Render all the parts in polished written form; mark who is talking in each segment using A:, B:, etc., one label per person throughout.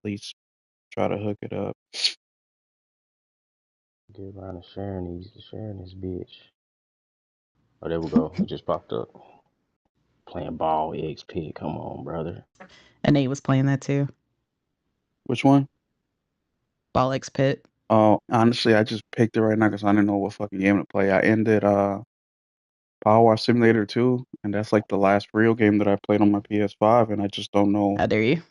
A: least try to hook it up.
B: Get around to sharing this bitch. Oh, there we go. It just popped up. Playing ball XP. Come on, brother.
C: And Nate was playing that too.
A: Which one?
C: Ball X Pit.
A: Oh, honestly, I just picked it right now because I didn't know what fucking game to play. I ended Power Wash Simulator 2, and that's like the last real game that I played on my PS5, and I just don't know
C: How dare you?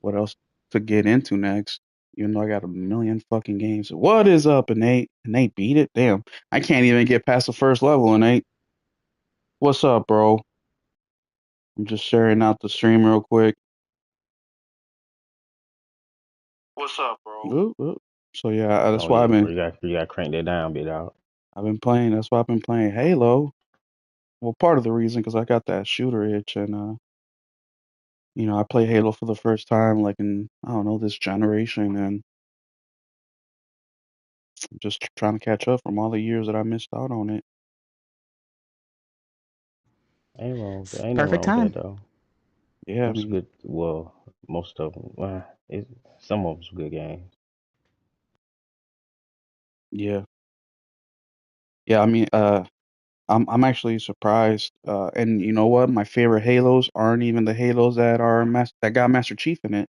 A: what else to get into next. Even though I got a million fucking games. What is up, Nate? Nate beat it? Damn. I can't even get past the first level, Nate. What's up, bro? I'm just sharing out the stream real quick. What's up, bro? Oop, oop. So yeah, that's
B: Oh
A: why
B: yeah, bro. You got to crank that down, bit out.
A: I've been playing. That's why I've been playing Halo. Well, part of the reason because I got that shooter itch, and I play Halo for the first time like in I don't know this generation, and I'm just trying to catch up from all the years that I missed out on it.
B: Ain't nothing
C: Perfect
B: wrong with
C: time.
B: that though.
A: Yeah, I
B: Them some
A: mean,
B: good. Well, most of them. Well, some of them some good games.
A: yeah, yeah. I mean, I'm actually surprised. And you know what? My favorite Halos aren't even the Halos that got Master Chief in it.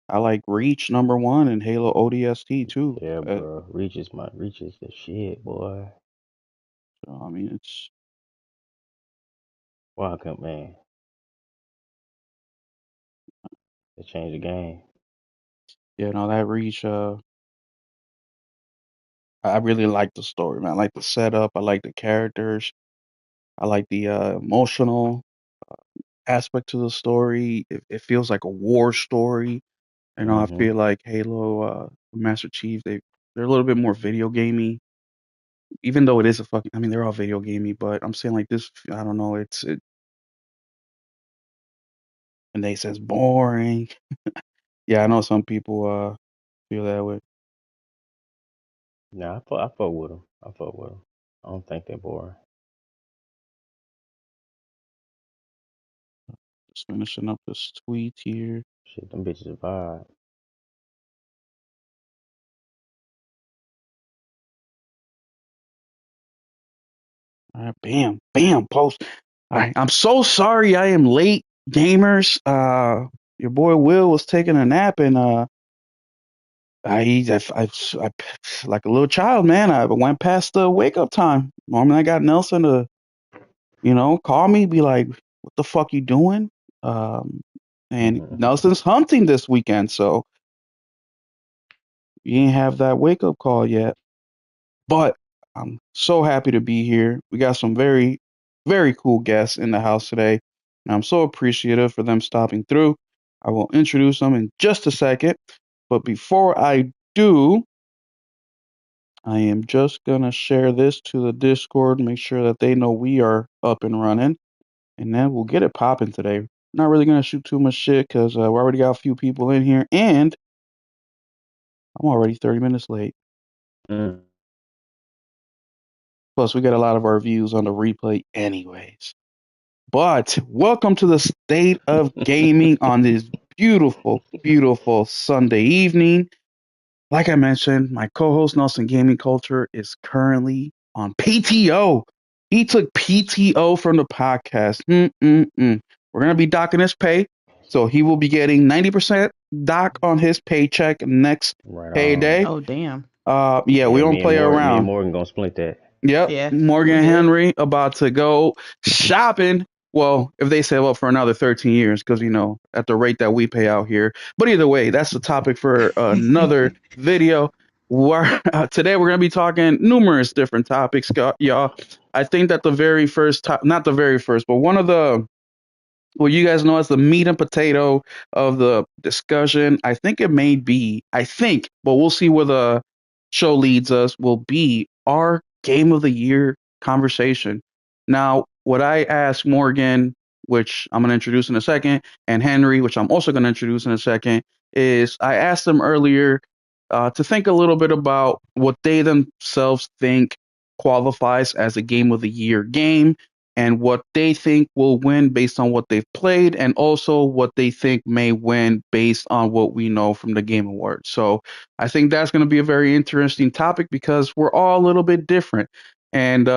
A: I like Reach #1 and Halo ODST too.
B: Yeah, bro. Reach is the shit, boy.
A: So I mean, it's
B: Wow, come man. They changed the game.
A: that Reach. I really like the story, man. I like the setup. I like the characters. I like the emotional aspect to the story. It feels like a war story. I
B: Mm-hmm.
A: feel like Halo, Master Chief, they're a little bit more video gamey, even though it is a fucking. I mean, they're all video gamey, but I'm saying like this. I don't know. And they says boring. Yeah, I know some people feel that way.
B: Nah, I fuck with them. I fuck with them. I don't think they're boring.
A: Just finishing up this tweet here.
B: Shit, them bitches a vibe.
A: All right, bam, bam, post. All right, I'm so sorry I am late, gamers. Your boy Will was taking a nap, and I like a little child, man. I went past the wake up time. Normally, I got Nelson to, call me, be like, "What the fuck you doing?" Um, and Nelson's hunting this weekend, so you ain't have that wake up call yet. But I'm so happy to be here. We got some very, very cool guests in the house today, and I'm so appreciative for them stopping through. I will introduce them in just a second, but before I do, I am just gonna share this to the Discord, make sure that they know we are up and running, and then we'll get it popping today. Not really gonna shoot too much shit because we already got a few people in here, and I'm already 30 minutes late.
B: Mm.
A: Plus, we got a lot of our views on the replay, anyways. But welcome to the state of gaming on this beautiful, beautiful Sunday evening. Like I mentioned, my co-host Nelson Gaming Culture is currently on PTO. He took PTO from the podcast. We're gonna be docking his pay, so he will be getting 90% dock on his paycheck next
B: Right on.
A: payday.
C: Oh damn.
A: Yeah, we
B: Yeah,
A: don't play
B: Me and
A: around.
B: Morgan gonna split that.
A: Yep,
C: Yeah, we
A: Morgan
C: good.
A: Henry about to go shopping. Well, if they save up for another 13 years, because at the rate that we pay out here. But either way, that's the topic for another video. Today we're gonna be talking numerous different topics, y'all. I think that the very first not the very first, but one of the well, you guys know as the meat and potato of the discussion. I think it may be, but we'll see where the show leads us, will be our game of the year conversation. Now, what I asked Morgan, which I'm going to introduce in a second, and Henry, which I'm also going to introduce in a second, is I asked them earlier to think a little bit about what they themselves think qualifies as a game of the year game. and what they think will win based on what they've played, and also what they think may win based on what we know from the Game Awards. So I think that's going to be a very interesting topic because we're all a little bit different. And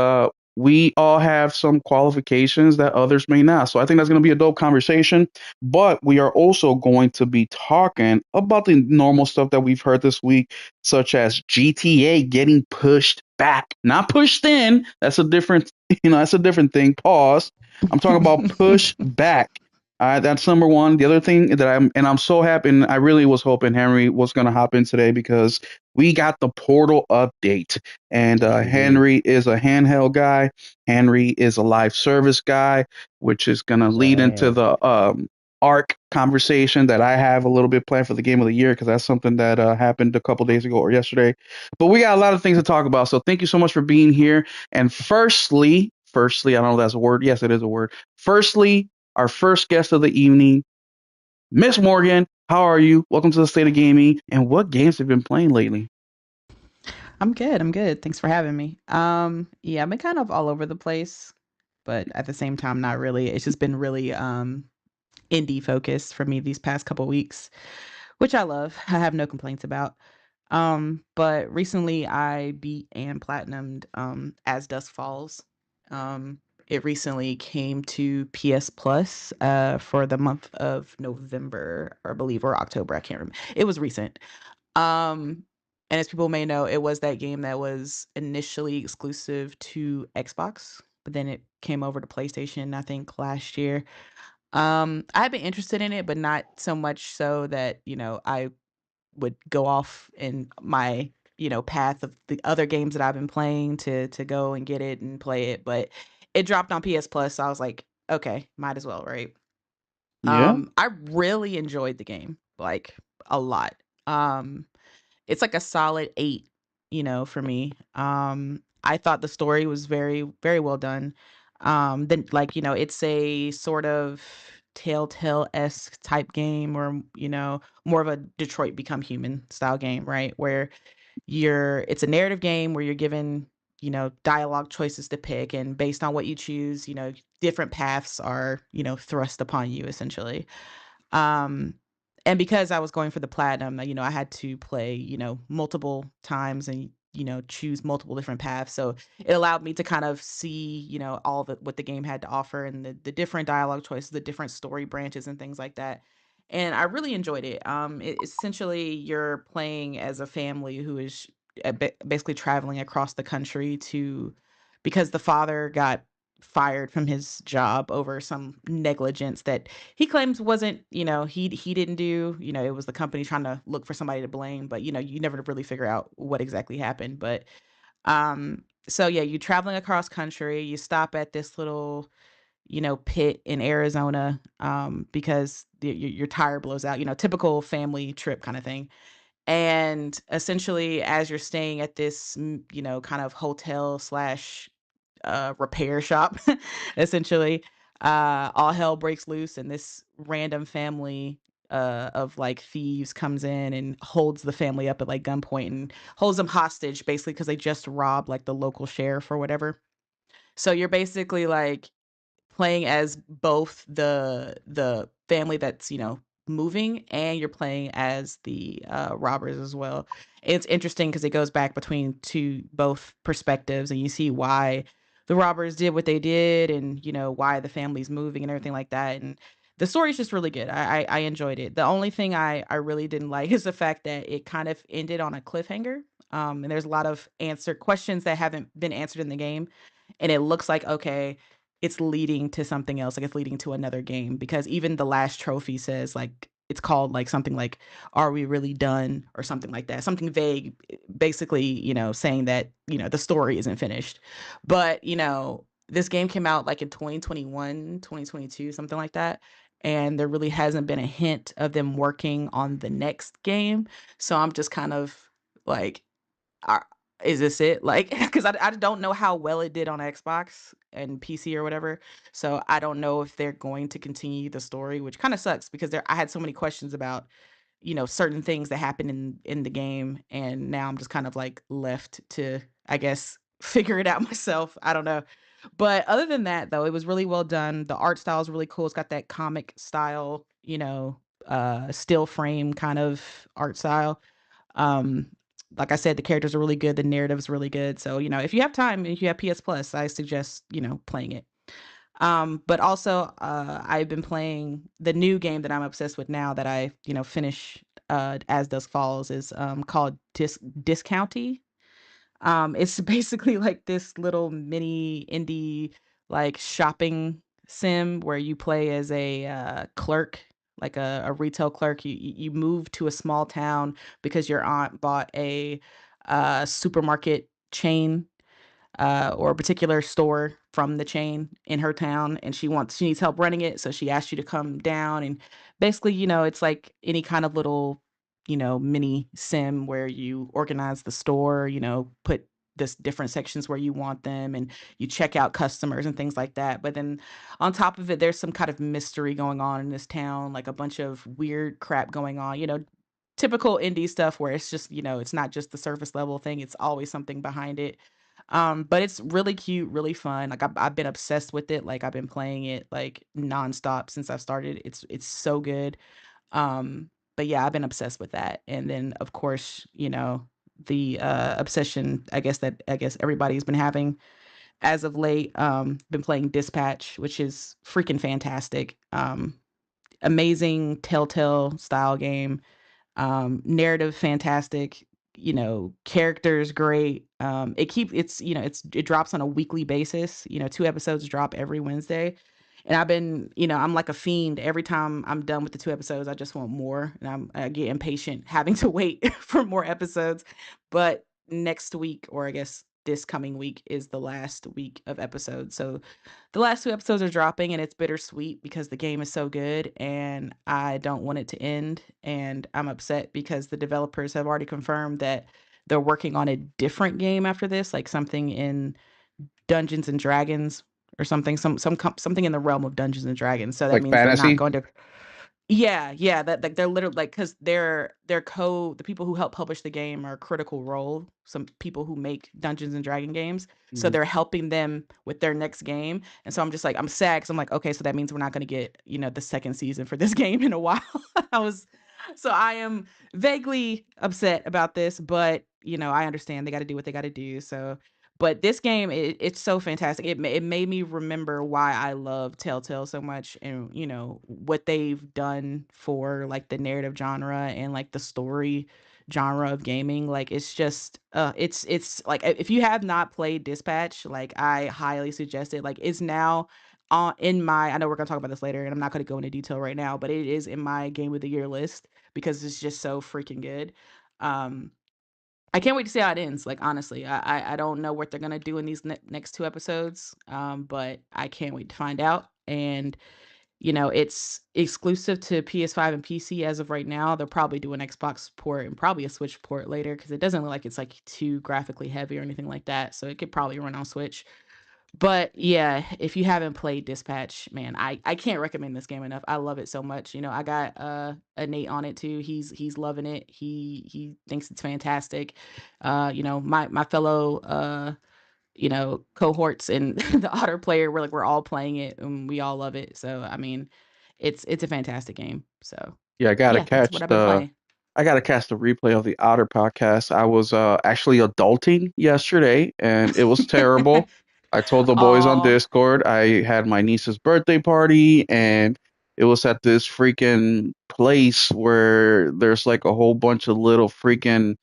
A: we all have some qualifications that others may not. So I think that's going to be a dope conversation. But we are also going to be talking about the normal stuff that we've heard this week, such as GTA getting pushed back, not pushed in. That's a different, that's a different thing. Pause. I'm talking about push back. All right, that's number one. The other thing that I'm so happy, and I really was hoping Henry was going to hop in today because we got the Portal update, and
B: We did.
A: Henry is a handheld guy. Henry is a live service guy, which is going to
B: Yes, I
A: lead into
B: am.
A: the ARC conversation that I have a little bit planned for the game of the year because that's something that happened a couple days ago or yesterday. But we got a lot of things to talk about. So thank you so much for being here. And firstly, I don't know if that's a word. Yes, it is a word. Firstly, our first guest of the evening, Miss Morgan. How are you? Welcome to the State of Gaming. And what games have you been playing lately?
C: I'm good. I'm good. Thanks for having me. Yeah, I've been kind of all over the place, but at the same time, not really. It's just been really indie focused for me these past couple weeks, which I love. I have no complaints about. But recently I beat and platinumed As Dusk Falls. Um, it recently came to PS Plus for the month of November, or I believe, or October. I can't remember. It was recent. Um, and as people may know, it was that game that was initially exclusive to Xbox, but then it came over to PlayStation, I think, last year. I've been interested in it, but not so much so that, I would go off in my, path of the other games that I've been playing to go and get it and play it. But it dropped on PS Plus, so I was like, okay, might as well, right?
A: Yeah.
C: I really enjoyed the game, like a lot. Um, it's like a solid 8, for me. I thought the story was very, very well done. Then, like, it's a sort of Telltale-esque type game, or, more of a Detroit Become Human style game, right? Where it's a narrative game where you're given, dialogue choices to pick, and based on what you choose, different paths are, thrust upon you essentially. Um, and because I was going for the platinum, I had to play, multiple times and, choose multiple different paths. So it allowed me to kind of see, all the what the game had to offer, and the different dialogue choices, the different story branches and things like that. And I really enjoyed it. Essentially, you're playing as a family who is basically traveling across the country because the father got fired from his job over some negligence that he claims wasn't, he didn't do, it was the company trying to look for somebody to blame, but you never really figure out what exactly happened. But so yeah, you traveling across country, you stop at this little, pit in Arizona, because your tire blows out, typical family trip kind of thing. And essentially, as you're staying at this, kind of hotel slash repair shop, essentially, all hell breaks loose, and this random family of like thieves comes in and holds the family up at like gunpoint and holds them hostage basically because they just robbed like the local sheriff or whatever. So you're basically like playing as both the family that's, moving, and you're playing as the robbers as well. It's interesting because it goes back between two both perspectives, and you see why the robbers did what they did, and why the family's moving and everything like that. And the story's just really good. I enjoyed it. The only thing I really didn't like is the fact that it kind of ended on a cliffhanger. And there's a lot of answer questions that haven't been answered in the game, and it looks like, okay, it's leading to something else, like it's leading to another game, because even the last trophy says like it's called like something like "Are we really done?" or something like that, something vague, basically, saying that the story isn't finished. But this game came out like in 2021, 2022, something like that, and there really hasn't been a hint of them working on the next game. So I'm just kind of like, are is this it? Like, because I don't know how well it did on Xbox and PC or whatever, so I don't know if they're going to continue the story, which kinda sucks because I had so many questions about, certain things that happen in the game, and now I'm just kind of, like, left to, I guess, figure it out myself. I don't know. But other than that, though, it was really well done. The art style is really cool. It's got that comic style, still frame kind of art style. Um, like I said, the characters are really good. The narrative is really good. So, if you have time, if you have PS Plus, I suggest, playing it. But also, I've been playing the new game that I'm obsessed with now that I, finish as Dusk Falls is called Discounty. It's basically like this little mini indie like shopping sim where you play as a clerk, like a retail clerk. You move to a small town because your aunt bought a supermarket chain or a particular store from the chain in her town, and she needs help running it, so she asked you to come down. And basically, it's like any kind of little, mini sim where you organize the store, put this different sections where you want them, and you check out customers and things like that. But then on top of it, there's some kind of mystery going on in this town, like a bunch of weird crap going on, typical indie stuff where it's just, it's not just the surface level thing, it's always something behind it. But it's really cute, really fun. Like I've been obsessed with it. Like I've been playing it like nonstop since I've started. It's so good. But yeah, I've been obsessed with that. And then of course, the obsession I guess everybody's been having as of late. Been playing Dispatch, which is freaking fantastic. Amazing Telltale style game. Narrative fantastic, characters great. It drops on a weekly basis. 2 episodes drop every Wednesday. And I'm like a fiend. Every time I'm done with the 2 episodes, I just want more, and I get impatient having to wait for more episodes. But next week, or I guess this coming week, is the last week of episodes. So the last 2 episodes are dropping, and it's bittersweet because the game is so good and I don't want it to end. And I'm upset because the developers have already confirmed that they're working on a different game after this, like something in Dungeons and Dragons or something, something in the realm of Dungeons and Dragons. So that
A: Like
C: means they're not
A: fantasy.
C: going to. Yeah, yeah, that like they're literally like, because the people who help publish the game are Critical Role, some people who make Dungeons and Dragon games. So
A: Mhm.
C: they're helping them with their next game. And so I'm just like, I'm sad because I'm like, okay, so that means we're not gonna get, the second season for this game in a while. I was so I am vaguely upset about this, but I understand they gotta do what they gotta do. So but this game, it's so fantastic. It made me remember why I love Telltale so much, and what they've done for like the narrative genre and like the story genre of gaming. Like it's just it's like, if you have not played Dispatch, like I highly suggest it. Like it's now on in my, I know we're gonna talk about this later, and I'm not gonna go into detail right now, but it is in my game of the year list because it's just so freaking good. Um, I can't wait to see how it ends. Like honestly, I don't know what they're gonna do in these next 2 episodes, but I can't wait to find out. And it's exclusive to PS5 and PC as of right now. They'll probably do an Xbox port and probably a Switch port later because it doesn't look like it's like too graphically heavy or anything like that. So it could probably run on Switch. But yeah, if you haven't played Dispatch, man, I can't recommend this game enough. I love it so much. I got a Nate on it too. He's loving it. He thinks it's fantastic. My fellow cohorts and the Otter player, we're all playing it and we all love it. So I mean, it's a fantastic game. So
A: Yeah,
C: yeah, that's what I've been playing.
A: I gotta catch the replay of the Otter podcast. I was actually adulting yesterday and it was terrible. I told the boys on
C: Oh,
A: Discord I had my niece's birthday party and it was at this freaking place where there's like a whole bunch of little freaking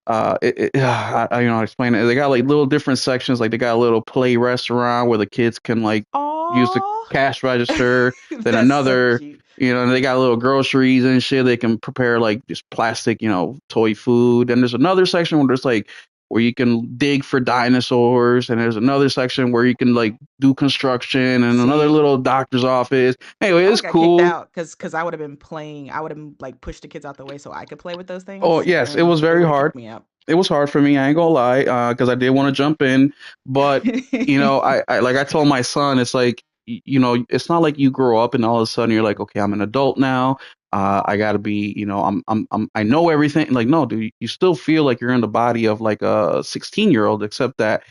A: I don't know how to explain it. They got like little different sections, like they got a little play restaurant where the kids can like use the
C: oh,
A: cash register. Then
C: that's so
A: another,
C: cute.
A: and they got little groceries and shit. They can prepare like just plastic, toy food. And there's another section where there's like where you can dig for dinosaurs, and there's another section where you can like do construction, and another
C: See,
A: little doctor's office. Anyway,
C: I
A: it's
C: would got kicked
A: cool.
C: out because I would have been playing. I would have like pushed the kids out the way so I could play with those
A: Oh
C: things,
A: yes, it
C: and
A: was
C: they
A: very
C: would have
A: hard.
C: kicked me out.
A: It was hard for me. I ain't gonna lie, because I did want to jump in, but I like I told my son, it's like it's not like you grow up and all of a sudden you're like, okay, I'm an adult now. I gotta be, I know everything. Like, no, dude, you still feel like you're in the body of like a 16-year-old, except that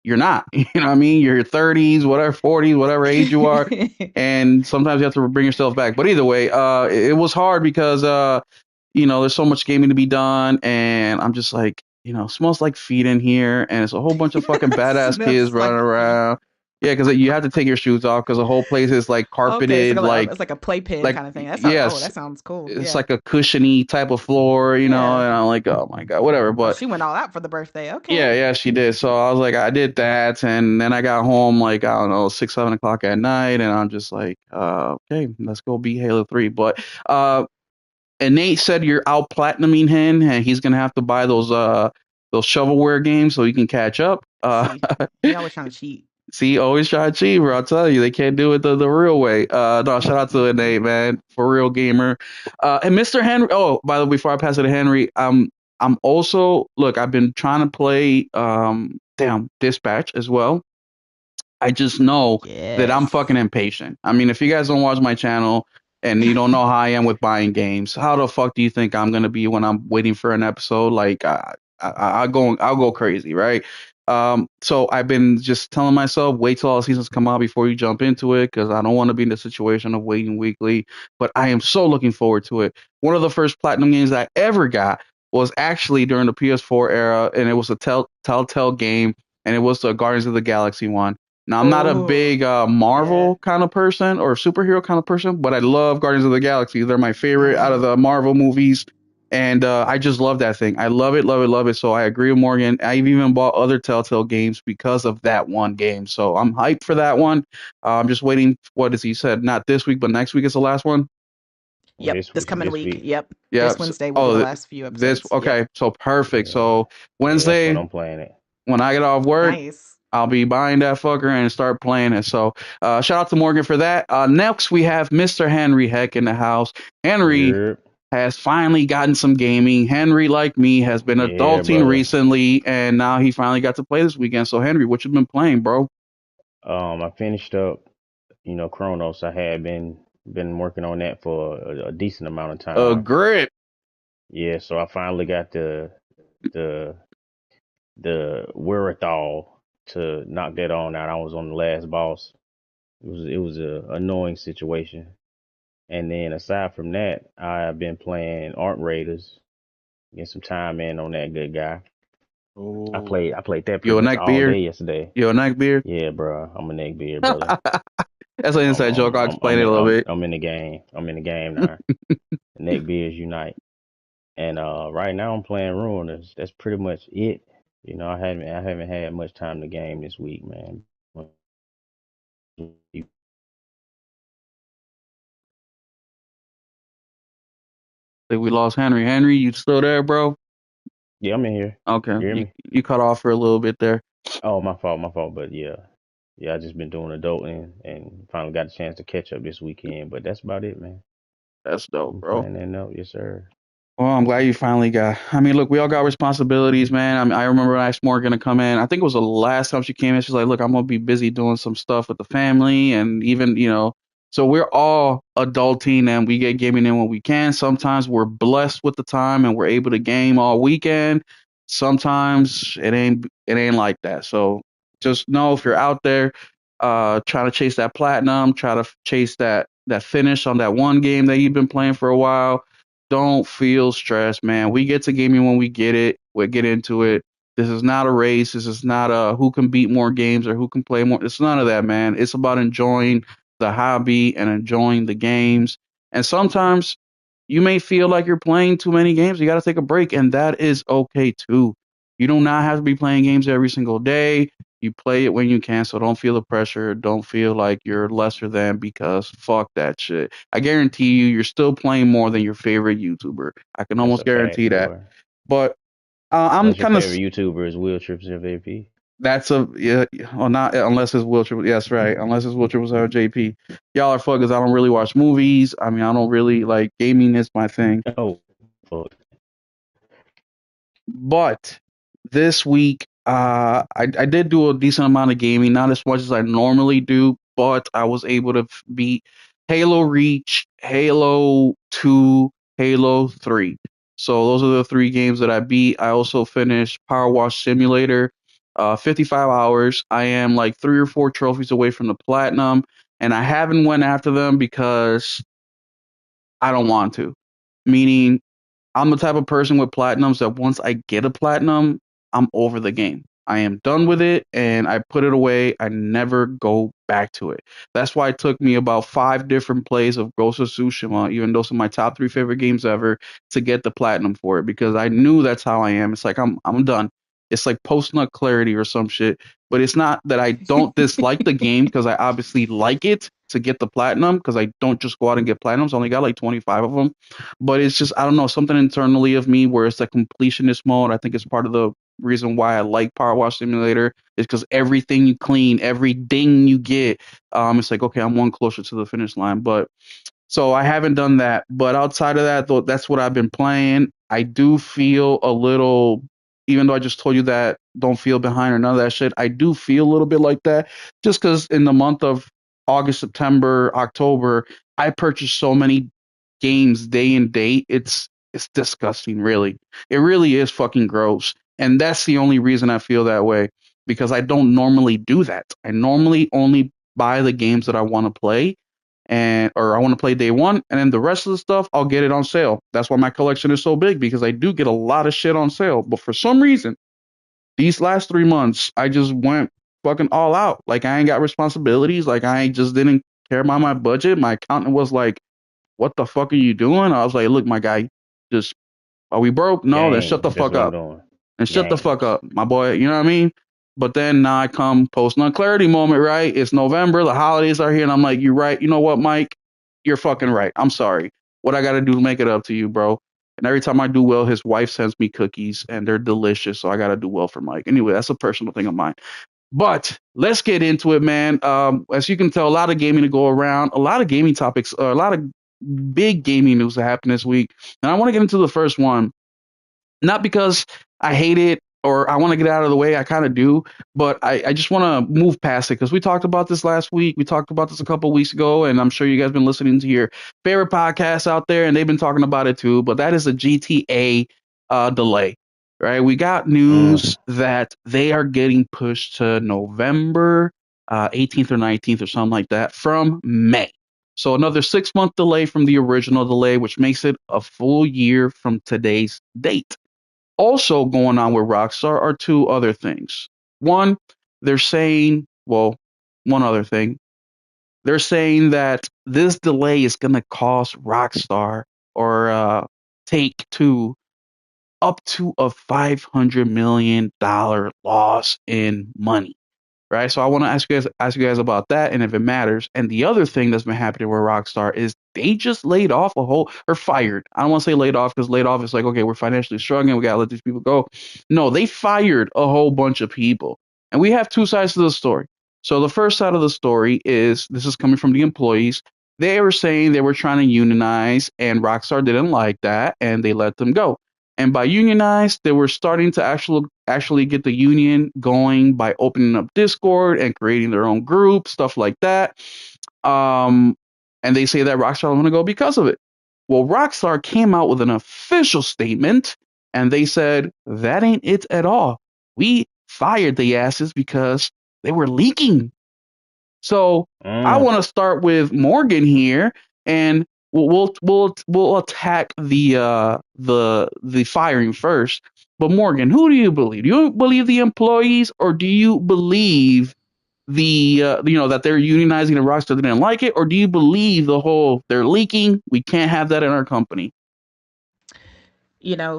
A: you're not. You know what I mean? You're 30s, whatever, 40s, whatever age you are, and sometimes you have to bring yourself back. But either way, it was hard because there's so much gaming to be done, and I'm just like, smells like feet in here, and it's a whole bunch of fucking badass kids
C: Smells like
A: running
C: feet.
A: around. Yeah, because you have to take your shoes off because the whole place is like
C: Okay, so
A: carpeted,
C: it's like a playpen
A: like
C: kind of thing.
A: yes,
C: That sounds cool.
A: it's
C: Yeah.
A: like a cushiony type of floor,
C: Yeah.
A: and I'm like, oh my god, whatever.
C: Oh,
A: But
C: she went all out for the birthday.
A: yeah,
C: Okay.
A: yeah, she did. So I was like, I did that, and then I got home like I don't know 6, 7 o'clock at night, and I'm just like, okay, let's go beat Halo 3. But and Nate said you're out platinuming him, and he's gonna have to buy those shovelware games so he can catch up.
C: See, he always trying to cheat.
A: See, always try to cheat, bro. I'll tell you, they can't do it the real way. No, shout out to it, Nate, man, for real gamer. And Mr. Henry. Oh, by the way, before I pass it to Henry, I'm also look. I've been trying to play Dispatch as well. I just know that I'm
C: Yes.
A: fucking impatient. I mean, if you guys don't watch my channel and you don't know how I am with buying games, how the fuck do you think I'm gonna be when I'm waiting for an episode? Like, I'll go crazy, right? So I've been just telling myself, wait till all the seasons come out before you jump into it, because I don't want to be in the situation of waiting weekly. But I am so looking forward to it. One of the first platinum games I ever got was actually during the PS4 era, and it was a Telltale game, and it was the Guardians of the Galaxy one. Now, I'm not a
C: Oh,
A: big Marvel kind of person or superhero kind of person, but I love Guardians of the Galaxy. They're my favorite out of the Marvel movies. And I just love that thing. I love it, love it, love it. So I agree with Morgan. I've even bought other Telltale games because of that one game. So I'm hyped for that one. I'm just waiting. What is he said? Not this week, but next week is the last one.
C: Yep. This coming
B: This
C: week.
B: week.
C: Yep.
A: Yeah.
C: This Wednesday will be the last few
A: This
C: episodes.
A: okay.
C: Yep.
A: So perfect.
B: Yeah,
A: So
B: yeah, that's when
A: Wednesday,
B: I'm playing it.
A: when I get off work,
C: Nice.
A: I'll be buying that fucker and start playing it. So shout out to Morgan for that. Next, we have Mr. Henry Heck in the house. Henry
B: Yep.
A: has finally gotten some gaming. Henry, like me, has been
B: Yeah,
A: adulting
B: brother.
A: recently, and now he finally got to play this weekend. So, Henry, what you been playing, bro?
B: I finished up, Chronos. I had been working on that for a decent amount of time.
A: Grip.
B: Yeah, so I finally got the the wherewithal to knock that on out. I was on the last boss. It was a annoying situation. And then aside from that, I've been playing Arc Raiders. Get some time in on that good guy. I played that
A: You
B: pretty
A: a
B: much
A: neck
B: all
A: beard?
B: day yesterday.
A: You a neck beard?
B: Yeah, bro. I'm a neck beard, brother.
A: That's an
B: I'm
A: inside joke.
B: I'm
A: I'll
B: I'm
A: explain
B: I'm
A: it a
B: in,
A: little
B: I'm,
A: bit.
B: I'm in the game. I'm in the game now. Neck beards unite. And right now I'm playing Ruiners. That's pretty much it. I haven't had much time to game this week, man.
A: Think we lost Henry. Henry, you still there, bro?
B: Yeah, I'm in here.
A: Okay,
B: You hear
A: you
B: me?
A: you cut off for a little bit there.
B: Oh, my fault, my fault. But yeah, I just been doing adulting and finally got a chance to catch up this weekend. But that's about it, man.
A: That's dope,
B: I'm
A: bro.
B: playing that note, yes sir.
A: Well, I'm glad you finally got. I mean, look, we all got responsibilities, man. I mean, I remember when I asked Morgan to come in. I think it was the last time she came in. She's like, "Look, I'm gonna be busy doing some stuff with the family, and even, so we're all adulting, and we get gaming in when we can. Sometimes we're blessed with the time, and we're able to game all weekend. Sometimes it ain't like that. So just know if you're out there, trying to chase that platinum, try to chase that finish on that one game that you've been playing for a while, don't feel stressed, man. We get to gaming when we get it. We get into it. This is not a race. This is not a who can beat more games or who can play more. It's none of that, man. It's about enjoying the hobby and enjoying the games. And sometimes you may feel like you're playing too many games. You got to take a break, and that is okay too. You do not have to be playing games every single day. You play it when you can, so don't feel the pressure. Don't feel like you're lesser than, because fuck that shit. I guarantee you're still playing more than your favorite YouTuber. I can
B: That's
A: almost
B: a fact,
A: guarantee that.
B: boy.
A: But I'm
B: Unless your
A: kind of
B: favorite YouTuber is Will Trips MVP.
A: that's a yeah. Well, not unless it's Will Triple. Yes, right. Unless it's Will Triple or JP. Y'all are fuckers. I don't really watch movies. I mean, I don't really like gaming. Is my thing.
B: Oh, fuck.
A: But this week, I did do a decent amount of gaming, not as much as I normally do, but I was able to beat Halo Reach, Halo 2, Halo 3. So those are the three games that I beat. I also finished Power Wash Simulator. 55 hours. I am like 3 or 4 trophies away from the platinum, and I haven't went after them because I don't want to. Meaning, I'm the type of person with platinums that once I get a platinum, I'm over the game. I am done with it and I put it away. I never go back to it. That's why it took me about 5 different plays of Ghost of Tsushima, even though some of my top 3 favorite games ever, to get the platinum for it because I knew that's how I am. It's like I'm done. It's like post nut clarity or some shit. But it's not that I don't dislike the game because I obviously like it to get the platinum because I don't just go out and get platinums. I only got like 25 of them, but it's just I don't know something internally of me where it's a completionist mode. I think it's part of the reason why I like Power Wash Simulator is because everything you clean, every ding you get, it's like okay, I'm one closer to the finish line. But so I haven't done that. But outside of that, though, that's what I've been playing. I do feel a little, even though I just told you that don't feel behind or none of that shit. I do feel a little bit like that just because in the month of August, September, October, I purchased so many games day and date. It's disgusting, really. It really is fucking gross. And that's the only reason I feel that way because I don't normally do that. I normally only buy the games that I want to play and or I want to play day one, and then the rest of the stuff I'll get it on sale. That's why my collection is so big because I do get a lot of shit on sale. But for some reason, these last 3 months, I just went fucking all out. Like I ain't got responsibilities. Like I just didn't care about my budget. My accountant was like, "What the fuck are you doing?" I was like, "Look, my guy, just are we broke? No, then shut the
B: Games. That's
A: fuck
B: what I'm
A: up
B: doing.
A: and shut the fuck
B: Games.
A: up, my boy." You know what I mean? But then now I come post non clarity moment, right? It's November, the holidays are here, and I'm like, you're right. You know what, Mike? You're fucking right. I'm sorry. What I gotta do to make it up to you, bro? And every time I do well, his wife sends me cookies and they're delicious. So I gotta do well for Mike. Anyway, that's a personal thing of mine. But let's get into it, man. As you can tell, a lot of gaming to go around, a lot of gaming topics, a lot of big gaming news that happened this week. And I want to get into the first one not because I hate it or I want to get out of the way. I kind of do, but I just want to move past it because we talked about this last week. We talked about this a couple of weeks ago, and I'm sure you guys been listening to your favorite podcasts out there, and they've been talking about it too. But that is a GTA delay, right? We got
B: Mm.
A: news that they are getting pushed to November 18th or 19th or something like that from May. So another 6 month delay from the original delay, which makes it a full year from today's date. Also going on with Rockstar are 2 other things. One, they're saying, well, one other thing. They're saying that this delay is going to cost Rockstar or Take Two up to a $500 million loss in money, right? So I want to ask you guys about that and if it matters. And the other thing that's been happening with Rockstar is they just laid off a whole or fired. I don't want to say laid off because laid off is like okay, we're financially struggling, we gotta let these people go. No, they fired a whole bunch of people, and we have 2 sides to the story. So the first side of the story is this is coming from the employees. They were saying they were trying to unionize, and Rockstar didn't like that, and they let them go. And by unionize, they were starting to actually get the union going by opening up Discord and creating their own group, stuff like that. Um, and they say that Rockstar want to go because of it. Well, Rockstar came out with an official statement, and they said that ain't it at all. We fired the asses because they were leaking. So I
B: Mm.
A: want to start with Morgan here, and we'll attack the firing first. But Morgan, who do you believe? Do you believe the employees, or do you believe the that they're unionizing and Rockstar didn't like it, or do you believe the whole they're leaking? We can't have that in our company.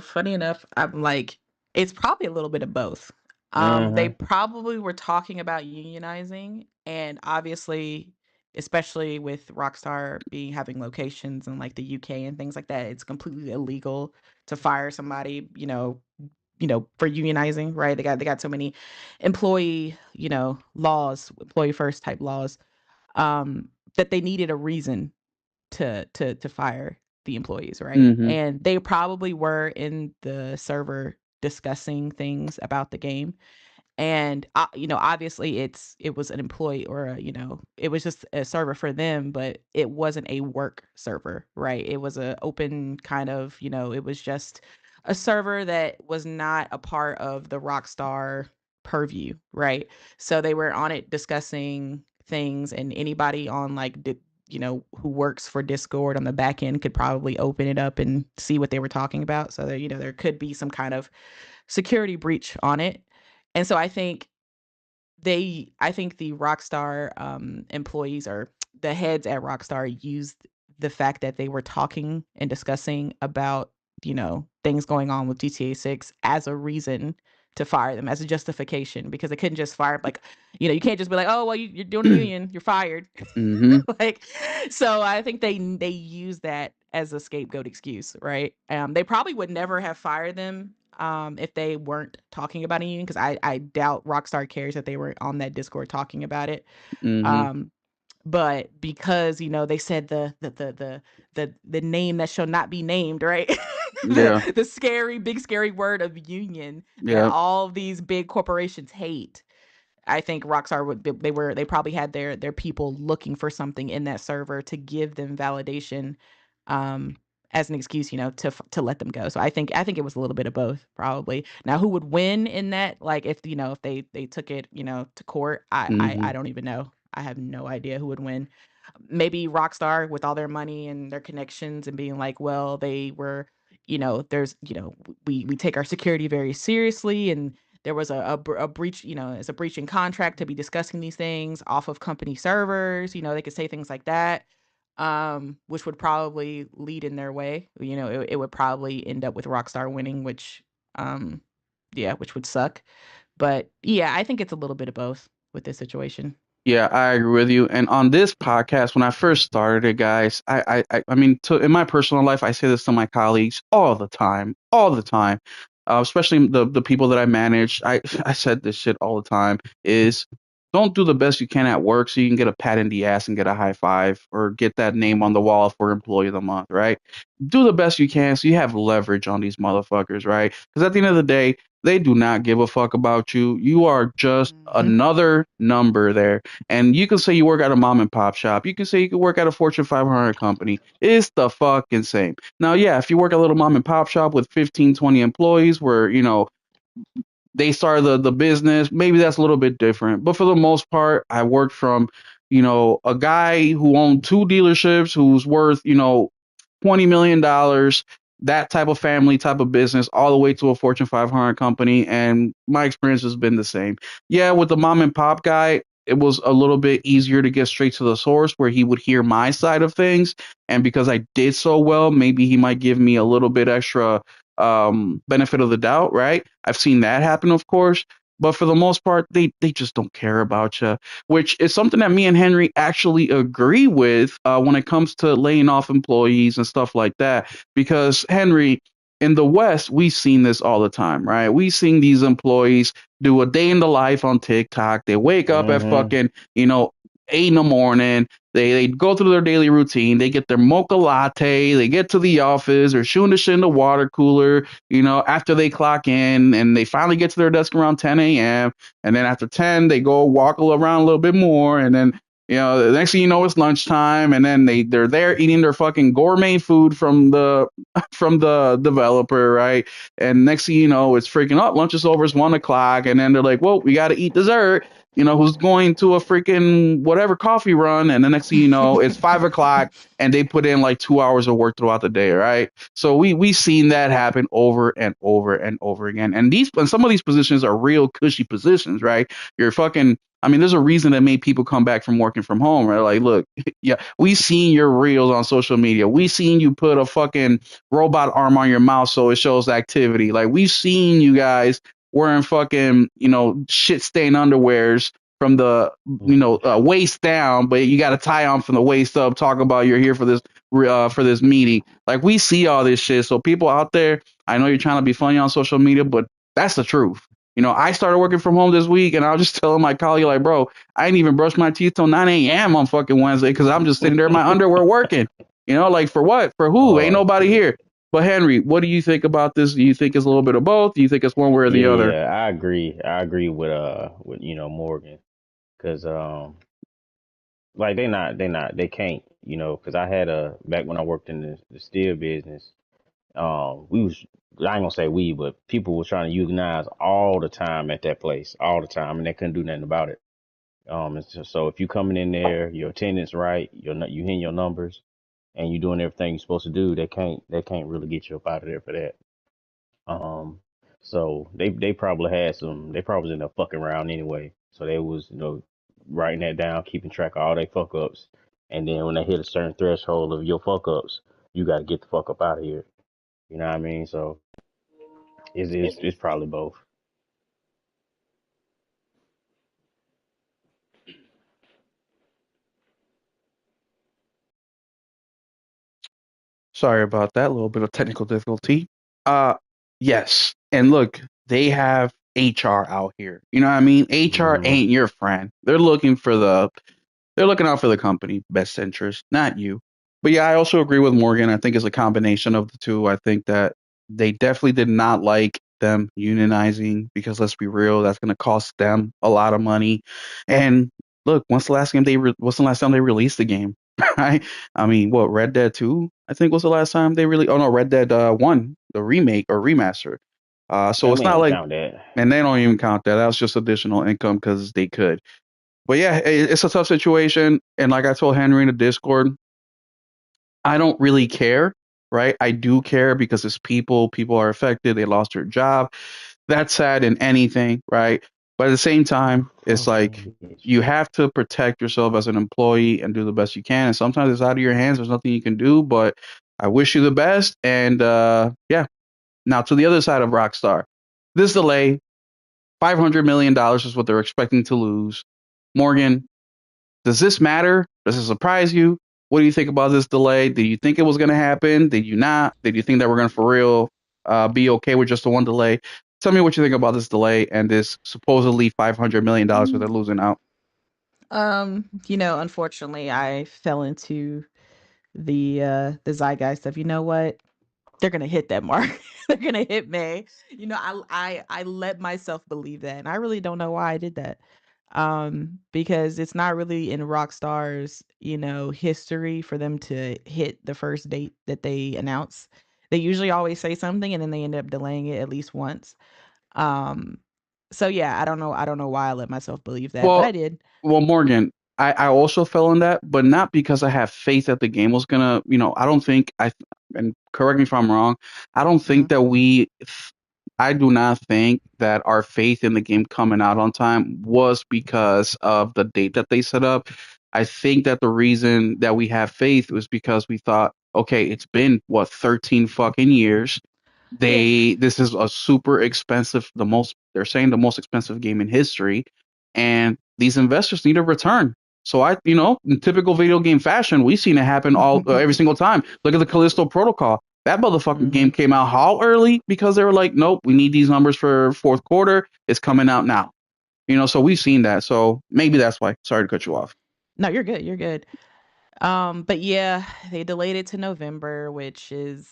C: Funny enough, I'm like, it's probably a little bit of both. They
B: Mm-hmm.
C: probably were talking about unionizing, and obviously, especially with Rockstar being having locations in like the UK and things like that, it's completely illegal to fire somebody, for unionizing, right? They got so many employee, laws, employee first type laws, that they needed a reason to fire the employees, right?
A: Mm-hmm.
C: And they probably were in the server discussing things about the game. And obviously it was an employee or it was just a server for them, but it wasn't a work server, right? It was a open kind of, it was just a server that was not a part of the Rockstar purview, right? So they were on it discussing things, and anybody on like who works for Discord on the back end could probably open it up and see what they were talking about. So there, there could be some kind of security breach on it. And so I think the Rockstar employees, or the heads at Rockstar, used the fact that they were talking and discussing about, things going on with GTA 6 as a reason to fire them, as a justification, because they couldn't just fire, like, you can't just be like, oh, well, you're doing a union, you're fired.
A: Mm-hmm.
C: Like, so I think they use that as a scapegoat excuse, right? They probably would never have fired them if they weren't talking about a union, because I doubt Rockstar cares that they were on that Discord talking about it.
A: Mm-hmm.
C: Um, but because they said the name that shall not be named, right?
A: Yeah.
C: The scary, big scary word of union that
A: Yeah.
C: all these big corporations hate. I think Rockstar they probably had their people looking for something in that server to give them validation, um, as an excuse, to let them go. So I think it was a little bit of both, probably. Now, who would win in that? Like, if they took it, to court,
A: Mm-hmm.
C: I don't even know. I have no idea who would win. Maybe Rockstar, with all their money and their connections, and being like, well, they were, there's, we take our security very seriously, and there was a breach, it's a breach in contract to be discussing these things off of company servers. They could say things like that, which would probably lead in their way. It would probably end up with Rockstar winning, which, yeah, which would suck. But yeah, I think it's a little bit of both with this situation.
A: Yeah, I agree with you. And on this podcast, when I first started it, guys, I mean, in my personal life, I say this to my colleagues all the time, especially the people that I manage. I said this shit all the time: is don't do the best you can at work so you can get a pat in the ass and get a high five or get that name on the wall for Employee of the Month, right? Do the best you can so you have leverage on these motherfuckers, right? Because at the end of the day, they do not give a fuck about you. You are just
C: Mhm.
A: another number there. And you can say you work at a mom and pop shop. You can say you can work at a Fortune 500 company. It's the fucking same. Now, yeah, if you work at a little mom and pop shop with 15, 20 employees where, they started the business, maybe that's a little bit different. But for the most part, I worked from, a guy who owned two dealerships who's worth, $20 million, that type of family type of business, all the way to a Fortune 500 company. And my experience has been the same. Yeah, with the mom and pop guy, it was a little bit easier to get straight to the source where he would hear my side of things. And because I did so well, maybe he might give me a little bit extra benefit of the doubt, right? I've seen that happen, of course. But for the most part, they just don't care about you, which is something that me and Henry actually agree with when it comes to laying off employees and stuff like that. Because Henry, in the West, we've seen this all the time, right? We've seen these employees do a day in the life on TikTok. They wake up at
B: Mm-hmm.
A: fucking, 8 in the morning. They go through their daily routine. They get their mocha latte. They get to the office or shooting the shit in the water cooler, after they clock in, and they finally get to their desk around 10 a.m. And then after 10, they go walk around a little bit more. And then, the next thing you know, it's lunchtime. And then they're there eating their fucking gourmet food from the from the developer, right? And next thing you know, it's freaking up. Lunch is over. It's 1 o'clock. And then they're like, well, we got to eat dessert. Who's going to a freaking whatever coffee run, and the next thing you know, it's 5 o'clock, and they put in like 2 hours of work throughout the day, right? So we seen that happen over and over and over again. And some of these positions are real cushy positions, right? You're fucking. I mean, there's a reason that made people come back from working from home, right? Like, look, yeah, we seen your reels on social media. We seen you put a fucking robot arm on your mouth so it shows activity. Like, we've seen you guys wearing fucking, shit stained underwears from the, waist down, but you got a tie on from the waist up. Talk about you're here for this meeting. Like, we see all this shit. So people out there, I know you're trying to be funny on social media, but that's the truth. I started working from home this week, and I was just telling my colleague, like, bro, I didn't even brush my teeth till 9 a.m. on fucking Wednesday because I'm just sitting there in my underwear working. Like, for what? For who? Ain't
B: Oh
A: nobody
B: shit.
A: here. But Henry, what do you think about this? Do you think it's a little bit of both? Do you think it's one way or the
B: Yeah,
A: other?
B: yeah, I agree. I agree with Morgan, because like they can't, because I had a back when I worked in the steel business. We was I ain't gonna say we, but people were trying to unionize all the time at that place, all the time, and they couldn't do nothing about it. So if you coming in there, your attendance right, you hitting your numbers, and you doing everything you're supposed to do, they can't really get you up out of there for that. Um, so they probably had they probably was in there fucking around anyway. So they was writing that down, keeping track of all their fuck ups, and then when they hit a certain threshold of your fuck ups, you got to get the fuck up out of here. You know what I mean? So it's probably both.
A: Sorry about that. A little bit of technical difficulty. Uh, yes. And look, they have HR out here. You know what I mean? HR
B: Hmm.
A: ain't your friend. They're looking out for the company best interest, not you. But yeah, I also agree with Morgan. I think it's a combination of the two. I think that they definitely did not like them unionizing because let's be real, that's going to cost them a lot of money. And look, what's the last time they released the game? Right? I mean, what Red Dead 2? I think was the last time they really. Oh no, Red Dead 1, the remake or remaster. So
B: I
A: it's
B: mean,
A: not
B: don't
A: like,
B: count that.
A: and they don't even count that. That was just additional income because they could. But yeah, it's a tough situation. And like I told Henry in the Discord, I don't really care, right? I do care because it's people. People are affected. They lost their job. That's sad in anything, right? But at the same time, it's like
B: Fucking bitch.
A: you have to protect yourself as an employee and do the best you can. And sometimes it's out of your hands. There's nothing you can do. But I wish you the best. And yeah, now to the other side of Rockstar, this delay, $500 million is what they're expecting to lose. Morgan, does this matter? Does it surprise you? What do you think about this delay? Did you think it was going to happen? Did you not? Did you think that we're going to for real be okay with just the one delay? Tell me what you think about this delay and this supposedly $500 million where they're losing out.
C: Unfortunately, I fell into the zeitgeist of, you know what? They're gonna hit that mark. They're gonna hit May. I let myself believe that, and I really don't know why I did that. Because it's not really in Rockstar's, history for them to hit the first date that they announce. They usually always say something and then they end up delaying it at least once. Um, so yeah, I don't know why I let myself believe that, but I
A: Well,
C: did.
A: well, Morgan, I also fell in that, but not because I have faith that the game was gonna, I don't think and correct me if I'm wrong, I don't think
C: Mhm.
A: that I do not think that our faith in the game coming out on time was because of the date that they set up. I think that the reason that we have faith was because we thought, okay, it's been what, 13 fucking years.
C: Yeah.
A: This is a super expensive, they're saying the most expensive game in history, and these investors need a return. So in typical video game fashion, we've seen it happen all every single time. Look at the Callisto Protocol. That motherfucking game
C: Mhm.
A: came out how early because they were like, nope, we need these numbers for fourth quarter. It's coming out now. So we've seen that. So maybe that's why. Sorry to cut you off.
C: No, you're good. You're good. But yeah, they delayed it to November, which is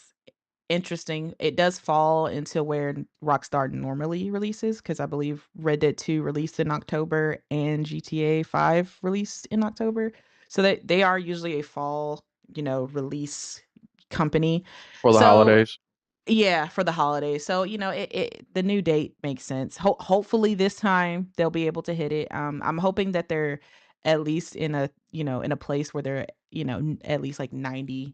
C: interesting. It does fall into where Rockstar normally releases, because I believe Red Dead 2 released in October and GTA 5 released in October. So they are usually a fall, release company.
A: For the
C: So
A: holidays.
C: yeah, for the holidays. So, the new date makes sense. Hopefully this time they'll be able to hit it. I'm hoping that they're at least in a place where they're, at least like 90%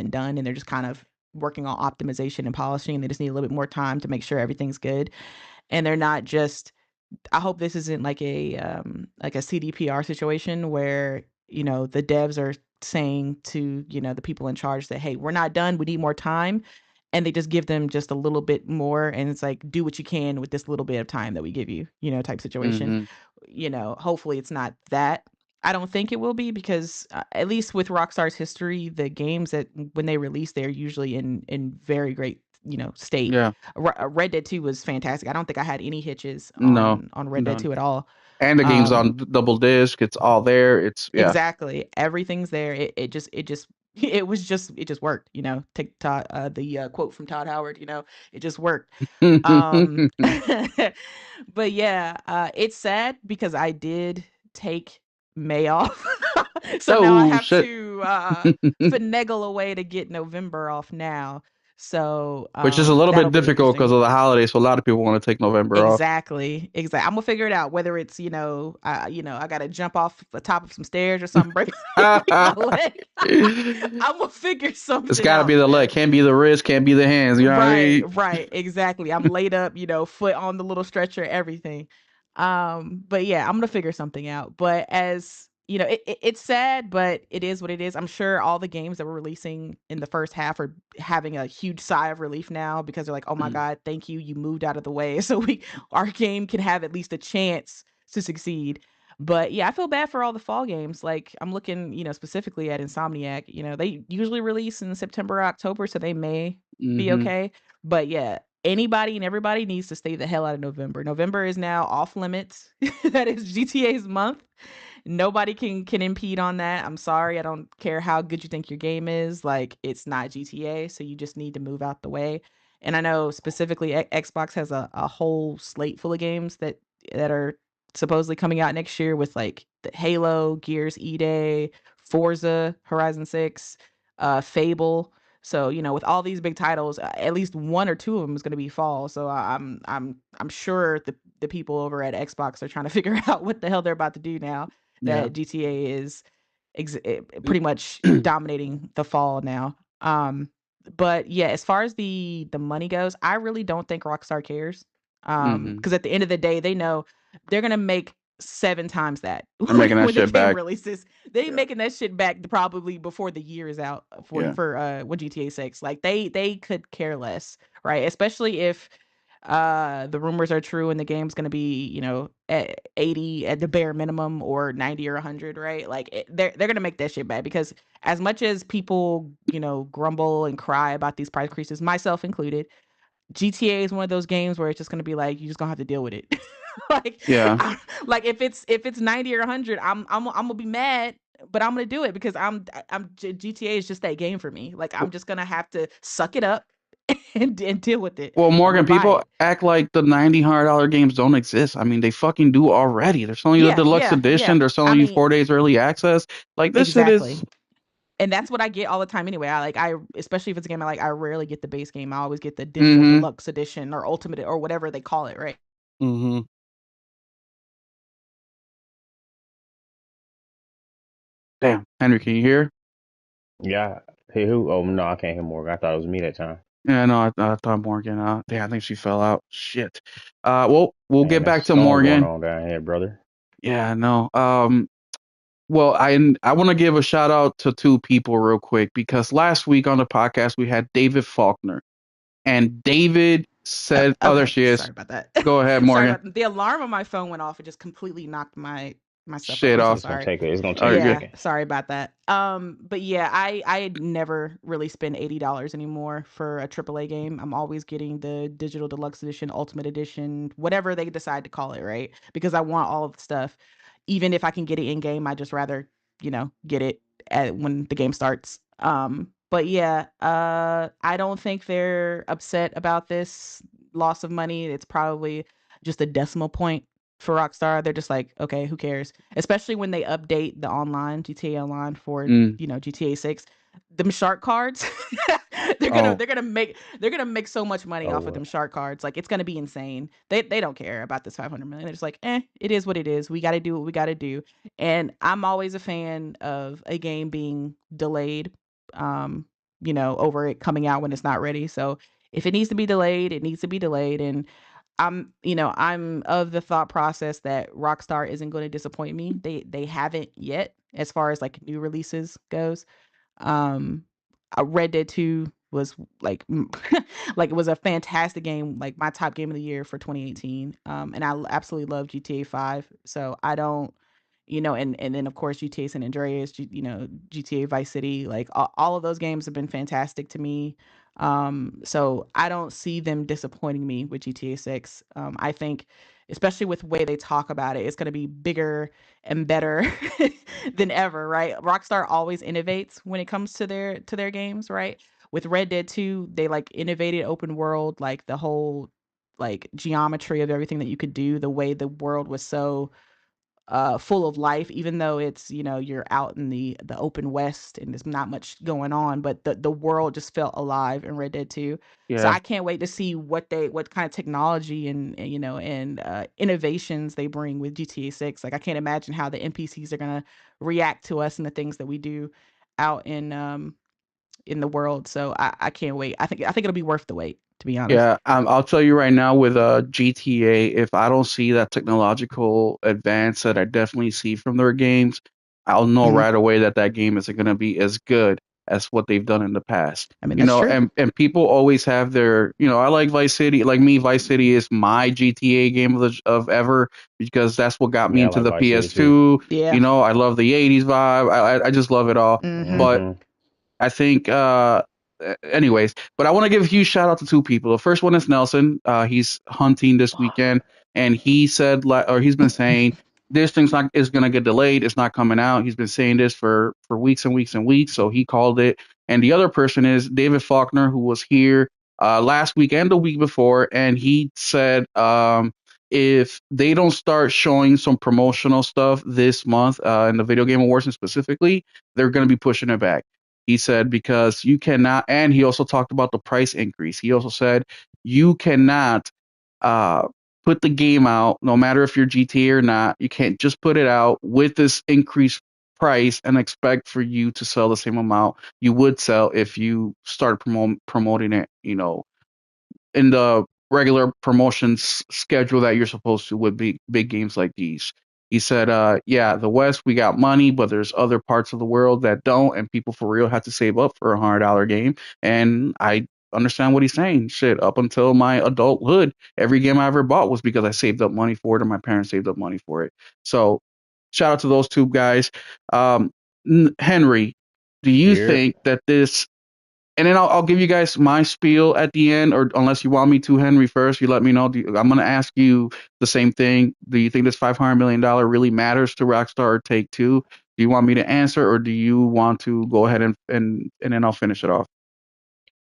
C: done, and they're just kind of working on optimization and polishing. They just need a little bit more time to make sure everything's good. And they're not just I hope this isn't like a CDPR situation where, the devs are saying to, the people in charge that, hey, we're not done, we need more time. And they just give them just a little bit more, and it's like, do what you can with this little bit of time that we give you, type situation.
A: Hmm.
C: Hopefully it's not that. I don't think it will be, because at least with Rockstar's history, the games that when they release, they're usually in very great, state.
A: Yeah.
C: Red Dead 2 was fantastic. I don't think I had any hitches
A: No.
C: on Red Dead
A: No.
C: 2 at all.
A: And the game's
C: Um,
A: on double disc. It's all there. It's yeah.
C: exactly. Everything's there. It just it just worked, Take Todd, the quote from Todd Howard, it just worked. Um but yeah, it's sad because I did take May off. So now I
A: Oh
C: have
A: shit.
C: to finagle a way to get November off now. So
A: Which is a little
C: that'll
A: bit
C: be
A: difficult because
C: interesting.
A: of the holidays. So a lot of people want to take November off.
C: Exactly. I'm gonna figure it out. Whether it's I gotta jump off the top of some stairs or something, break, break my leg. I'm gonna figure
A: It's
C: something
A: got to be
C: out,
A: the leg,
C: man.
A: can't be the wrist, can't be the hands. You know what I
C: Right,
A: mean?
C: right, exactly. I'm laid up, foot on the little stretcher, everything. But yeah, I'm gonna figure something out. But as it's sad, but it is what it is. I'm sure all the games that we're releasing in the first half are having a huge sigh of relief now because they're like, oh my God, thank you. You moved out of the way. So our game can have at least a chance to succeed. But yeah, I feel bad for all the fall games. Like I'm looking, specifically at Insomniac. They usually release in September or October, so they may be
A: Mm-hmm.
C: okay. But yeah, anybody and everybody needs to stay the hell out of November. November is now off limits. That is GTA's month. Nobody can impede on that. I'm sorry. I don't care how good you think your game is. Like it's not GTA, so you just need to move out the way. And I know specifically Xbox has a whole slate full of games that are supposedly coming out next year with like the Halo, Gears E-Day, Forza Horizon 6, Fable. So, with all these big titles, at least one or two of them is going to be fall. So I'm sure the people over at Xbox are trying to figure out what the hell they're about to do now
A: Yeah.
C: that GTA is pretty much dominating the fall now. But yeah, as far as the money goes, I really don't think Rockstar cares.
A: Mm-hmm.
C: Because at the end of the day, they know they're gonna make 7 times that
A: They're making that
C: when the
A: shit
C: game
A: back.
C: releases. They
A: Yeah.
C: making that shit back probably before the year is out for
A: Yeah.
C: when GTA 6. Like they could care less, right? Especially if the rumors are true and the game's going to be at 80 at the bare minimum or 90 or 100, right? Like they're going to make that shit back because as much as people grumble and cry about these price increases, myself included, GTA is one of those games where it's just going to be like you just going to have to deal with it. like
A: Yeah.
C: like if it's 90 or 100, I'm going to be mad, but I'm going to do it because GTA is just that game for me. Like I'm just going to have to suck it up and deal with it.
A: Well,
C: I'm
A: Morgan,
C: gonna buy
A: people
C: it.
A: act like the $90 games don't exist. I mean, they fucking do already. They're selling you the
C: Yeah,
A: deluxe
C: yeah, yeah.
A: edition. They're
C: I
A: selling you
C: mean,
A: 4 days early access. Like this shit
C: exactly.
A: is.
C: And that's what I get all the time anyway. I especially if it's a game I rarely get the base game. I always get the digital
A: Mm-hmm.
C: deluxe edition or ultimate or whatever they call it, right?
A: Mm-hmm. Damn, Henry, can you hear?
B: Yeah. Hey, who? Oh no, I can't hear Morgan. I thought it was me that time.
A: Yeah, no, I thought Morgan. Yeah, I think she fell out. Shit. Well, we'll
B: Man,
A: get
B: that's a
A: back to
B: storm going
A: Morgan.
B: on down here, brother.
A: Yeah, no. Well, I want to give a shout out to 2 people real quick because last week on the podcast we had David Faulkner, and David said, "Oh, there
C: Okay,
A: she is."
C: sorry about that.
A: Go ahead,
C: Sorry
A: Morgan.
C: about the alarm on my phone went off. It just completely knocked my stuff over.
A: Shit
C: I'm so
A: off.
B: It's gonna
C: sorry.
B: take a. It's gonna
A: Oh,
B: take
A: you're
B: a
A: good.
C: Yeah,
B: second.
C: sorry about that. But yeah, I never really spend $80 anymore for a AAA game. I'm always getting the digital deluxe edition, ultimate edition, whatever they decide to call it, right? Because I want all of the stuff. Even if I can get it in game, I just rather, get it when the game starts. But yeah, I don't think they're upset about this loss of money. It's probably just a decimal point for Rockstar. They're just like, okay, who cares? Especially when they update the online GTA Online for
A: Mm.
C: GTA 6. Them shark cards,
A: Oh,
C: they're gonna make so much money off of
B: Oh,
C: them shark cards. Like it's gonna be insane. They don't care about this 500 million. They're just like, it is what it is. We got to do what we got to do. And I'm always a fan of a game being delayed, over it coming out when it's not ready. So if it needs to be delayed, it needs to be delayed. And I'm of the thought process that Rockstar isn't going to disappoint me. They haven't yet as far as like new releases goes. Um Red Dead 2 was like like it was a fantastic game, like my top game of the year for 2018. And I absolutely love GTA 5. So I don't and then of course GTA San Andreas, GTA Vice City, like all of those games have been fantastic to me. So I don't see them disappointing me with GTA 6. I think especially with the way they talk about it, it's going to be bigger and better than ever, right? Rockstar always innovates when it comes to their games, right? With Red Dead 2, they like innovated open world, like the whole like geometry of everything that you could do, the way the world was so full of life, even though it's, you know, you're out in the open west and there's not much going on, but the world just felt alive in Red Dead 2. So
A: Yeah.
C: I can't wait to see what kind of technology and you know and innovations they bring with GTA 6. Like I can't imagine how the NPCs are gonna react to us and the things that we do out in the world. So I can't wait. I think it'll be worth the wait, to be honest.
A: Yeah, I'll tell you right now with GTA, if I don't see that technological advance that I definitely see from their games, I'll know
C: Mhm.
A: right away that that game isn't going to be as good as what they've done in the past.
C: I mean,
A: You
C: that's
A: know,
C: true.
A: and people always have their, you know, I like Vice City. Like me, Vice City is my GTA game of ever because that's what got me
B: Yeah, I
A: into
B: like
A: the
B: Vice City too.
A: PS2. You
C: Yeah.
A: know, I love the 80s vibe. I just love it all.
C: Mm-hmm.
A: But
B: Hmm.
A: I think, anyways, but I want to give a huge shout out to two people. The first one is Nelson. He's hunting this weekend, and he said, or he's been saying, this thing's not is gonna get delayed. It's not coming out. He's been saying this for weeks and weeks and weeks. So he called it. And the other person is David Faulkner, who was here last week and the week before, and he said, if they don't start showing some promotional stuff this month in the Video Game Awards and specifically, they're going to be pushing it back. He said because you cannot, and he also talked about the price increase. He also said you cannot uh, put the game out, no matter if you're GTA or not. You can't just put it out with this increased price and expect for you to sell the same amount you would sell if you started promoting it, you know, in the regular promotions schedule that you're supposed to with big games like these. He said, yeah, the West, we got money, but there's other parts of the world that don't, and people for real have to save up for $100 game. And I understand what he's saying. Shit, up until my adulthood, every game I ever bought was because I saved up money for it or my parents saved up money for it. So shout out to those two guys. Um, Henry, do you
B: Here,
A: think that this and then I'll give you guys my spiel at the end, or unless you want me to, Henry, first, you let me know. I'm going to ask you the same thing. Do you think this $500 million really matters to Rockstar or Take Two? Do you want me to answer, or do you want to go ahead and then I'll finish it off?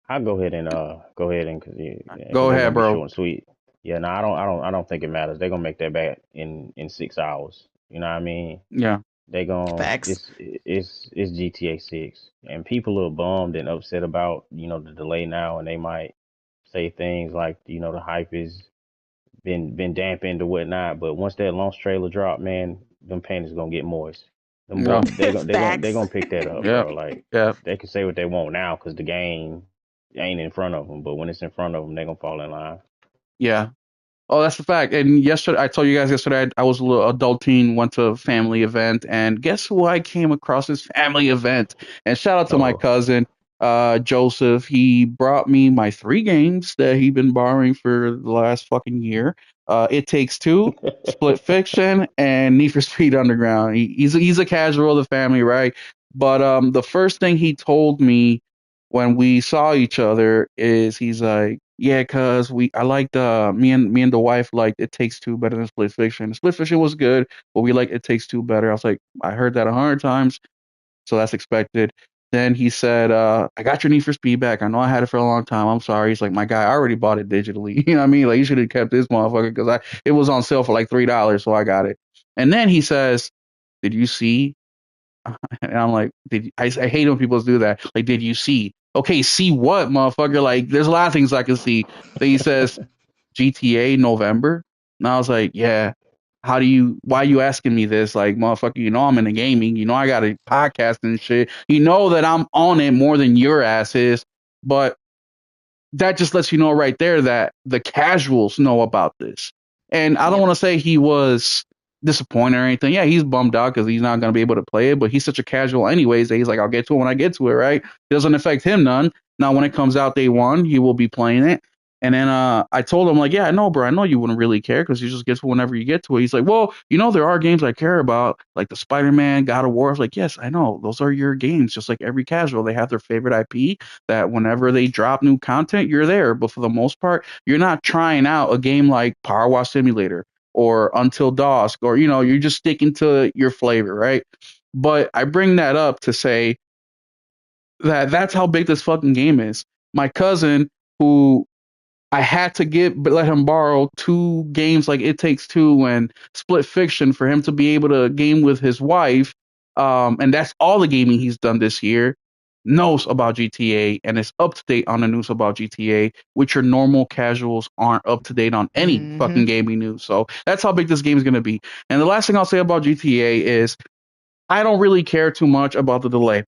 B: I'll go ahead and
A: Go
B: because they're
A: ahead,
B: gonna be
A: bro.
B: short and sweet. Yeah, no, I don't think it matters. They're gonna make that back in 6 hours. You know what I mean?
A: Yeah,
B: They gon'
C: Facts.
B: it's GTA 6, and people are bummed and upset about the delay now, and they might say things like the hype is been dampened or whatnot. But once that launch trailer drop, man, them panties gonna get moist. Them
A: yeah,
B: boy, they
C: Facts.
B: gonna pick that up,
A: yeah,
B: bro. Like
A: yeah.
B: they can say what they want now because the game ain't in front of them, but when it's in front of them, they gonna fall in line.
A: Yeah. Oh, that's the fact. And yesterday, I told you guys yesterday, I was a little adulting, went to a family event, and guess who I came across this family event? And shout out to my
B: Oh,
A: cousin, Joseph. He brought me my three games that he'd been borrowing for the last fucking year. It Takes Two, Split Fiction, and Need for Speed Underground. He's a casual of the family, right? But the first thing he told me when we saw each other is he's like, yeah, cause I liked me and the wife liked It Takes Two better than Split Fiction. Split Fiction was good, but we like It Takes Two better. I was like, I heard that 100 times, so that's expected. Then he said, I got your Need for Speed back. I know I had it for a long time. I'm sorry. He's like, my guy, I already bought it digitally. You know what I mean? Like you should have kept this motherfucker because it was on sale for like $3, so I got it. And then he says, did you see and I'm like, I hate when people do that. Like, did you see? Okay, see what, motherfucker? Like, there's a lot of things I can see. Then he says GTA November, and I was like, yeah. Why are you asking me this? Like, motherfucker, you know I'm into gaming. You know I got a podcast and shit. You know that I'm on it more than your ass is. But that just lets you know right there that the casuals know about this. And I don't
C: Yep.
A: want to say he was disappointed or anything. Yeah, he's bummed out because he's not going to be able to play it, but he's such a casual anyways that he's like, I'll get to it when I get to it, right? It doesn't affect him none. Now, when it comes out day one, he will be playing it. And then I told him, like, yeah, I know, bro. I know you wouldn't really care because you just get to it whenever you get to it. He's like, well, there are games I care about, like the Spider-Man, God of War. I was like, yes, I know. Those are your games, just like every casual. They have their favorite IP that whenever they drop new content, you're there. But for the most part, you're not trying out a game like Power Wash Simulator or Until Dusk, or you're just sticking to your flavor, right? But I bring that up to say that that's how big this fucking game is. My cousin, who I had to let him borrow 2 games like It Takes Two and Split Fiction for him to be able to game with his wife. And that's all the gaming he's done this year. Knows about GTA and is up to date on the news about GTA, which your normal casuals aren't up to date on any fucking gaming news. So that's how big this game is going to be. And the last thing I'll say about GTA is I don't really care too much about the delay.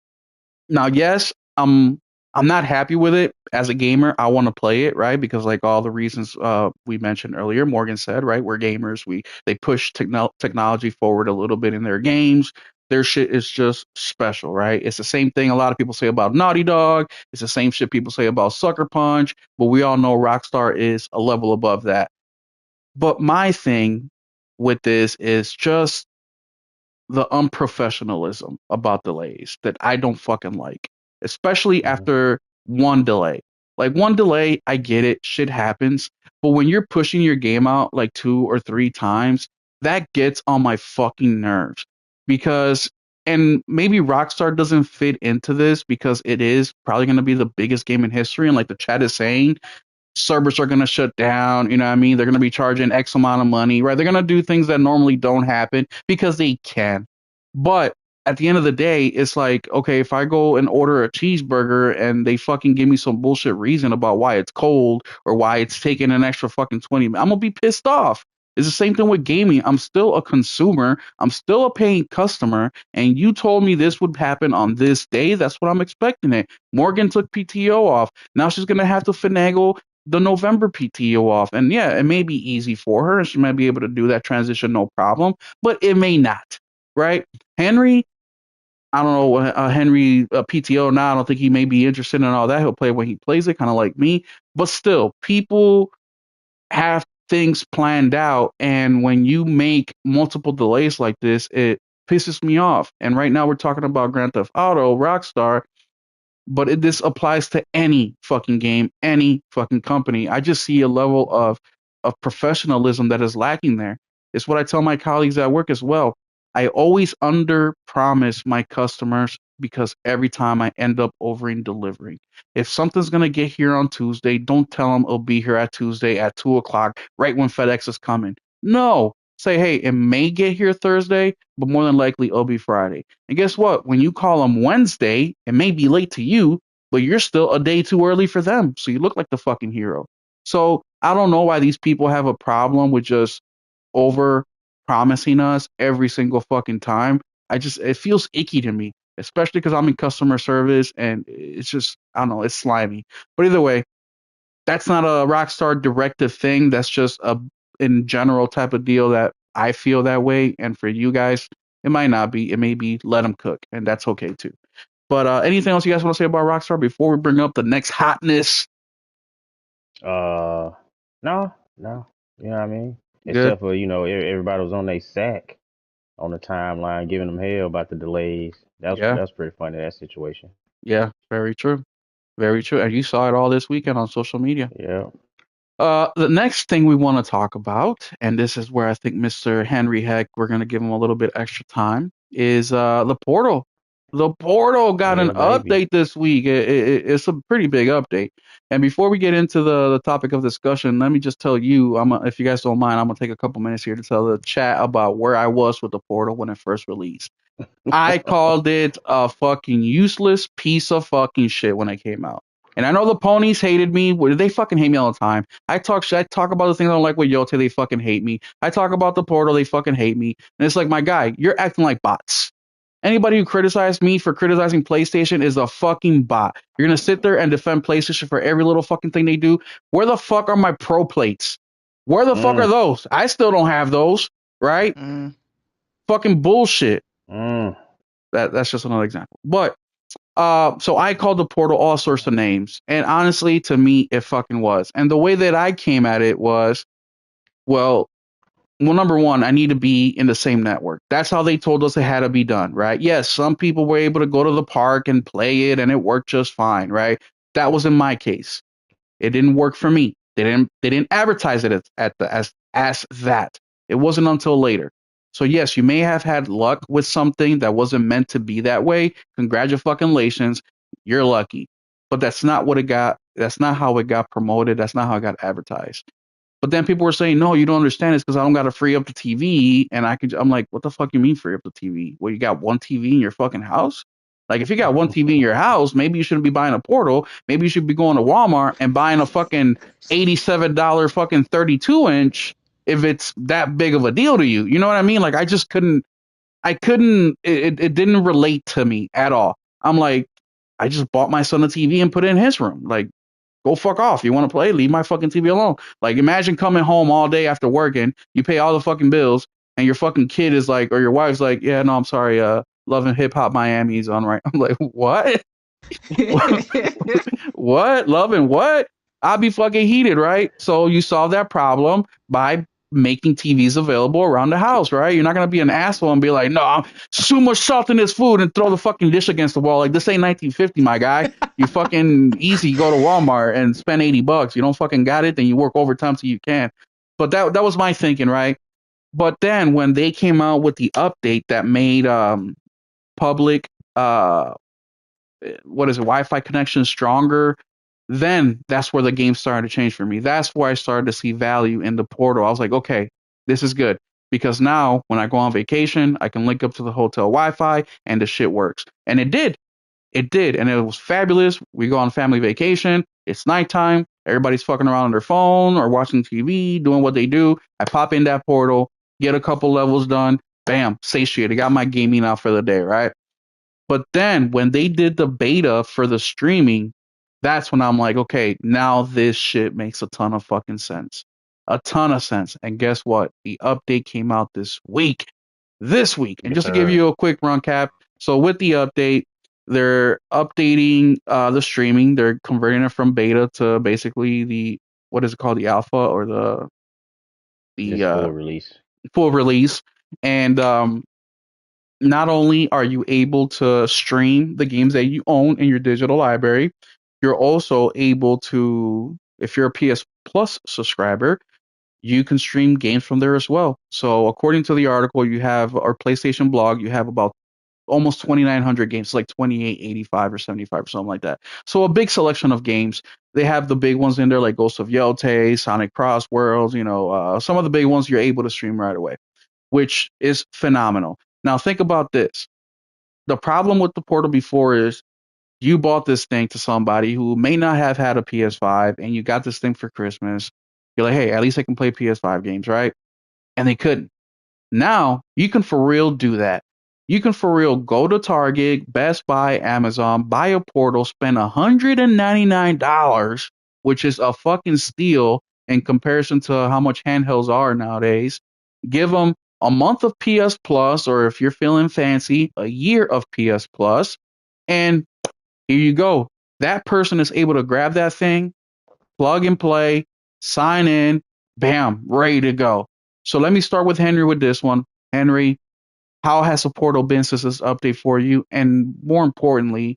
A: Now, yes, I'm not happy with it as a gamer. I want to play it, right? Because like all the reasons we mentioned earlier, Morgan said, right? We're gamers. They push technology forward a little bit in their games. Their shit is just special, right? It's the same thing a lot of people say about Naughty Dog. It's the same shit people say about Sucker Punch, but we all know Rockstar is a level above that. But my thing with this is just the unprofessionalism about delays that I don't fucking like, especially
B: Mhm.
A: after one delay. Like one delay, I get it, shit happens. But when you're pushing your game out like 2 or 3 times, that gets on my fucking nerves. Because, and maybe Rockstar doesn't fit into this because it is probably going to be the biggest game in history. And like the chat is saying, servers are going to shut down. You know what I mean? They're going to be charging X amount of money, right? They're going to do things that normally don't happen because they can. But at the end of the day, it's like, okay, if I go and order a cheeseburger and they fucking give me some bullshit reason about why it's cold or why it's taking an extra fucking 20 minutes, I'm going to be pissed off. It's the same thing with gaming. I'm still a consumer. I'm still a paying customer. And you told me this would happen on this day. That's what I'm expecting it. Morgan took PTO off. Now she's going to have to finagle the November PTO off. And yeah, it may be easy for her and she might be able to do that transition no problem, but it may not, right? Henry, I don't know, Henry PTO now, I don't think he may be interested in all that. He'll play when he plays it, kind of like me. But still, people have things planned out. And when you make multiple delays like this, it pisses me off. And right now we're talking about Grand Theft Auto, Rockstar, but this applies to any fucking game, any fucking company. I just see a level of professionalism that is lacking there. It's what I tell my colleagues at work as well. I always under promise my customers because every time I end up overing delivering. If something's gonna get here on Tuesday, don't tell them it'll be here at Tuesday at 2 o'clock, right when FedEx is coming. No, say, hey, it may get here Thursday, but more than likely it'll be Friday. And guess what? When you call them Wednesday, it may be late to you, but you're still a day too early for them. So you look like the fucking hero. So I don't know why these people have a problem with just over promising us every single fucking time. It feels icky to me, especially because I'm in customer service and it's just, I don't know, it's slimy. But either way, that's not a Rockstar directive thing. That's just a in general type of deal that I feel that way. And for you guys, it might not be. It may be let them cook, and that's okay too. But anything else you guys want to say about Rockstar before we bring up the next hotness?
B: No, no. You know what I mean?
A: Good.
B: Except for, everybody was on their sack on the timeline, giving them hell about the delays.
A: Yeah.
B: That's pretty funny, that situation.
A: Yeah. Very true. Very true. And you saw it all this weekend on social media.
B: Yeah.
A: The next thing we want to talk about, and this is where I think Mr. Henry Heck, we're going to give him a little bit extra time, is the Portal. The Portal got an
B: Yeah, baby.
A: update this week. It's a pretty big update. And before we get into the topic of discussion, let me just tell you, if you guys don't mind, I'm going to take a couple minutes here to tell the chat about where I was with the Portal when it first released. I called it a fucking useless piece of fucking shit when it came out. And I know the ponies hated me. They fucking hate me all the time. I talk shit. I talk about the things I don't like with Yote. They fucking hate me. I talk about the Portal. They fucking hate me. And it's like, my guy, you're acting like bots. Anybody who criticized me for criticizing PlayStation is a fucking bot. You're gonna sit there and defend PlayStation for every little fucking thing they do. Where the fuck are my pro plates? Where the fuck are those? I still don't have those, right? Fucking bullshit. That's just another example. But so I called the Portal all sorts of names, and honestly, to me, it fucking was. And the way that I came at it was, well, number one, I need to be in the same network. That's how they told us it had to be done, right? Yes, some people were able to go to the park and play it, and it worked just fine, right? That was in my case. It didn't work for me. They didn't advertise it as that. It wasn't until later. So yes, you may have had luck with something that wasn't meant to be that way. Congratulations, you're lucky. But that's not what it got That's not how it got promoted. That's not how it got advertised. But then people were saying, no, you don't understand. It's because I don't got to free up the TV, and I can. I'm like, what the fuck you mean free up the TV? Well, you got one TV in your fucking house. Like, if you got one TV in your house, maybe you shouldn't be buying a Portal. Maybe you should be going to Walmart and buying a fucking $87 fucking 32-inch if it's that big of a deal to you. You know what I mean? Like, I just couldn't. I couldn't. It didn't relate to me at all. I'm like, I just bought my son a TV and put it in his room. Like, go fuck off. You want to play? Leave my fucking TV alone. Like, imagine coming home all day after working, you pay all the fucking bills, and your fucking kid is like, or your wife's like, yeah, no, I'm sorry, Love and Hip Hop Miami's on right. I'm like, what? What? Love and what? I'll be fucking heated, right? So you solve that problem by making TVs available around the house, right? You're not gonna be an asshole and be like, no, I'm too much salt in this food and throw the fucking dish against the wall. Like, this ain't 1950, my guy. You fucking easy go to Walmart and spend $80. You don't fucking got it, then you work overtime so you can. But that was my thinking, right? But then when they came out with the update that made public what is it, Wi-Fi connection stronger, then that's where the game started to change for me. That's where I started to see value in the Portal. I was like, okay, this is good because now when I go on vacation, I can link up to the hotel Wi-Fi and the shit works. And it did. It did, and it was fabulous. We go on family vacation. It's nighttime. Everybody's fucking around on their phone or watching TV, doing what they do. I pop in that Portal, get a couple levels done. Bam, satiated. Got my gaming out for the day, right? But then when they did the beta for the streaming, that's when I'm like, okay, now this shit makes a ton of fucking sense. A ton of sense. And guess what? The update came out this week. This week. And
B: Yes,
A: just to give
B: sir.
A: you a quick run cap, so with the update, they're updating the streaming. They're converting it from beta to basically the what is it called? The alpha or the
B: This full release.
A: full release. And not only are you able to stream the games that you own in your digital library, you're also able to, if you're a PS Plus subscriber, you can stream games from there as well. So according to the article, you have our PlayStation blog, you have about almost 2,900 games, like 2,885 or 75 or something like that. So a big selection of games. They have the big ones in there like Ghost of Yotei, Sonic Cross Worlds, some of the big ones you're able to stream right away, which is phenomenal. Now think about this. The problem with the Portal before is you bought this thing to somebody who may not have had a PS5 and you got this thing for Christmas. You're like, hey, at least I can play PS5 games, right? And they couldn't. Now you can for real do that. You can for real go to Target, Best Buy, Amazon, buy a Portal, spend $199, which is a fucking steal in comparison to how much handhelds are nowadays. Give them a month of PS Plus, or if you're feeling fancy, a year of PS Plus, and here you go. That person is able to grab that thing, plug and play, sign in, bam, ready to go. So let me start with Henry with this one. Henry, how has the Portal been since this update for you? And more importantly,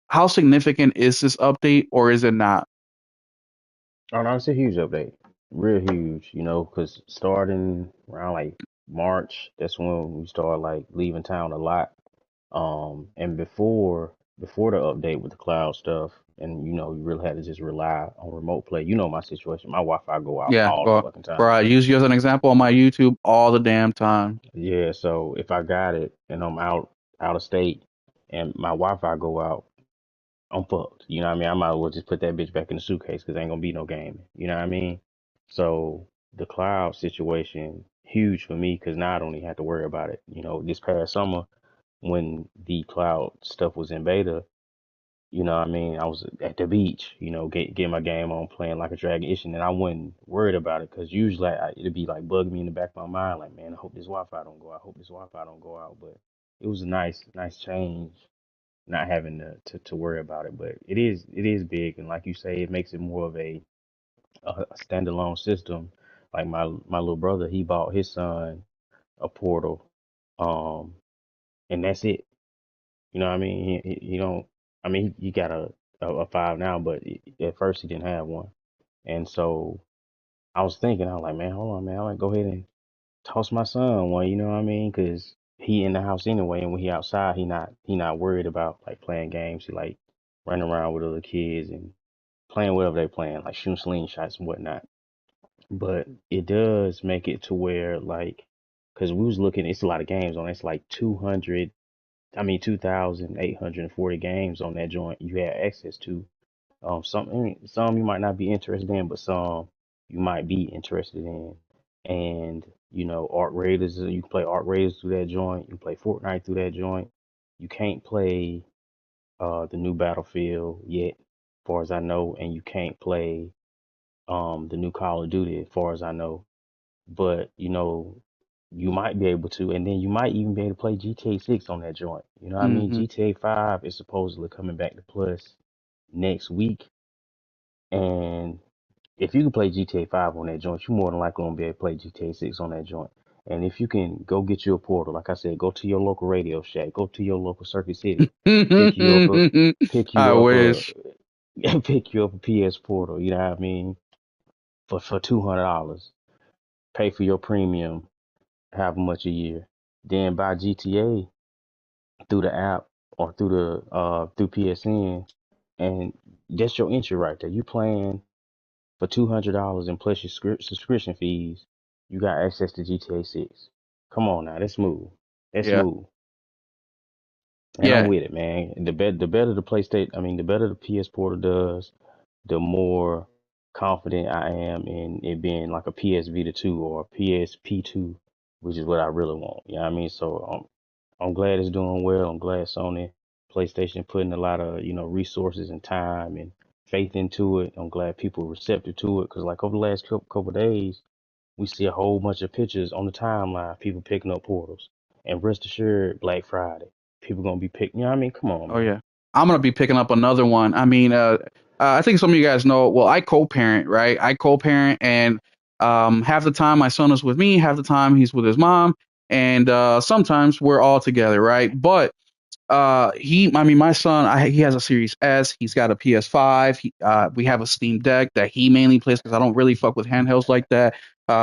A: how significant is this update or is it not?
B: Oh no, it's a huge update. Real huge, because starting around like March, that's when we start like leaving town a lot. And before the update with the cloud stuff, and you really had to just rely on remote play. You know my situation. My Wi-Fi go out
A: Yeah,
B: all the
A: well,
B: fucking time.
A: bro, I use you as an example on my YouTube all the damn time.
B: Yeah, so if I got it and I'm out of state and my Wi-Fi go out, I'm fucked. You know what I mean? I might as well just put that bitch back in the suitcase because ain't gonna be no gaming. You know what I mean? So the cloud situation huge for me because now I don't even have to worry about it. This past summer when the cloud stuff was in beta, what I mean, I was at the beach, getting my game on, playing like a dragon itching, and I wasn't worried about it because usually it'd be like bugging me in the back of my mind, like, man, I hope this Wi-Fi don't go out. I hope this Wi-Fi don't go out. But it was a nice change not having to worry about it. But it is big, and like you say, it makes it more of a standalone system. Like my little brother, he bought his son a Portal, um, and that's it. You know what I mean? He don't. I mean, he got a five now, but at first he didn't have one, and so I was thinking, I was like, man, hold on, man, I might go ahead and toss my son one. You know what I mean? Because he in the house anyway, and when he outside, he not worried about like playing games. He like running around with other kids and playing whatever they playing, like shooting slingshots and whatnot. But it does make it to where like, because we was looking, it's a lot of games on. It's like 2,840 games on that joint. You have access to. Some you might not be interested in, but some you might be interested in. And Arc Raiders, you can play Arc Raiders through that joint. You can play Fortnite through that joint. You can't play the new Battlefield yet, as far as I know, and you can't play the new Call of Duty, as far as I know. But you might be able to, and then you might even be able to play GTA 6 on that joint. You know what I mean?
A: Mm-hmm.
B: GTA 5 is supposedly coming back to Plus next week, and if you can play GTA 5 on that joint, you're more than likely gonna be able to play GTA 6 on that joint. And if you can go get you a portal, like I said, go to your local Radio Shack, go to your local Circuit City, pick you up a pick
A: I
B: you up a
A: wish.
B: pick you up a PS Portal. You know what I mean? For $200, pay for your premium, however much a year, then buy GTA through the app or through PSN, and that's your entry right there. You playing for $200 and plus your subscription fees, you got access to GTA 6. Come on now, that's smooth. That's
A: Yeah.
B: smooth. And I'm
A: Yeah.
B: with it, man. The better the PlayStation, I mean, the better the PS Portal does, the more confident I am in it being like a PS Vita 2 or a PSP 2, which is what I really want. You know what I mean? So I'm glad it's doing well. I'm glad Sony, PlayStation putting a lot of resources and time and faith into it. I'm glad people are receptive to it because like over the last couple days, we see a whole bunch of pictures on the timeline, people picking up portals. And rest assured, Black Friday, people gonna be picking. You know what I mean? Come on,
A: Oh
B: man.
A: yeah. I'm gonna be picking up another one. I mean, I think some of you guys know. Well, I co-parent, right? I co-parent, and half the time my son is with me, half the time he's with his mom, and sometimes we're all together, right? But I mean, my son, he has a Series S. He's got a PS5. We have a Steam Deck that he mainly plays because I don't really fuck with handhelds like that.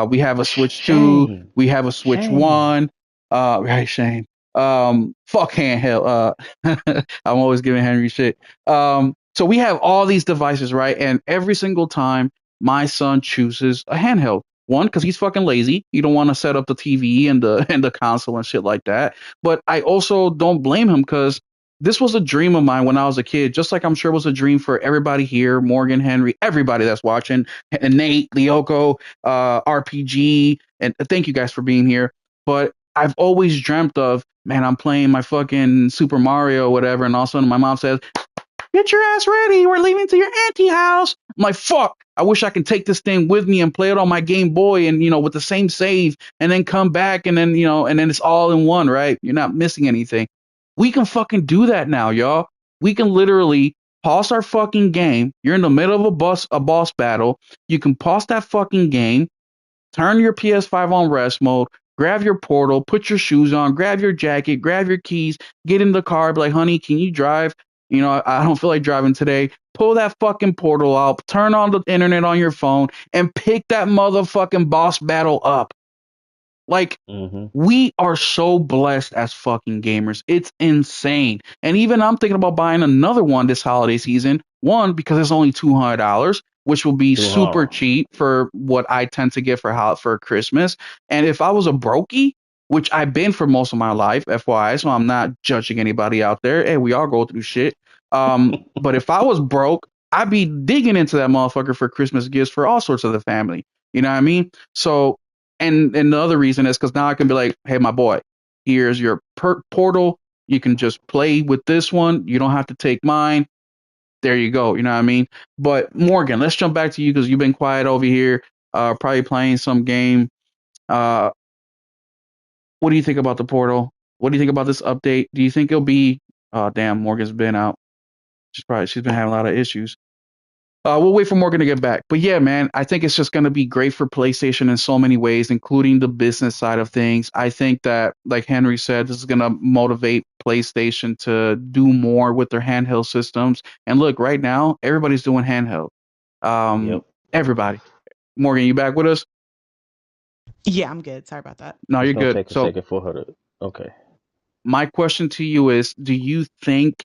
A: We have a Switch 2.
B: Shame,
A: We have a Switch
B: shame.
A: 1. Right, Shane. Fuck handheld. I'm always giving Henry shit. So we have all these devices, right? And every single time my son chooses a handheld. One, because he's fucking lazy. You don't want to set up the TV and the and the console and shit like that. But I also don't blame him because this was a dream of mine when I was a kid, just like I'm sure it was a dream for everybody here, Morgan, Henry, everybody that's watching, and Nate, Lyoko, RPG, and thank you guys for being here. But I've always dreamt of, man, I'm playing my fucking Super Mario, whatever, and all of a sudden my mom says, get your ass ready. We're leaving to your auntie house. I'm like, fuck. I wish I could take this thing with me and play it on my Game Boy and, with the same save and then come back and then, and then it's all in one, right? You're not missing anything. We can fucking do that now, y'all. We can literally pause our fucking game. You're in the middle of a boss battle. You can pause that fucking game, turn your PS5 on rest mode, grab your portal, put your shoes on, grab your jacket, grab your keys, get in the car, be like, honey, can you drive? I don't feel like driving today. Pull that fucking portal out, turn on the internet on your phone, and pick that motherfucking boss battle up. Like,
B: Hmm.
A: we are so blessed as fucking gamers. It's insane. And even I'm thinking about buying another one this holiday season. One, because it's only $200, which will be
B: Too
A: super
B: hard.
A: cheap for what I tend to get for Christmas. And if I was a brokey, which I've been for most of my life, FYI, so I'm not judging anybody out there. Hey, we all go through shit. But if I was broke, I'd be digging into that motherfucker for Christmas gifts for all sorts of the family. You know what I mean? So and the other reason is because now I can be like, hey, my boy, here's your portal. You can just play with this one. You don't have to take mine. There you go. You know what I mean? But Morgan, let's jump back to you because you've been quiet over here, probably playing some game. Uh, what do you think about the portal? What do you think about this update? Do you think it'll be? Oh, damn, Morgan's been out. She's been having a lot of issues. We'll wait for Morgan to get back. But yeah, man, I think it's just going to be great for PlayStation in so many ways, including the business side of things. I think that, like Henry said, this is going to motivate PlayStation to do more with their handheld systems. And look, right now, everybody's doing handheld. Um,
B: Yep.
A: everybody. Morgan, you back with us?
C: Yeah, I'm good. Sorry about that.
A: No,
B: It's
A: you're
B: gonna
A: good.
B: take a
A: So
B: second for her to. Okay.
A: my question to you is, do you think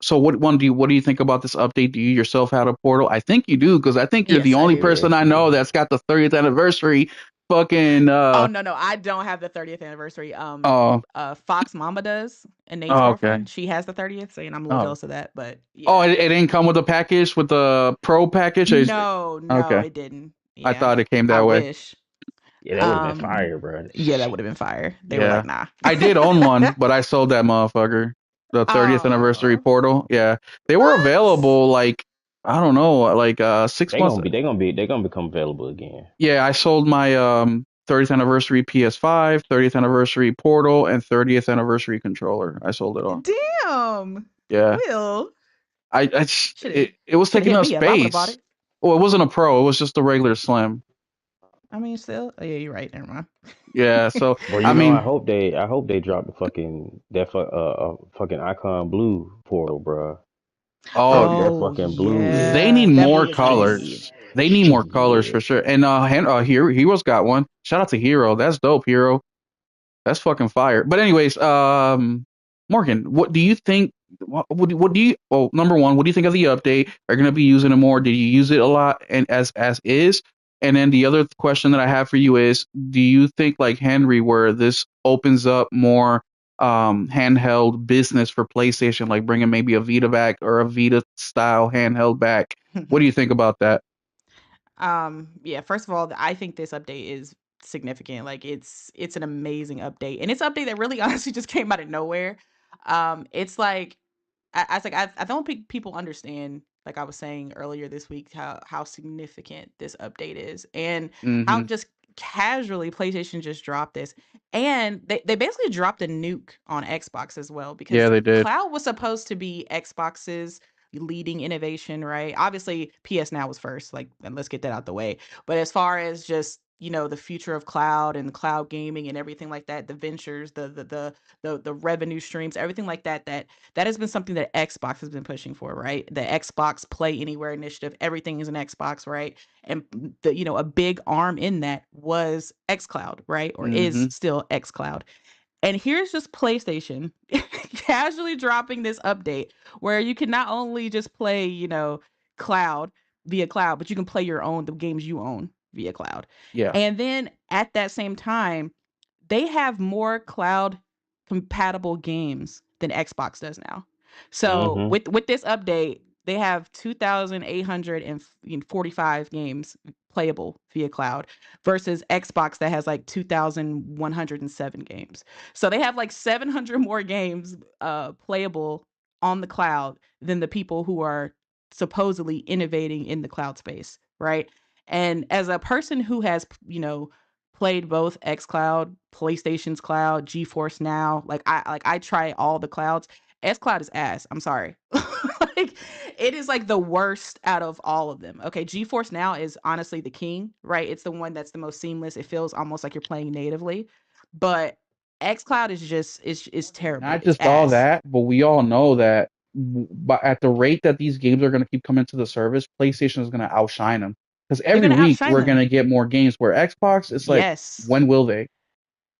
A: So what do you think about this update? Do you yourself have a portal? I think you do because I think you're the
C: Yes, I
A: only
C: do.
A: person I know that's got the 30th anniversary fucking
C: Oh no, I don't have the 30th anniversary.
A: oh
C: Fox Mama does, and Nate's
A: oh okay.
C: girlfriend. She has the 30th, so and I'm a little
A: Oh.
C: jealous of that. But
A: Oh,
C: yeah,
A: it didn't come with the package with the pro package.
C: no,
A: Okay.
C: it didn't.
A: I
C: Yeah,
A: thought it came
C: I
A: that way.
C: wish.
B: Yeah, that would have been
C: Um,
B: fire, bro.
C: yeah, that would have been fire. They were
A: Yeah.
C: like, nah.
A: I did own one, but I sold that motherfucker. The 30th anniversary
C: Oh,
A: portal. Yeah. They were
C: what?
A: available like I don't know, like 6 months.
B: They're gonna become available again.
A: Yeah, I sold my 30th anniversary PS5, 30th anniversary portal, and 30th anniversary controller. I sold it all.
C: Damn.
A: Yeah.
C: Will should have
A: It was
C: should have
A: taking
C: hit
A: up
C: me up. I would have bought
A: space.
C: it.
A: Well, it wasn't a pro. It was just a regular slim.
C: I mean, still. Oh, yeah, you're right. Never mind.
A: Yeah. So
B: Bro,
A: I mean,
B: I hope they drop the fucking Icon Blue portal, bro.
A: oh
B: That
C: Oh
B: fucking blue is
A: they
C: yeah,
A: need
C: that
A: more
C: blue is nice.
A: colors. They need more colors
B: shit.
A: for sure. And Hero's got one. Shout out to Hero. That's dope, Hero. That's fucking fire. But anyways, Morgan, what do you think? What do you? Well, number one, what do you think of the update? Are you gonna be using it more? Did you use it a lot and as is? And then the other question that I have for you is, do you think like Henry, where this opens up more handheld business for PlayStation, like bringing maybe a Vita back or a Vita style handheld back? What do you think about that?
C: Yeah, first of all, I think this update is significant. Like it's an amazing update. And it's an update that really honestly just came out of nowhere. It's like I was like I don't think people understand, like I was saying earlier this week, how significant this update is and how
A: Mm-hmm.
C: just casually PlayStation just dropped this. And they basically dropped a nuke on Xbox as well
A: Yeah,
C: because
A: they did.
C: cloud was supposed to be Xbox's leading innovation, right? Obviously, PS Now was first, like, and let's get that out the way. But as far as just the future of cloud and cloud gaming and everything like that, the ventures, the revenue streams, everything like that has been something that Xbox has been pushing for, right? The Xbox Play Anywhere initiative, everything is an Xbox, right? And a big arm in that was xCloud, right? Or is
A: Mm-hmm.
C: still xCloud. And here's just PlayStation casually dropping this update where you can not only just play, cloud via cloud, but you can play the games you own via cloud.
A: Yeah.
C: And then at that same time, they have more cloud compatible games than Xbox does now. So
B: Mm-hmm.
C: with this update, they have 2,845 games playable via cloud versus Xbox that has like 2,107 games. So they have like 700 more games playable on the cloud than the people who are supposedly innovating in the cloud space, right? And as a person who has, played both xCloud, PlayStation's cloud, GeForce Now, I try all the clouds. xCloud is ass. I'm sorry. Like it is like the worst out of all of them. Okay, GeForce Now is honestly the king, right? It's the one that's the most seamless. It feels almost like you're playing natively. But xCloud is just is terrible.
A: Not
C: It's
A: just all
C: ass.
A: that, but we all know that but at the rate that these games are going to keep coming to the service, PlayStation is going to outshine them. Because
C: They're
A: every
C: gonna
A: week
C: outshine
A: we're going
C: them.
A: to get more games. Where Xbox, it's like,
C: Yes.
A: when will they?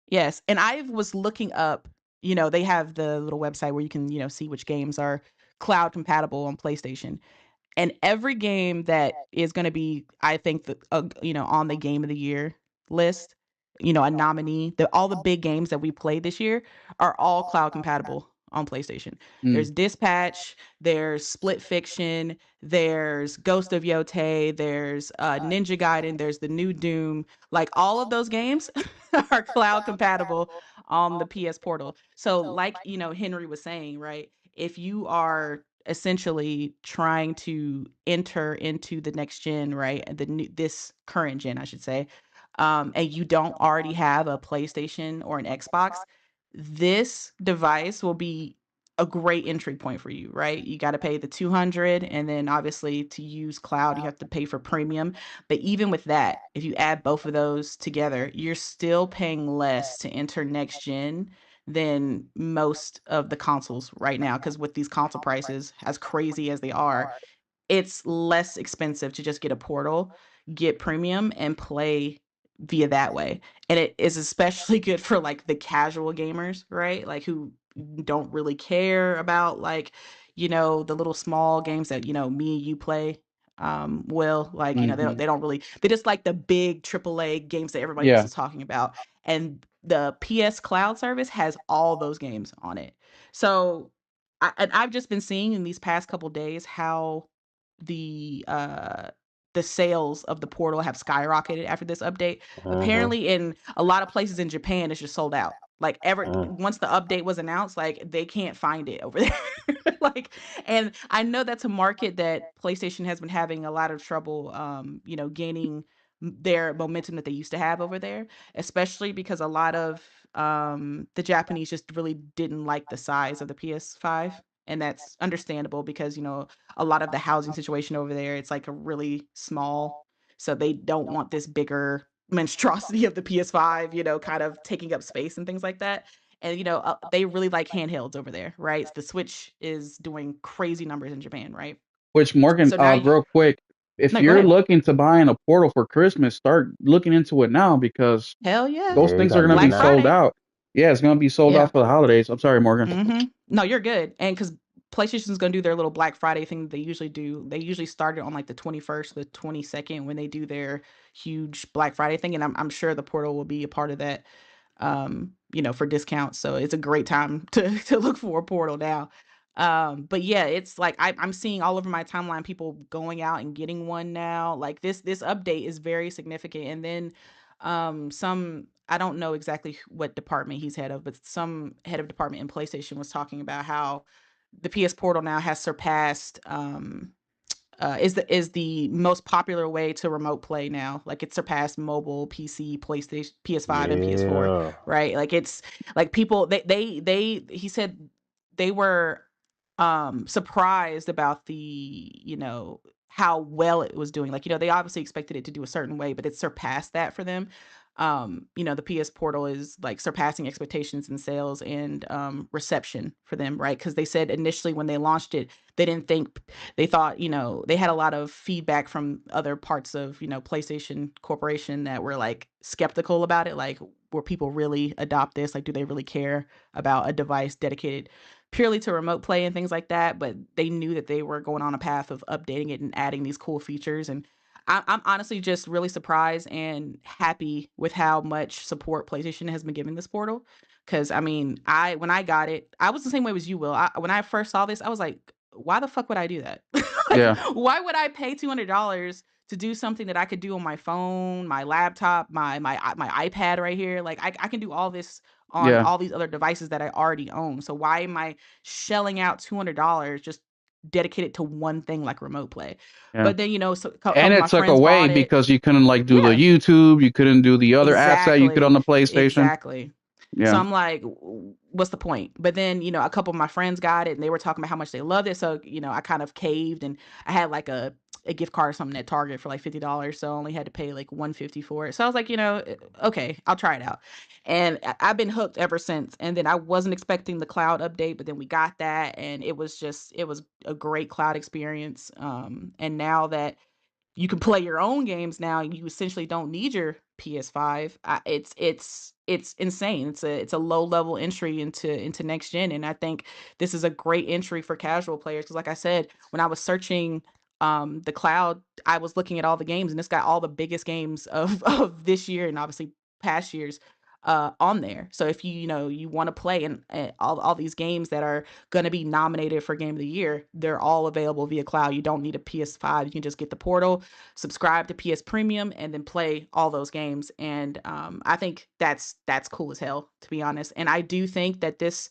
C: Yes, and I was looking up, they have the little website where you can, see which games are cloud compatible on PlayStation. And every game that is going to be, I think, on the game of the year list, a nominee, all the big games that we played this year are all cloud compatible on PlayStation.
A: Mm,
C: There's Dispatch, there's Split Fiction, there's Ghost of Yotei, there's Ninja Gaiden, there's the new Doom. Like all of those games are cloud compatible on the PS Portal. So, like Henry was saying, right? If you are essentially trying to enter into the next gen, right? This current gen, I should say, and you don't already have a PlayStation or an Xbox, this device will be a great entry point for you, right? You got to pay the 200, and then obviously to use cloud you have to pay for premium. But even with that, if you add both of those together, you're still paying less to enter next gen than most of the consoles right now, because with these console prices as crazy as they are, it's less expensive to just get a portal, get premium, and play via that way. And it is especially good for like the casual gamers, right? Like who don't really care about like, the little small games that me and you play. Will, like,
A: Hmm.
C: they don't really, they just like the big AAA games that everybody else
A: Yeah,
C: is talking about. And the PS Cloud service has all those games on it. So I've just been seeing in these past couple days how the uh the sales of the portal have skyrocketed after this update.
B: Mm-hmm.
C: Apparently in a lot of places in Japan it's just sold out. Like, ever
B: Mm.
C: once the update was announced, like, they can't find it over there. Like, and I know that's a market that PlayStation has been having a lot of trouble gaining their momentum that they used to have over there, especially because a lot of the Japanese just really didn't like the size of the PS5. And that's understandable because, a lot of the housing situation over there, it's like a really small. So they don't want this bigger monstrosity of the PS5, kind of taking up space and things like that. And, they really like handhelds over there, right? The Switch is doing crazy numbers in Japan, right?
A: which Morgan,
C: So now you,
A: real quick, if
C: no, go
A: you're
C: ahead.
A: looking to buying a Portal for Christmas, start looking into it now because
C: Hell yeah.
A: those
B: Yeah, you
A: things are
B: gotta
A: gonna
B: look
A: be
C: Black
A: sold
B: now.
C: Friday.
A: out. Yeah, it's gonna be sold
C: Yeah.
A: out for the holidays. I'm sorry, Morgan.
C: No, you're good. And because PlayStation's gonna do their little Black Friday thing that they usually do. They usually start it on like the 21st, the 22nd when they do their huge Black Friday thing. And I'm sure the portal will be a part of that, for discounts. So it's a great time to look for a portal now. But yeah, it's like I'm seeing all over my timeline people going out and getting one now. Like, this update is very significant. And then some, I don't know exactly what department he's head of, but some head of department in PlayStation was talking about how the PS Portal now has surpassed is the most popular way to remote play now. Like, it surpassed mobile, PC, PlayStation, PS5, and PS4.
B: Yeah.
C: Right? Like, it's like people they he said they were surprised about the how well it was doing. Like, they obviously expected it to do a certain way, but it surpassed that for them. The PS Portal is like surpassing expectations in sales and reception for them, right? Because they said initially when they launched it, they didn't think they thought, they had a lot of feedback from other parts of, PlayStation Corporation that were like skeptical about it. Like, will people really adopt this? Like, do they really care about a device dedicated purely to remote play and things like that? But they knew that they were going on a path of updating it and adding these cool features. And I'm honestly just really surprised and happy with how much support PlayStation has been giving this portal. Because I mean, when I got it, I was the same way as you, Will. When I first saw this, I was like, why the fuck would I do that? Like,
A: Yeah,
C: why would I pay $200 to do something that I could do on my phone, my laptop, my iPad right here? Like, I can do all this on
A: yeah,
C: all these other devices that I already own. So why am I shelling out $200 just dedicated to one thing like remote play?
A: yeah.
C: But then, so a couple
A: And
C: of
A: it
C: my
A: took
C: friends
A: away
C: bought it.
A: because you couldn't like do the
C: Yeah,
A: YouTube, you couldn't do the other apps that you could on
C: exactly.
A: the PlayStation.
C: Exactly. So
A: Yeah,
C: I'm like, what's the point? But then, a couple of my friends got it and they were talking about how much they loved it. So, I kind of caved, and I had like a gift card or something at Target for like $50. So I only had to pay like $150 for it. So I was like, okay, I'll try it out. And I've been hooked ever since. And then I wasn't expecting the cloud update, but then we got that, and it was a great cloud experience. And now that you can play your own games now, you essentially don't need your PS5. It's insane. It's a low level entry into next gen, and I think this is a great entry for casual players. Because, like I said, when I was searching the cloud, I was looking at all the games, and it's got all the biggest games of of this year and obviously past years on there. So if you want to play, and all these games that are going to be nominated for game of the year, they're all available via cloud. You don't need a PS5. You can just get the portal, subscribe to PS Premium, and then play all those games. And I think that's cool as hell, to be honest. And I do think that this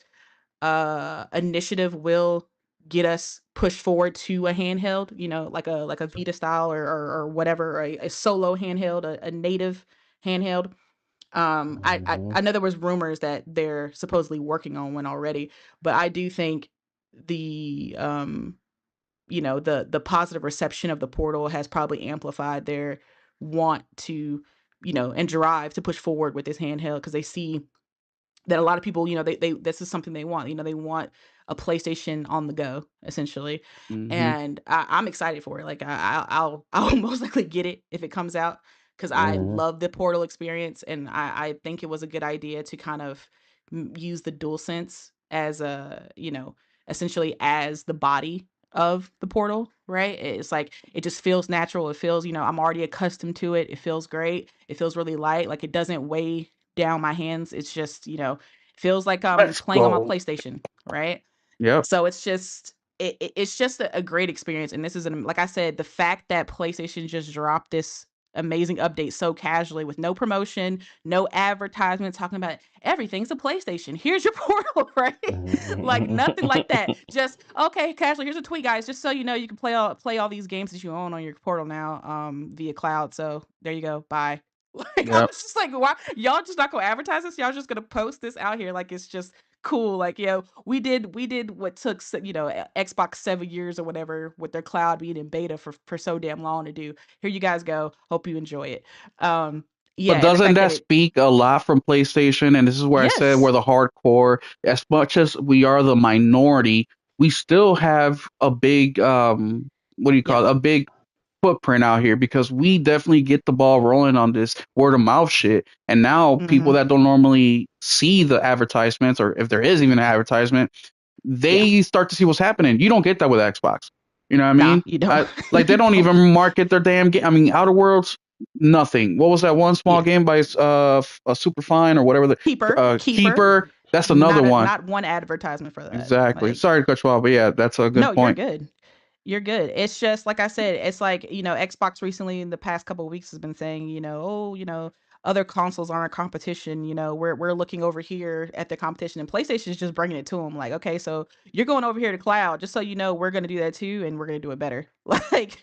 C: initiative will get us pushed forward to a handheld, like a Vita style, or whatever, a solo handheld, a native handheld.
B: Mm-hmm.
C: I know there was rumors that they're supposedly working on one already, but I do think the the positive reception of the portal has probably amplified their want to, and drive to push forward with this handheld, because they see that a lot of people, they this is something they want. They want a PlayStation on the go, essentially.
A: hmm,
C: And I'm excited for it. Like, I'll most likely get it if it comes out, because I
B: Mm-hmm.
C: love the Portal experience, and I think it was a good idea to kind of use the DualSense as essentially as the body of the portal, right? It's like it just feels natural. It feels, I'm already accustomed to it. It feels great. It feels really light. Like it doesn't weigh down my hands. It's just, feels like I'm
A: Let's
C: playing on my
A: go.
C: PlayStation, right?
A: Yep.
C: So it's just it's just a great experience. And this is like I said, the fact that PlayStation just dropped this amazing update so casually with no promotion, no advertisement talking about everything's a PlayStation. Here's your portal, right? Like nothing like that. Just okay, casually. Here's a tweet, guys. Just so you know, you can play all these games that you own on your portal now, via cloud. So there you go. Bye. Like I
A: Yep.
C: was just like, why y'all just not gonna advertise this? Y'all just gonna post this out here like it's just cool. Like, we did what took Xbox 7 years or whatever with their cloud being in beta for so damn long to do. Here you guys go. Hope you enjoy it.
A: But
C: Yeah, and the
A: doesn't
C: fact that
A: that
C: it
A: speak a lot from PlayStation? And this is where I said we're
C: yes.
A: the hardcore. As much as we are the minority, we still have a big what do you
C: Yep.
A: call it? A big footprint out here because we definitely get the ball rolling on this word of mouth shit. And now people
C: Mhm.
A: that don't normally see the advertisements, or if there is even an advertisement,
C: Yeah.
A: they start to see what's happening. You don't get that with Xbox. You know what I
C: Nah,
A: mean?
C: you don't.
A: Like they
C: You
A: don't
C: don't.
A: even market their damn game. I mean, Outer Worlds, nothing. What was that one small
C: Yeah.
A: game by Superfine or whatever, the
C: Keeper.
A: Keeper? That's another one.
C: Not one advertisement for that.
A: Exactly.
C: Like,
A: Sorry to cut you off, but yeah, that's a good
C: no, you're
A: point.
C: good. You're good. It's just like I said, it's like, Xbox recently in the past couple of weeks has been saying, oh, other consoles aren't a competition, we're looking over here at the competition, and PlayStation is just bringing it to them like, okay, so you're going over here to cloud, just so you know, we're going to do that too, and we're going to do it better. Like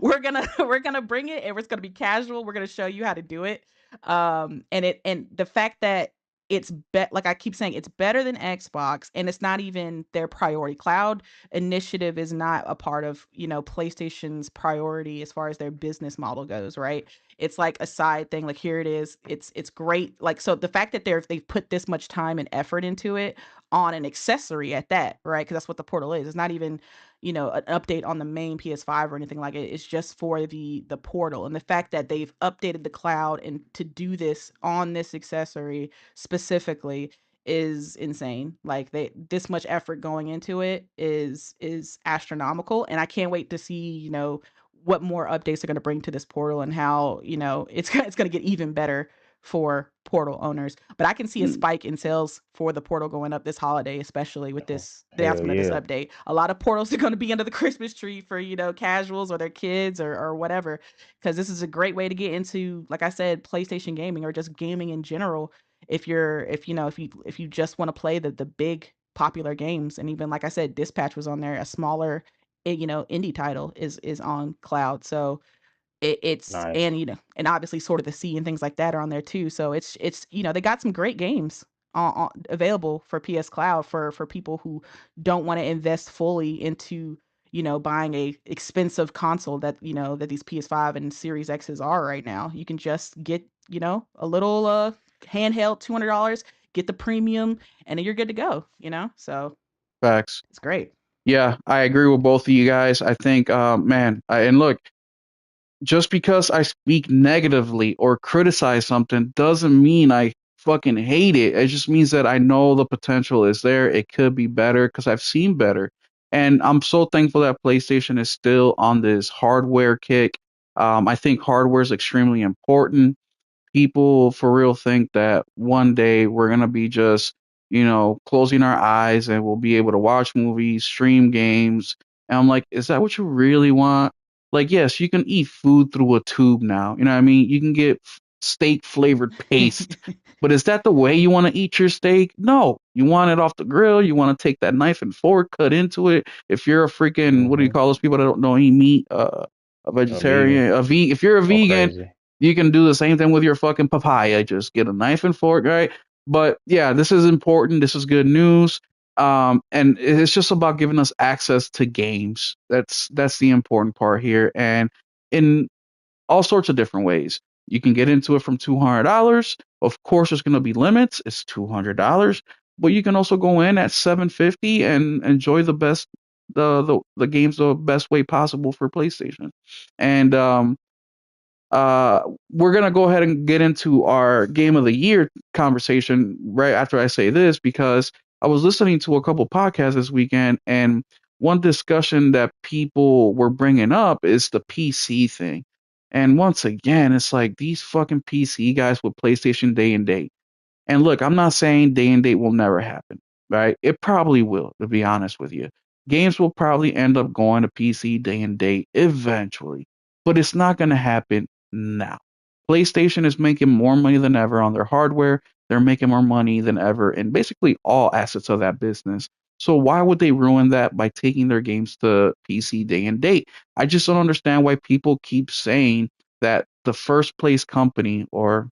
C: we're going to bring it, and it's going to be casual. We're going to show you how to do it. And the fact that like I keep saying, it's better than Xbox, and it's not even their priority. Cloud initiative is not a part of PlayStation's priority as far as their business model goes, right? It's like a side thing. Like, here it is, it's great. Like, so the fact that they've put this much time and effort into it on an accessory at that, right? Because that's what the portal is. It's not even an update on the main PS5 or anything like it. It's just for the portal. And the fact that they've updated the cloud and to do this on this accessory specifically is insane. Like, they this much effort going into it is astronomical, and I can't wait to see what more updates are going to bring to this portal, and how it's going to get even better for portal owners. But I can see a
A: Mm,
C: spike in sales for the portal going up this holiday, especially with this the
B: Hell
C: announcement of this
B: yeah.
C: update. A lot of portals are going to be under the Christmas tree for casuals or their kids, or whatever, because this is a great way to get into, like I said, PlayStation gaming, or just gaming in general. If you just want to play the big popular games. And even like I said, Dispatch was on there, a smaller indie title is on cloud. So it's
B: Nice.
C: and obviously Sword of the Sea and things like that are on there too. So it's they got some great games available for PS Cloud for people who don't want to invest fully into buying a expensive console that that these PS5 and Series X's are right now. You can just get a little handheld, $200, get the premium, and then you're good to go. So
A: facts.
C: it's great.
A: Yeah, I agree with both of you guys. I think, man, and look, just because I speak negatively or criticize something doesn't mean I fucking hate it. It just means that I know the potential is there. It could be better because I've seen better. And I'm so thankful that PlayStation is still on this hardware kick. I think hardware is extremely important. People for real think that one day we're gonna be just, closing our eyes and we'll be able to watch movies, stream games. And I'm like, is that what you really want? Like, yes, you can eat food through a tube now. You know what I mean? You can get steak flavored paste. But is that the way you want to eat your steak? No. You want it off the grill. You want to take that knife and fork, cut into it. If you're a freaking, what do you
B: Hmm.
A: call those people that don't eat meat? A
B: A vegan.
A: vegetarian, if you're a
B: Go
A: vegan,
B: crazy.
A: you can do the same thing with your fucking papaya. Just get a knife and fork, right? But yeah, this is important. This is good news. And it's just about giving us access to games. That's the important part here, and in all sorts of different ways. You can get into it from $200. Of course, there's going to be limits. It's $200, but you can also go in at 750 and enjoy the games the best way possible for PlayStation. And we're gonna go ahead and get into our game of the year conversation right after I say this because I was listening to a couple podcasts this weekend, and one discussion that people were bringing up is the PC thing. And once again, it's like these fucking PC guys with PlayStation day and date. And look, I'm not saying day and date will never happen, right? It probably will, to be honest with you. Games will probably end up going to PC day and date eventually, but it's not going to happen now. PlayStation is making more money than ever on their hardware. They're making more money than ever in basically all assets of that business. So why would they ruin that by taking their games to PC day and date? I just don't understand why people keep saying that the first place company, or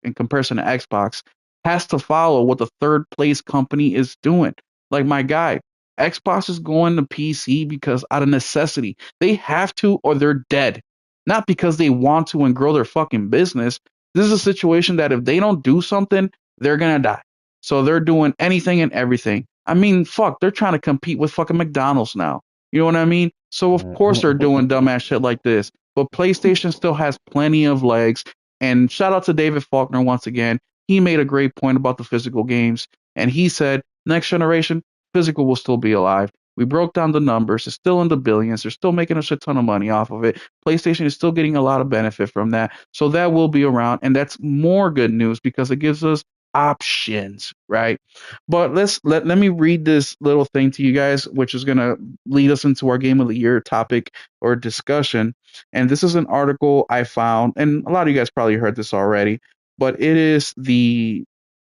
A: in comparison to Xbox, has to follow what the third place company is doing. Like my guy, Xbox is going to PC because out of necessity. They have to or they're dead. Not because they want to and grow their fucking business. This is a situation that if they don't do something, they're gonna die. So they're doing anything and everything. I mean, fuck, they're trying to compete with fucking McDonald's now. You know what I mean? So of course they're doing dumbass shit like this. But PlayStation still has plenty of legs, and shout out to David Faulkner once again. He made a great point about the physical games. And he said, next generation, physical will still be alive. We broke down the numbers. It's still in the billions. They're still making a shit ton of money off of it. PlayStation is still getting a lot of benefit from that. So that will be around. And that's more good news because it gives us options, right? But let me read this little thing to you guys, which is gonna lead us into our game of the year topic or discussion. And this is an article I found, and a lot of you guys probably heard this already, but it is the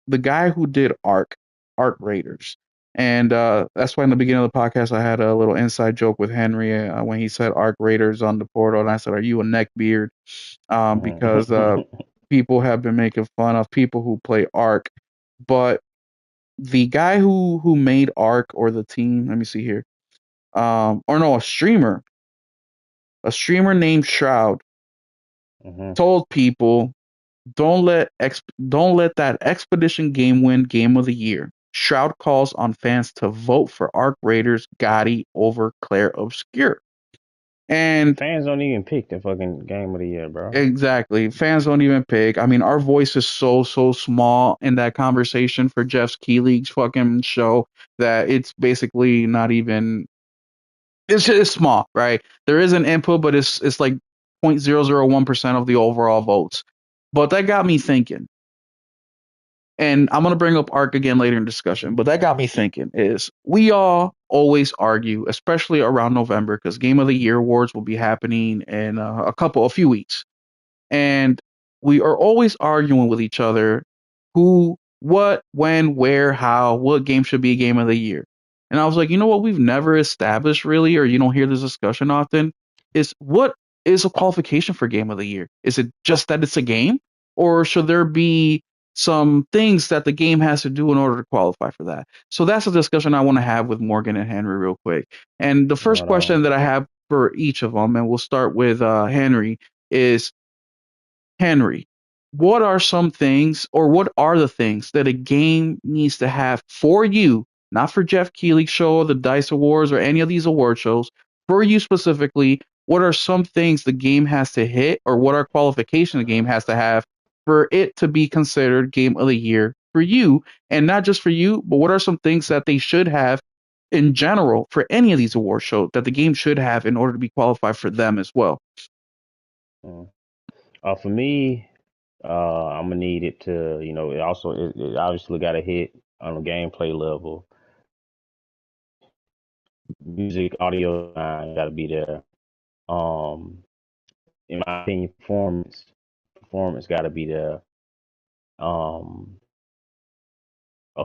A: guy who did Arc Raiders. And that's why in the beginning of the podcast I had a little inside joke with Henry when he said Arc Raiders on the portal, and I said, "Are you a neckbeard?" Because people have been making fun of people who play Arc, but the guy who made Arc, or the team, let me see here, or no, a streamer named Shroud told people, don't let that Expedition game win Game of the Year. Shroud calls on fans to vote for Arc Raiders Gotti over Claire Obscure. And
B: fans don't even pick the fucking game of the year, bro.
A: exactly, fans don't even pick. I mean, our voice is so small in that conversation for Jeff Keighley's fucking show that it's basically not even. It's small, right? There is an input, but it's like 0.001% of the overall votes. But that got me thinking. And I'm going to bring up Arc again later in discussion, but that got me thinking is we all always argue, especially around November, because Game of the Year awards will be happening in a few weeks. And we are always arguing with each other who, what, when, where, how, what game should be Game of the Year. And I was like, you know what we've never established really, or you don't hear this discussion often, is what is a qualification for Game of the Year? Is it just that it's a game? Or should there be some things that the game has to do in order to qualify for that? So that's a discussion I want to have with Morgan and Henry real quick. And the first question that I have for each of them, and we'll start with Henry, is Henry, what are some things, or what are the things that a game needs to have for you, not for Jeff Keighley's show or the Dice Awards or any of these award shows, for you specifically, what are some things the game has to hit, or what are qualifications the game has to have for it to be considered Game of the Year for you? And not just for you, but what are some things that they should have in general for any of these award shows that the game should have in order to be qualified for them as well?
B: For me, I'm gonna need it to, it obviously got to hit on a gameplay level. Music, audio, got to be there. In my opinion, performance got to be there. A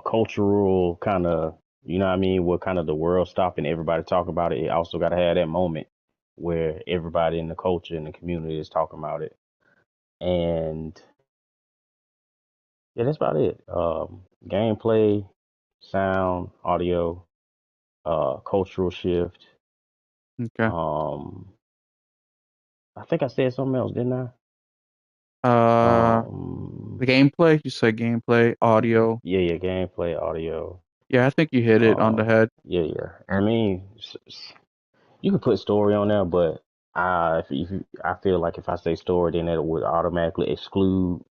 B: cultural kind of, you know what I mean, where kind of the world stop and everybody talk about it. It also got to have that moment where everybody in the culture and the community is talking about it. And yeah, that's about it. Gameplay, sound, audio, cultural shift.
A: Okay.
B: I think I said something else, didn't I?
A: The gameplay. You said gameplay, audio.
B: Yeah, gameplay, audio.
A: Yeah, I think you hit it on the head.
B: Yeah. I mean, you can put story on there, but I feel like if I say story, then it would automatically exclude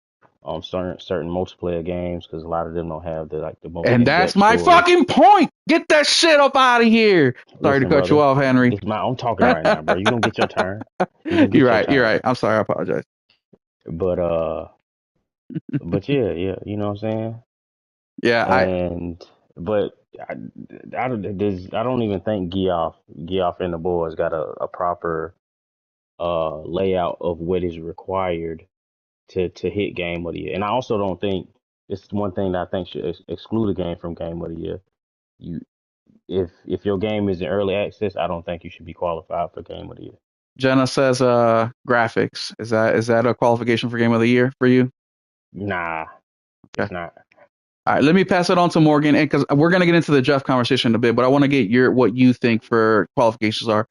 B: on certain multiplayer games because a lot of them don't have the most
A: And
B: in
A: that's
B: depth
A: my
B: stories.
A: fucking point. Get that shit up out of here. Sorry to
B: Listen,
A: cut you
B: brother,
A: off, Henry.
B: I'm talking right now, bro. You gonna get your turn. You gonna
A: You're
B: get your
A: right. You're
B: turn.
A: right. I'm sorry. I apologize.
B: But yeah, you know what I'm saying?
A: Yeah,
B: And but I, I don't even think Geoff and the boys got a proper layout of what is required to hit game of the year. And I also don't think it's one thing that I think should exclude a game from game of the year. You if your game is in early access, I don't think you should be qualified for game of the year.
A: Jenna says graphics. Is that a qualification for game of the year for you?
B: Nah,
A: Okay.
B: it's not.
A: All right, let me pass it on to Morgan, and because we're gonna get into the Jeff conversation in a bit, but I want to get what you think for qualifications are.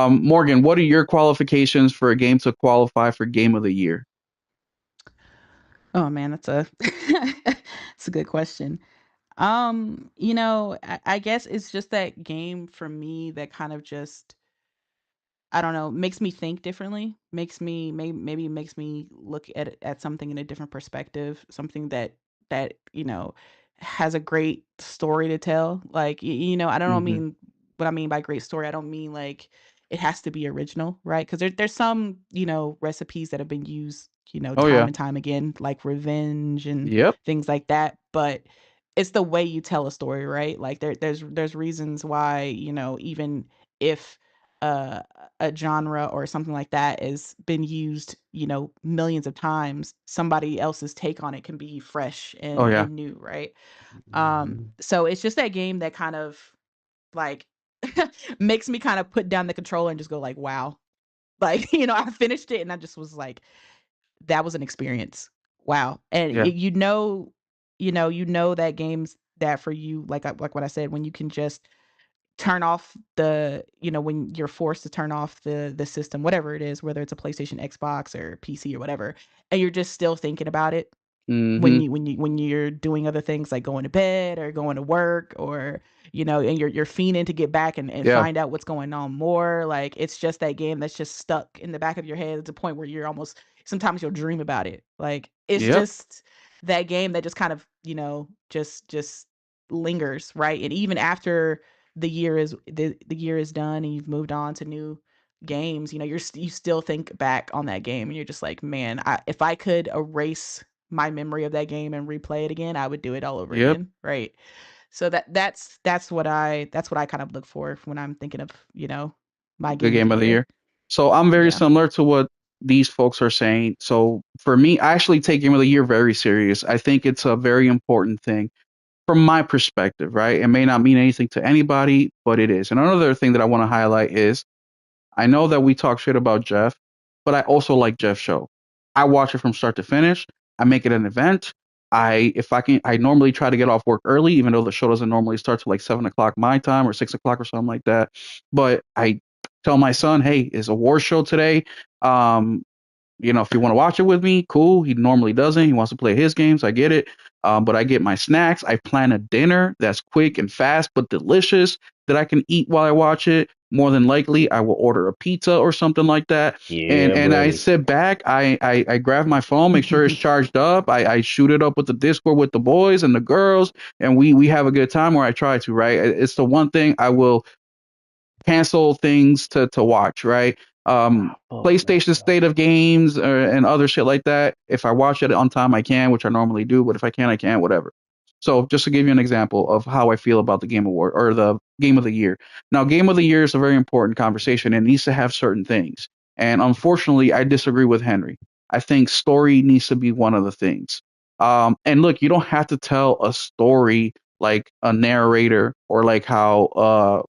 A: Morgan, what are your qualifications for a game to qualify for game of the year?
C: Oh man, that's a it's a good question. I guess it's just that game for me that kind of just I don't know, makes me think differently. Makes me maybe makes me look at something in a different perspective, something that has a great story to tell. Like I don't
A: Hmm.
C: mean what I mean by great story. I don't mean like it has to be original, right? Because there's some recipes that have been used
A: Oh
C: time
A: yeah.
C: and time again, like revenge and
A: Yep.
C: things like that. But it's the way you tell a story, right? Like there's reasons why even if uh a genre or something like that has been used millions of times, somebody else's take on it can be fresh
A: Oh
C: and
A: yeah.
C: and new, right?
B: Mhm.
C: So it's just that game that kind of like makes me kind of put down the controller and just go like, wow. Like, I finished it and I just was like, that was an experience. Wow. And
A: Yeah.
C: you know that games that for you, like what I said, when you can just turn off when you're forced to turn off the system, whatever it is, whether it's a PlayStation, Xbox, or PC or whatever, and you're just still thinking about it when
A: Hmm.
C: you're doing other things like going to bed or going to work or and you're fiending to get back and
A: Yeah.
C: find out what's going on more. Like it's just that game that's just stuck in the back of your head to the point where you're almost sometimes you'll dream about it. Like it's
A: Yep.
C: just that game that just kind of just lingers, right? And even after the year is done and you've moved on to new games, you still think back on that game and you're just like, man, if I could erase my memory of that game and replay it again, I would do it all over
A: Yep.
C: again, right? So that's what I kind of look for when I'm thinking of my
A: The
C: game of the
A: game of the
C: year.
A: year. So I'm very
C: Yeah.
A: similar to what these folks are saying. So for me, I actually take game of the year very serious. I think it's a very important thing from my perspective, right? It may not mean anything to anybody, but it is. And another thing that I want to highlight is I know that we talk shit about Jeff, but I also like Jeff's show. I watch it from start to finish. I make it an event. If I can, I normally try to get off work early, even though the show doesn't normally start till like 7 o'clock my time or 6 o'clock or something like that. But I tell my son, hey, it's a war show today. Um, if you want to watch it with me, cool. He normally doesn't. He wants to play his games. I get it. But I get my snacks. I plan a dinner that's quick and fast but delicious that I can eat while I watch it. More than likely, I will order a pizza or something like that. And
B: Yeah,
A: and I
B: buddy.
A: sit back. I grab my phone, make sure it's charged up. I shoot it up with the Discord with the boys and the girls, and we have a good time. Where I try to, right. It's the one thing I will cancel things to watch, right? Um,
B: I fuck with that
A: PlayStation
B: stuff.
A: State of Games and other shit like that. If I watch it on time, I can, which I normally do. But if I can't, I can't. Whatever. So just to give you an example of how I feel about the Game Award or the Game of the Year. Now, Game of the Year is a very important conversation and needs to have certain things. And unfortunately, I disagree with Henry. I think story needs to be one of the things. And look, you don't have to tell a story like a narrator or like how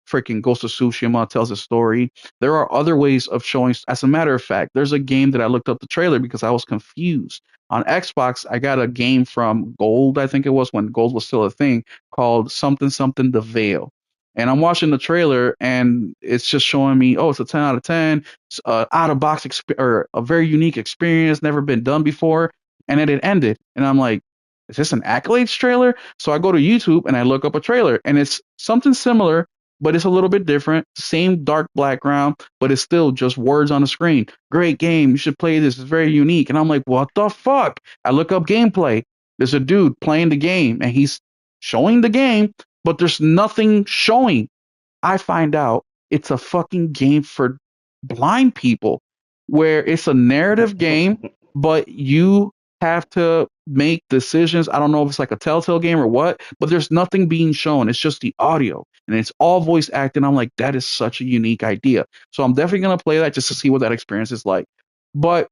A: freaking Ghost of Tsushima tells a story. There are other ways of showing. As a matter of fact, there's a game that I looked up the trailer because I was confused. On Xbox, I got a game from Gold, I think it was when Gold was still a thing, called something something The Veil. And I'm watching the trailer, and it's just showing me, oh, it's a 10 out of 10, it's out of box or a very unique experience, never been done before. And then it ended, and I'm like, is this an Accolades trailer? So I go to YouTube and I look up a trailer, and it's something similar, but it's a little bit different. Same dark background, but it's still just words on the screen. Great game. You should play this. It's very unique. And I'm like, what the fuck? I look up gameplay. There's a dude playing the game and he's showing the game, but there's nothing showing. I find out it's a fucking game for blind people where it's a narrative game, but you have to make decisions. I don't know if it's like a Telltale game or what, but there's nothing being shown. It's just the audio and it's all voice acting. I'm like, that is such a unique idea. So I'm definitely going to play that just to see what that experience is like. But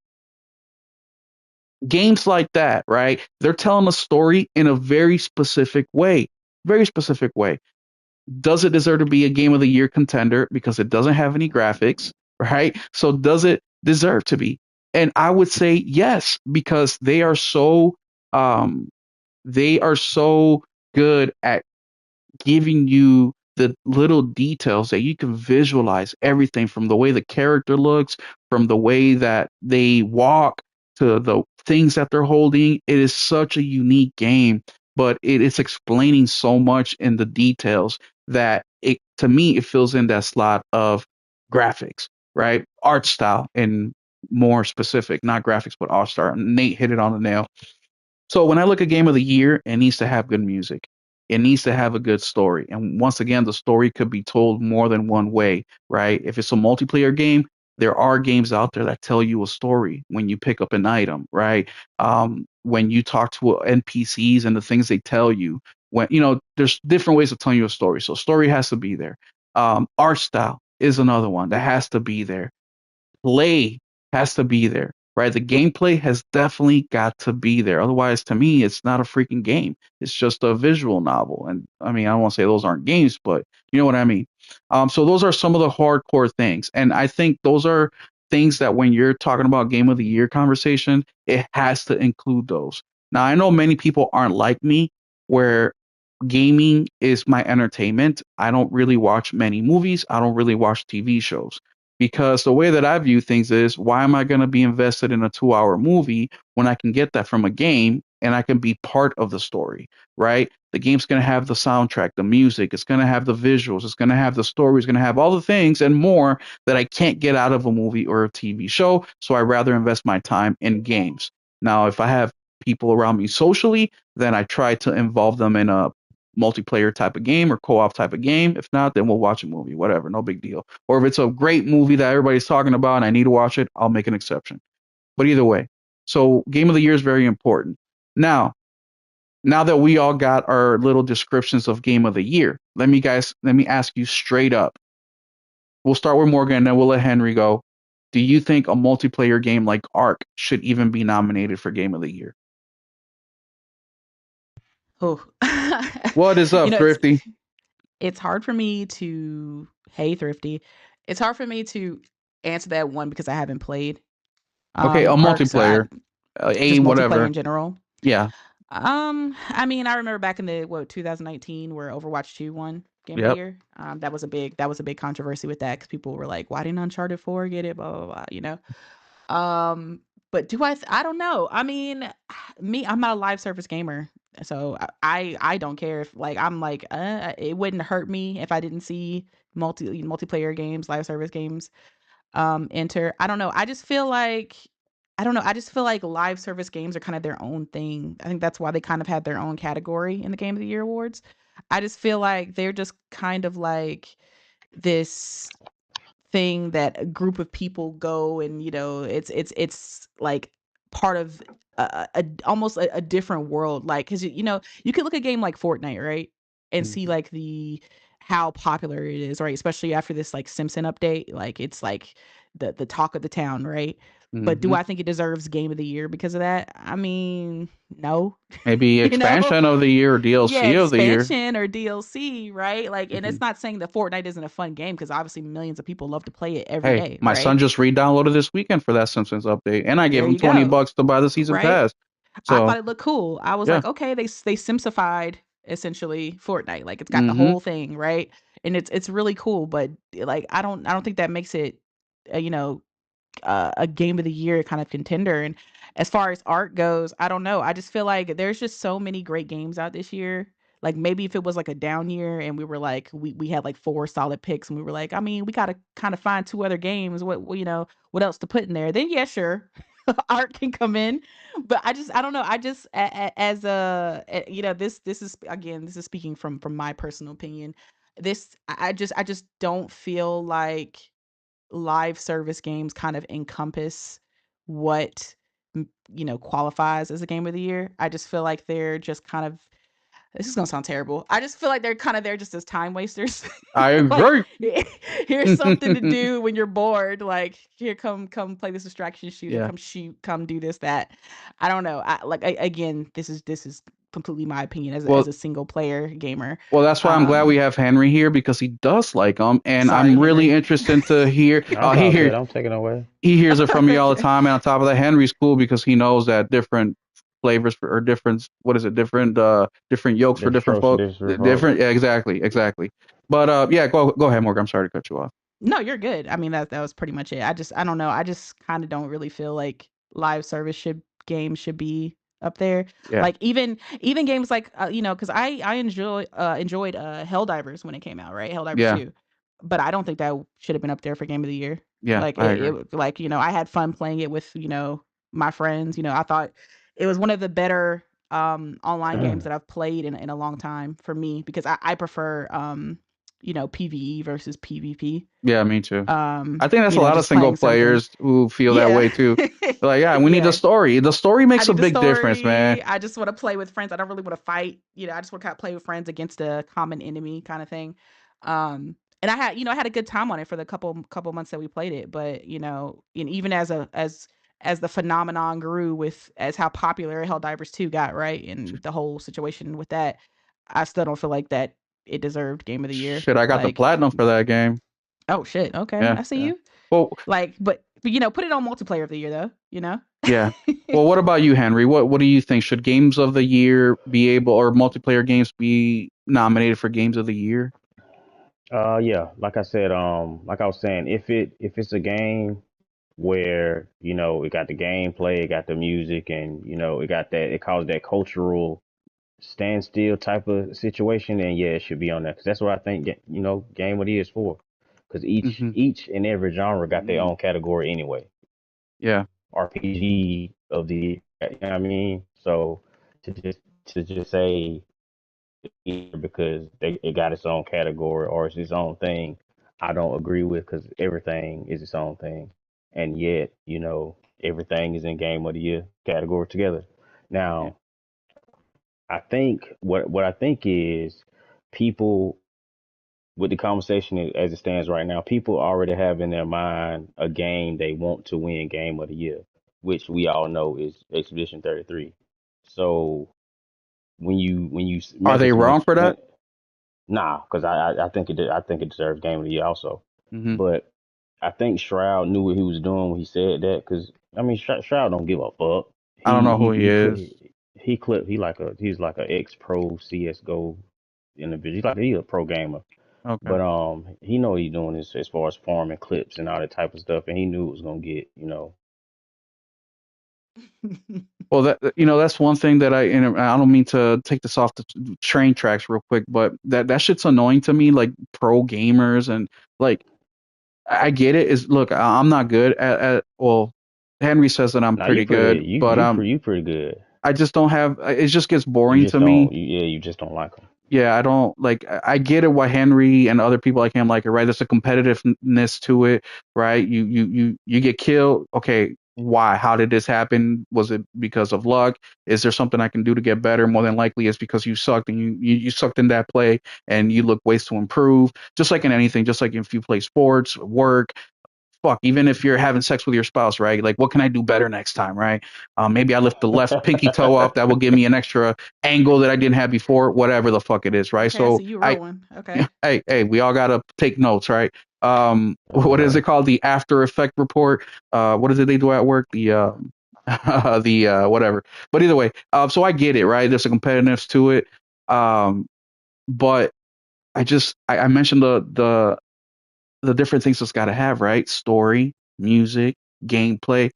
A: games like that, right? They're telling a story in a very specific way. Very specific way. Does it deserve to be a game of the year contender because it doesn't have any graphics, right? So does it deserve to be? And I would say yes, because they are so good at giving you the little details that you can visualize everything from the way the character looks, from the way that they walk to the things that they're holding. It is such a unique game, but it is explaining so much in the details that it to me it fills in that slot of graphics, right? Art style and more specific, not graphics, but art style. Nate hit it on the nail. So when I look at game of the year, it needs to have good music. It needs to have a good story. And once again, the story could be told more than one way, right? If it's a multiplayer game, there are games out there that tell you a story when you pick up an item, right? When you talk to NPCs and the things they tell you, when there's different ways of telling you a story. So story has to be there. Art style is another one that has to be there. Play has to be there, right? The gameplay has definitely got to be there. Otherwise, to me, it's not a freaking game. It's just a visual novel. And I mean, I don't want to say those aren't games, but you know what I mean. So those are some of the hardcore things, and I think those are things that when you're talking about game of the year conversation, it has to include those. Now, I know many people aren't like me, where gaming is my entertainment. I don't really watch many movies. I don't really watch TV shows because the way that I view things is why am I going to be invested in a 2 hour movie when I can get that from a game and I can be part of the story, right? The game's going to have the soundtrack, the music, it's going to have the visuals, it's going to have the story, it's going to have all the things and more that I can't get out of a movie or a TV show. So I rather invest my time in games. Now, if I have people around me socially, then I try to involve them in a multiplayer type of game or co-op type of game. If not, then we'll watch a movie, whatever, no big deal. Or if it's a great movie that everybody's talking about and I need to watch it, I'll make an exception. But either way, so game of the year is very important. Now that we all got our little descriptions of game of the year, let me ask you straight up. We'll start with Morgan and then we'll let Henry go. Do you think a multiplayer game like Ark should even be nominated for game of the year?
C: Oh,
A: What is up,
C: you know,
A: Thrifty?
C: it's hard for me to, hey, Thrifty, it's hard for me to answer that one because I haven't played
A: Okay, a
C: Ark, so
A: multiplayer,
C: just multiplayer
A: whatever.
C: in general.
A: Yeah.
C: I mean, I remember back in the 2019 where Overwatch 2 won Game of the
A: Yep.
C: Year. That was a big controversy with that because people were like, "Why didn't Uncharted 4 get it?" Blah blah blah. But do I don't know. I mean, I'm not a live service gamer, so I don't care if like I'm like it wouldn't hurt me if I didn't see multiplayer games, live service games enter. I don't know. I don't know. I just feel like live service games are kind of their own thing. I think that's why they kind of had their own category in the Game of the Year awards. I just feel like they're just kind of like this thing that a group of people go and it's like part of almost a different world, like because you could look at a game like Fortnite, right, and see
B: Mhm.
C: like the how popular it is, right, especially after this like Simpson update, like it's like the talk of the town, right? But do
A: Hmm.
C: I think it deserves Game of the Year because of that? I mean, no.
A: Maybe
C: you know
A: expansion of the year or
C: yeah,
A: DLC of the year.
C: expansion or DLC, right? Like, and
A: Hmm.
C: it's not saying that Fortnite isn't a fun game because obviously millions of people love to play it every
A: Hey,
C: day,
A: my son
C: right?
A: just re-downloaded this weekend for that Simpsons update, and I gave
C: There
A: him
C: you go,
A: $20 to buy the season
C: right?
A: pass.
C: I thought
A: So
C: it looked cool. I was
A: yeah.
C: like, okay, they simplified essentially Fortnite. Like, it's got the
A: Hmm.
C: whole thing, right? And it's really cool. But like, I don't think that makes it, uh, you know, a Game of the Year kind of contender. And as far as art goes, I don't know. I just feel like there's just so many great games out this year. Like maybe if it was like a down year and we were like we had like 4 solid picks and we were like, I mean, we got to kind of find 2 other games. What else to put in there? Then yeah, sure, art can come in. But I don't know. I just as this is again, this is speaking from my personal opinion. This I just don't feel like live service games kind of encompass what qualifies as a game of the year. I just feel like they're just kind of, this is gonna sound terrible. I just feel like they're kind of there just as time wasters.
A: I
C: Like,
A: agree.
C: here's something to do when you're bored. Like, here, come play this distraction shooter.
A: Yeah.
C: Come shoot. Come do this, that. I don't know. Again, this is completely my opinion as
A: Well,
C: a single player gamer.
A: well, that's why I'm glad we have Henry here because he does like them, and
C: Sorry,
A: I'm really
C: Henry.
A: interested to hear.
B: No, it's
A: He
B: all good.
A: hear
B: I'm taking it away.
A: he hears it from me all the time, and on top of that, Henry's cool because he knows that different flavors or different what is it different yolks for
B: Different
A: different
B: strokes for
A: folk
B: different folks.
A: different, yeah, exactly. But yeah, go ahead, Morgan. I'm sorry to cut you off.
C: No, you're good. I mean, that was pretty much it. I don't know. I just kind of don't really feel like live service games should be up there.
A: Yeah.
C: Like even games like because I enjoyed Helldivers when it came out, right? Helldivers
A: Yeah.
C: 2. But I don't think that should have been up there for game of the year.
A: Yeah,
C: Like
A: I agree.
C: like I had fun playing it with my friends. I thought it was one of the better online games that I've played in a long time for me, because I prefer PvE versus PvP.
A: Yeah, me too. I think that's a lot of
C: Just
A: single
C: playing something.
A: players who feel that
C: Yeah.
A: way too. Like, yeah, we need the story. The story
C: I
A: makes a
C: need the
A: big difference, man.
C: story. I just want to play with friends. I don't really want to fight. I just want to kind of play with friends against a common enemy kind of thing. And I had a good time on it for the couple months that we played it. But and even as the phenomenon grew with as how popular Helldivers 2 got, right, and the whole situation with that, I still don't feel like that it deserved game of the year.
A: Shit, I got the
C: Like,
A: platinum for that game.
C: oh shit, okay,
A: Yeah,
C: I see
A: yeah.
C: you.
A: Well,
C: Like, but put it on multiplayer of the year though.
A: yeah. Well, what about you, Henry? What do you think? Should games of the year be able, or multiplayer games be nominated for games of the year?
B: Yeah, like I said, like I was saying, if it's a game where it got the gameplay, it got the music, and it got that, it caused that cultural standstill type of situation, then yeah, it should be on there, because that's what I think game of the year is for, because
A: Hmm.
B: each and every genre got their own category anyway.
A: Yeah.
B: RPG of the year, you know what I mean? So to just say either because it got its own category or it's its own thing, I don't agree with, because everything is its own thing, and yet everything is in game of the year category together.
A: Yeah.
B: Now, I think what I think is, people, with the conversation as it stands right now, people already have in their mind a game they want to win game of the year, which we all know is Expedition 33. So when you
A: Are they
B: Memphis
A: wrong for that?
B: nah, because I think it deserves game of the year also.
A: Hmm.
B: But I think Shroud knew what he was doing when he said that, because I mean, Shroud don't give a fuck.
A: I don't
B: He
A: know who
B: he
A: he
B: he clip
A: is.
B: he clip he's like a ex pro CS:GO individual. He's a pro gamer,
A: Okay.
B: but he know what he's doing as far as farming clips and all that type of stuff, and he knew it was gonna get
A: Well, that's one thing that I don't mean to take this off the train tracks real quick, but that shit's annoying to me. Like pro gamers and like I get it. Is look, I'm not good at well, Henry says that I'm
B: Now you
A: pretty
B: pretty
A: good,
B: you
A: but
B: you pretty you pretty good.
A: I just don't have. It just gets
B: You
A: boring
B: just
A: to me.
B: don't yeah, you just don't like them.
A: Yeah, I don't like. I get it why Henry and other people like him like it, right? There's a competitiveness to it, right? You get killed. Okay, why? How did this happen? Was it because of luck? Is there something I can do to get better? More than likely, it's because you sucked and you sucked in that play and you look ways to improve. Just like in anything, just like if you play sports, work, fuck, even if you're having sex with your spouse, right? Like, what can I do better next time, right? Maybe I lift the left pinky toe up. That will give me an extra angle that I didn't have before. Whatever the fuck it is, right?
C: Okay, I
A: So
C: see you rolling. Okay.
A: hey, we all gotta take notes, right?
B: Oh
A: What is
B: boy.
A: it called? The After Effect report. What is it they do at work? The the whatever. But either way, so I get it, right? There's a competitiveness to it. But I mentioned the different things it's got to have, right? Story, music, gameplay.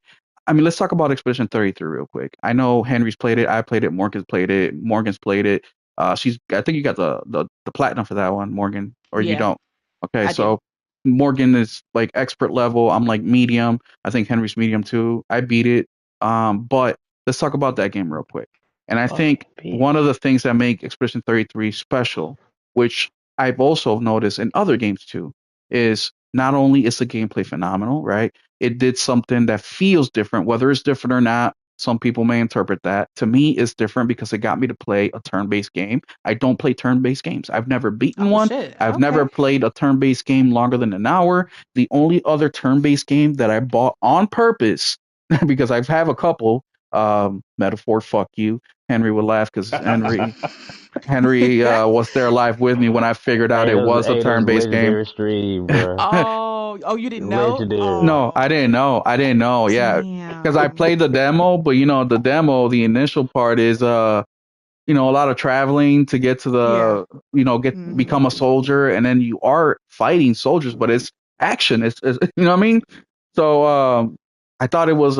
A: I mean, let's talk about Expedition 33 real quick. I know Henry's played it. I played it. Morgan's played it. I think you got the platinum for that one, Morgan, or you
C: Yeah,
A: don't. Okay,
C: I do.
A: so Morgan is like expert level. I'm like medium. I think Henry's medium too. I beat it. But let's talk about that game real quick. And I
B: Fucking
A: think one of
B: bitch.
A: the things that make Expedition 33 special, which I've also noticed in other games too, is not only is the gameplay phenomenal, right? It did something that feels different, whether it's different or not. Some people may interpret that. To me, it's different because it got me to play a turn-based game. I don't play turn-based games. I've never beaten
C: Oh
A: one.
C: shit.
A: I've
C: Okay.
A: never played a turn-based game longer than an hour. The only other turn-based game that I bought on purpose, because I've have a couple, metaphor, fuck you. Henry would laugh because Henry was there live with me when I figured out it was a
B: Hey, those
A: turn-based game.
B: legendary stream, bro.
C: Oh, you didn't know?
B: Legendary.
A: No, I didn't know. I didn't know. Yeah, because I
C: Damn.
A: played the demo, but the demo, the initial part is a lot of traveling to get to
C: Yeah.
A: the, get
C: Mm-hmm.
A: become a soldier, and then you are fighting soldiers, but it's action. It's you know what I mean? So I thought it was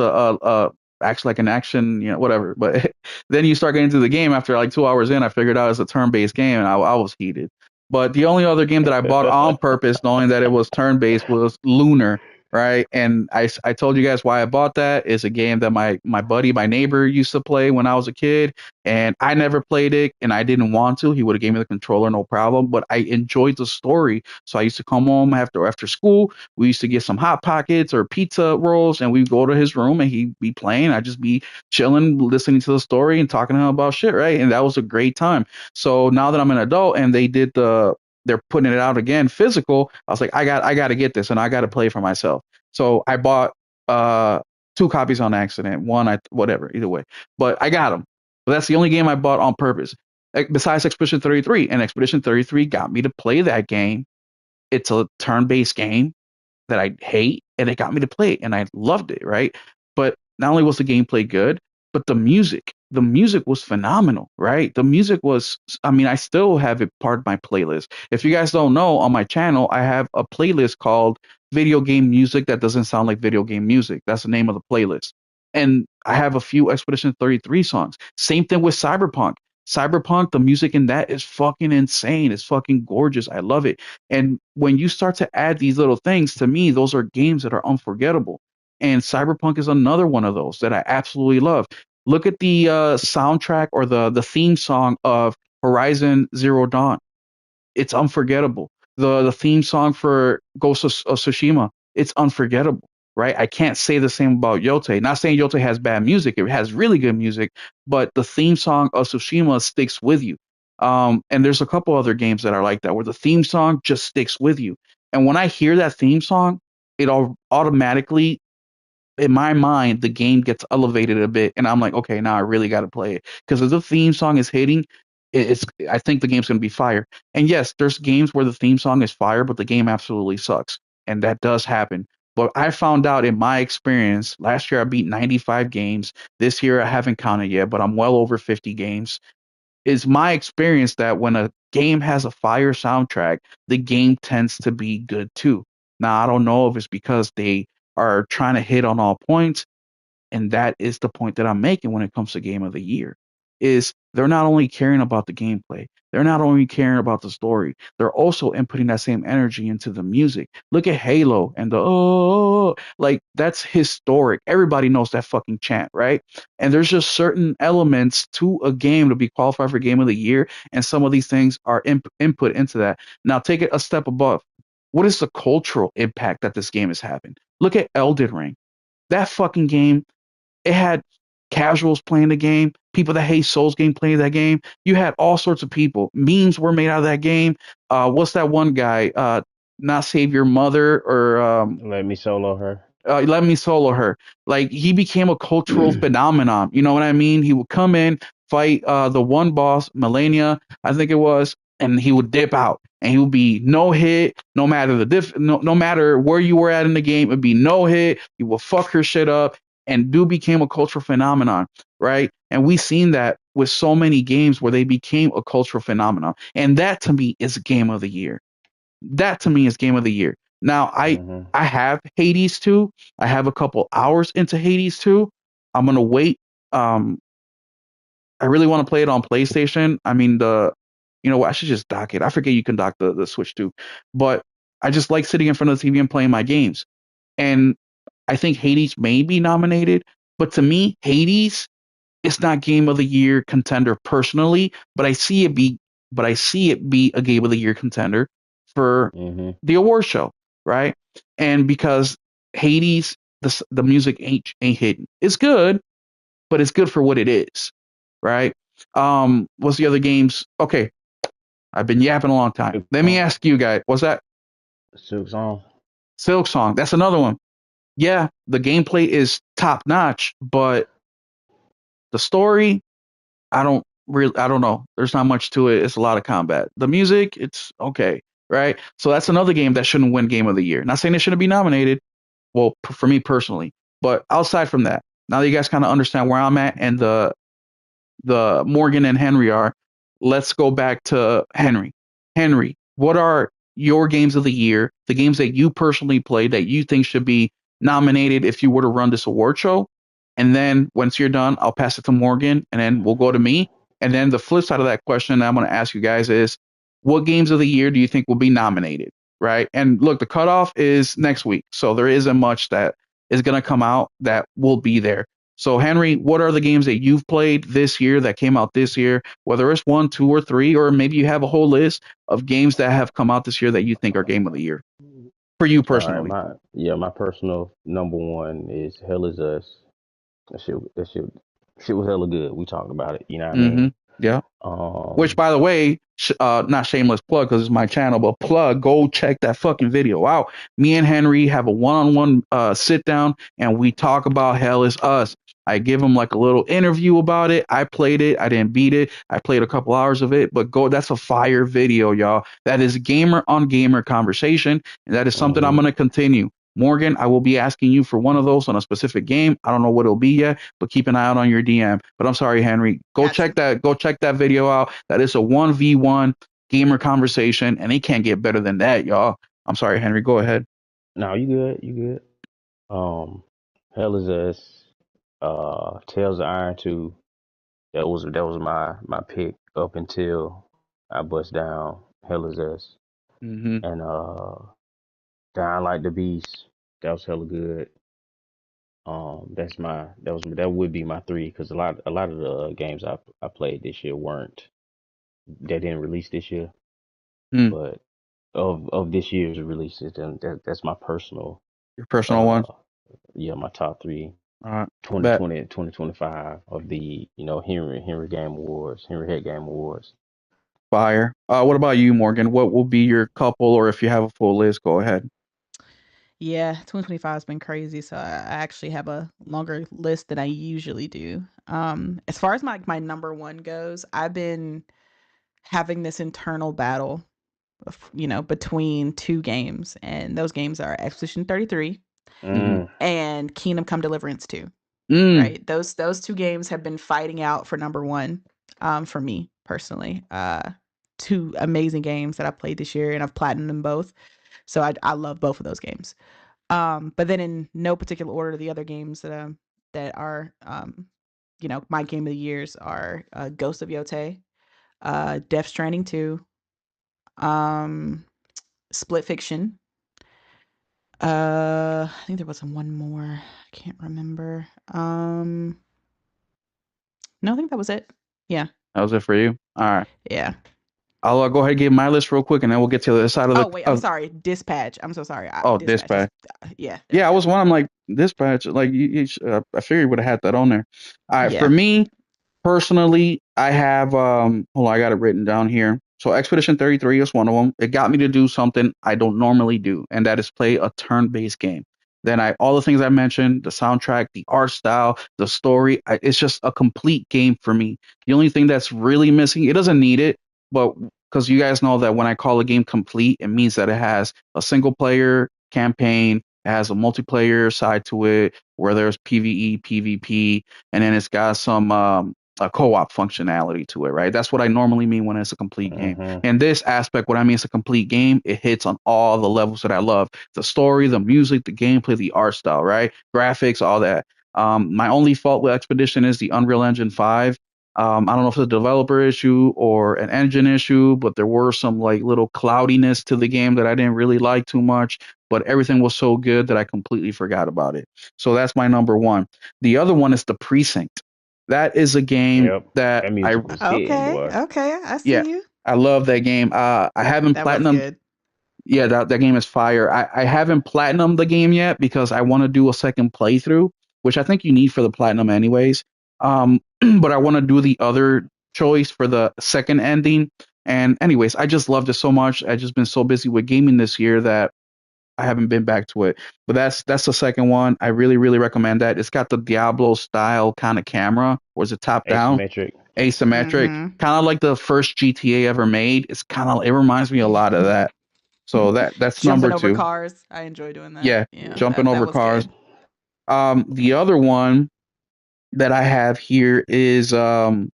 A: actually like an action, whatever. But then you start getting into the game after like 2 hours in. I figured out it's a turn-based game, and I was heated. But the only other game that I bought on purpose, knowing that it was turn-based, was Lunar, right? And I told you guys why I bought that. It's a game that my buddy, my neighbor, used to play when I was a kid, and I never played it, and I didn't want to. He would have gave me the controller, no problem. But I enjoyed the story, so I used to come home after school. We used to get some hot pockets or pizza rolls, and we'd go to his room, and he'd be playing. I'd just be chilling, listening to the story, and talking to him about shit, right? And that was a great time. So now that I'm an adult, and they're putting it out again physical. I was like, I got to get this, and I got to play for myself. So I bought uh 2 copies on accident. One, whatever, either way. But I got them. But that's the only game I bought on purpose, besides Expedition 33. And Expedition 33 got me to play that game. It's a turn-based game that I hate, and it got me to play it, and I loved it, right? But not only was the gameplay good, but the music was phenomenal, right? The music was, I mean, I still have it part of my playlist. If you guys don't know, on my channel, I have a playlist called Video Game Music That Doesn't Sound Like Video Game Music. That's the name of the playlist. And I have a few Expedition 33 songs. Same thing with Cyberpunk. Cyberpunk, the music in that is fucking insane. It's fucking gorgeous. I love it. And when you start to add these little things, to me, those are games that are unforgettable. And Cyberpunk is another one of those that I absolutely love. Look at the soundtrack or the theme song of Horizon Zero Dawn. It's unforgettable. The theme song for Ghost of Tsushima, it's unforgettable, right? I can't say the same about Yote. Not saying Yote has bad music; it has really good music, but the theme song of Tsushima sticks with you. And there's a couple other games that are like that, where the theme song just sticks with you. And when I hear that theme song, it automatically, in my mind, the game gets elevated a bit, and I'm like, okay, now I really got to play it because if the theme song is hitting, it's I think the game's gonna be fire. And yes, there's games where the theme song is fire, but the game absolutely sucks, and that does happen. But I found out in my experience, last year I beat 95 games. This year I haven't counted yet, but I'm well over 50 games. Is my experience that when a game has a fire soundtrack, the game tends to be good too. Now I don't know if it's because they are trying to hit on all points, and that is the point that I'm making when it comes to game of the year, is they're not only caring about the gameplay, they're not only caring about the story, they're also inputting that same energy into the music. Look at Halo and the like, that's historic. Everybody knows that fucking chant, right? And there's just certain elements to a game to be qualified for game of the year, and some of these things are input into that. Now take it a step above. What is the cultural impact that this game is having? Look at Elden Ring. That fucking game, it had casuals playing the game, people that hate Souls game playing that game. You had all sorts of people. Memes were made out of that game. What's that one guy? Not Save Your Mother, or
B: Let me solo her.
A: Let Me Solo Her. Like, he became a cultural phenomenon. You know what I mean? He would come in, fight the one boss, Melania, I think it was, and he would dip out, and he would be no hit, no matter no matter where you were at in the game, it'd be no hit. You will fuck her shit up, and dude became a cultural phenomenon, right? And we seen that with so many games where they became a cultural phenomenon, and that to me is game of the year. That to me is game of the year. Now
B: Hmm.
A: I have Hades 2. I have a couple hours into Hades 2. I'm gonna wait. Um, I really want to play it on PlayStation. I mean, you know what? I should just dock it. I forget you can dock the Switch too, but I just like sitting in front of the TV and playing my games. And I think Hades may be nominated, but to me, Hades is not Game of the Year contender personally. But I see it be a Game of the Year contender for
B: Hmm.
A: the award show, right? And because Hades, the music ain't hidden. It's good, but it's good for what it is, right? What's the other games? Okay, I've been yapping a long time.
B: Silk
A: Let me
B: Song.
A: ask you guys, what's that?
B: Silk Song.
A: Silk Song. That's another one. Yeah, the gameplay is top notch, but the story, I don't know. There's not much to it. It's a lot of combat. The music, it's okay, right? So that's another game that shouldn't win Game of the Year. Not saying it shouldn't be nominated. Well, for me personally, but outside from that, now that you guys kind of understand where I'm at and the Morgan and Henry are, let's go back to Henry. Henry, what are your games of the year? The games that you personally played that you think should be nominated if you were to run this award show? And then once you're done, I'll pass it to Morgan, and then we'll go to me. And then the flip side of that question that I'm going to ask you guys is, what games of the year do you think will be nominated? Right? And look, the cutoff is next week, so there isn't much that is going to come out that will be there. So, Henry, what are the games that you've played this year that came out this year? Whether it's one, two, or three, or maybe you have a whole list of games that have come out this year that you think are game of the year for you
B: All right,
A: personally.
B: my personal number one is Hell is Us. That shit was hella good. We talked about it. You know what I
A: Mm-hmm.
B: mean?
A: Yeah. Which,
B: Um,
A: by the way, not shameless plug because it's my channel, but plug, go check that fucking video out. Me and Henry have a one-on-one sit down and we talk about Hell is Us. I give him like a little interview about it. I played it. I didn't beat it. I played a couple hours of it, but go, that's a fire video, y'all. That is gamer on gamer conversation, and that is something I'm
B: mhm.
A: gonna continue. Morgan, I will be asking you for one of those on a specific game. I don't know what it'll be yet, but keep an eye out on your DM. But I'm sorry, Henry. Go
C: Got
A: check
C: you.
A: that. Go check that video out. That is a 1v1 gamer conversation, and it can't get better than that, y'all. I'm sorry, Henry. Go ahead.
B: No, you good. You good. Um, Hell is Us. Tales of Iron 2. That was my pick up until I bust down Hell is Us.
A: Mm-hmm.
B: And Dying Like the Beast. That was hella good. That would be my three because a lot of the games I played this year weren't they didn't release this year,
A: Mm,
B: but of this year's releases, then that's my personal
A: your personal one.
B: uh yeah, my top three
A: All right.
B: twenty
A: Bet.
B: twenty 2025 of the Henry Game Awards, Henry Head Game Awards.
A: Fire. What about you, Morgan? What will be your couple, or if you have a full list, go ahead.
C: Yeah, 2025 has been crazy, so I actually have a longer list than I usually do. As far as my number one goes, I've been having this internal battle between two games, and those games are Expedition 33
A: Mm-hmm.
B: Mm,
C: and Kingdom Come Deliverance 2.
A: Mm.
C: Right? Those two games have been fighting out for number one, for me personally. Two amazing games that I played this year, and I've platinumed them both. So I love both of those games. But then in no particular order, the other games that are my game of the years are Ghost of Yotei, Death Stranding 2, um, Split Fiction. I think there was one more. I can't remember. No, I think that was it. Yeah,
A: That was it for you. All right.
C: yeah.
A: I'll go ahead and give my list real quick, and then we'll get to the other side of
C: Oh
A: the.
C: wait, I'm sorry. Dispatch. I'm so sorry. Dispatch is
A: Dispatch.
C: yeah. There
A: Yeah,
C: we
A: I
C: go.
A: was one. I'm like Dispatch. Like I figured you would have had that on there. All right. For
C: Yeah.
A: me, personally, I have hold on, I got it written down here. So Expedition 33 is one of them. It got me to do something I don't normally do, and that is play a turn-based game. Then all the things I mentioned, the soundtrack, the art style, the story, it's just a complete game for me. The only thing that's really missing, it doesn't need it, but because you guys know that when I call a game complete, it means that it has a single player campaign, it has a multiplayer side to it where there's PvE, PvP, and then it's got some a co-op functionality to it, right? That's what I normally mean when it's a complete game.
B: mhm.
A: In this aspect, what I mean is a complete game, it hits on all the levels that I love. The story, the music, the gameplay, the art style, right? Graphics, all that. My only fault with Expedition is the Unreal Engine 5. I don't know if it's a developer issue or an engine issue, but there were some like little cloudiness to the game that I didn't really like too much. But everything was so good that I completely forgot about it. So that's my number one. The other one is The Precinct. That is a game
B: Yep.
A: that
B: That
A: I
B: music was hitting,
C: Okay,
B: boy.
C: okay, I
A: yeah,
C: see you.
A: I love that game. I haven't
C: That was
A: platinum.
C: good.
A: Yeah, that game is fire. I haven't platinum the game yet because I want to do a second playthrough, which I think you need for the platinum anyways. But I want to do the other choice for the second ending. And anyways, I just loved it so much. I just been so busy with gaming this year that I haven't been back to it. But that's the second one. I really really recommend that. It's got the Diablo style kind of camera, or is it top down,
B: Asymmetric.
A: asymmetric,
C: Mm-hmm.
A: kind of like the first GTA ever made. It reminds me a lot of that. So that's number
C: Jumping over
A: two.
C: cars. I enjoy doing that.
A: Yeah,
C: Yeah,
A: jumping
C: that
A: over
C: was
A: cars.
C: good.
A: The other one that I have here is and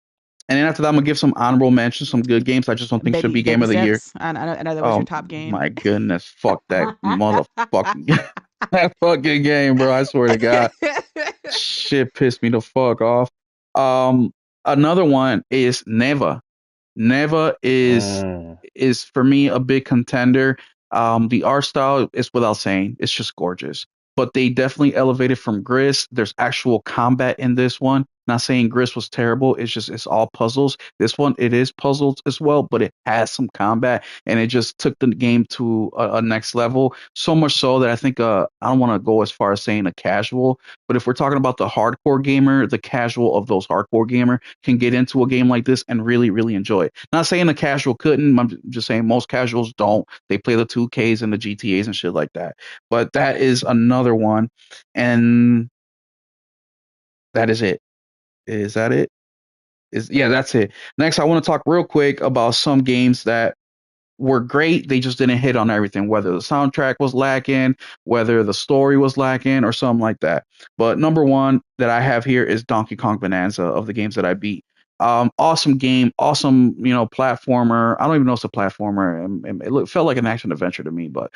A: then after that I'm gonna give some honorable mentions, some good games I just don't think should be game
C: Baby
A: of the year.
C: steps. I know that was your
A: Oh
C: top game.
A: my goodness, fuck that motherfucking that fucking game, bro. I swear to God, shit pissed me the fuck off. Um, Another one is Neva. Neva
B: Mm.
A: is for me a big contender. The art style is without saying, it's just gorgeous. But they definitely elevated from Gris. There's actual combat in this one. Not saying Gris was terrible. It's all puzzles. This one it is puzzles as well, but it has some combat, and it just took the game to a next level. So much so that I think I don't want to go as far as saying a casual, but if we're talking about the hardcore gamer, the casual of those hardcore gamer can get into a game like this and really, really enjoy it. Not saying a casual couldn't. I'm just saying most casuals don't. They play the 2Ks and the GTAs and shit like that. But that is another one. And that is it. Is that it? Yeah, that's it. Next, I want to talk real quick about some games that were great. They just didn't hit on everything, whether the soundtrack was lacking, whether the story was lacking, or something like that. But number one that I have here is Donkey Kong Bonanza of the games that I beat. Awesome game, awesome, platformer. I don't even know if it's a platformer. Felt like an action adventure to me, but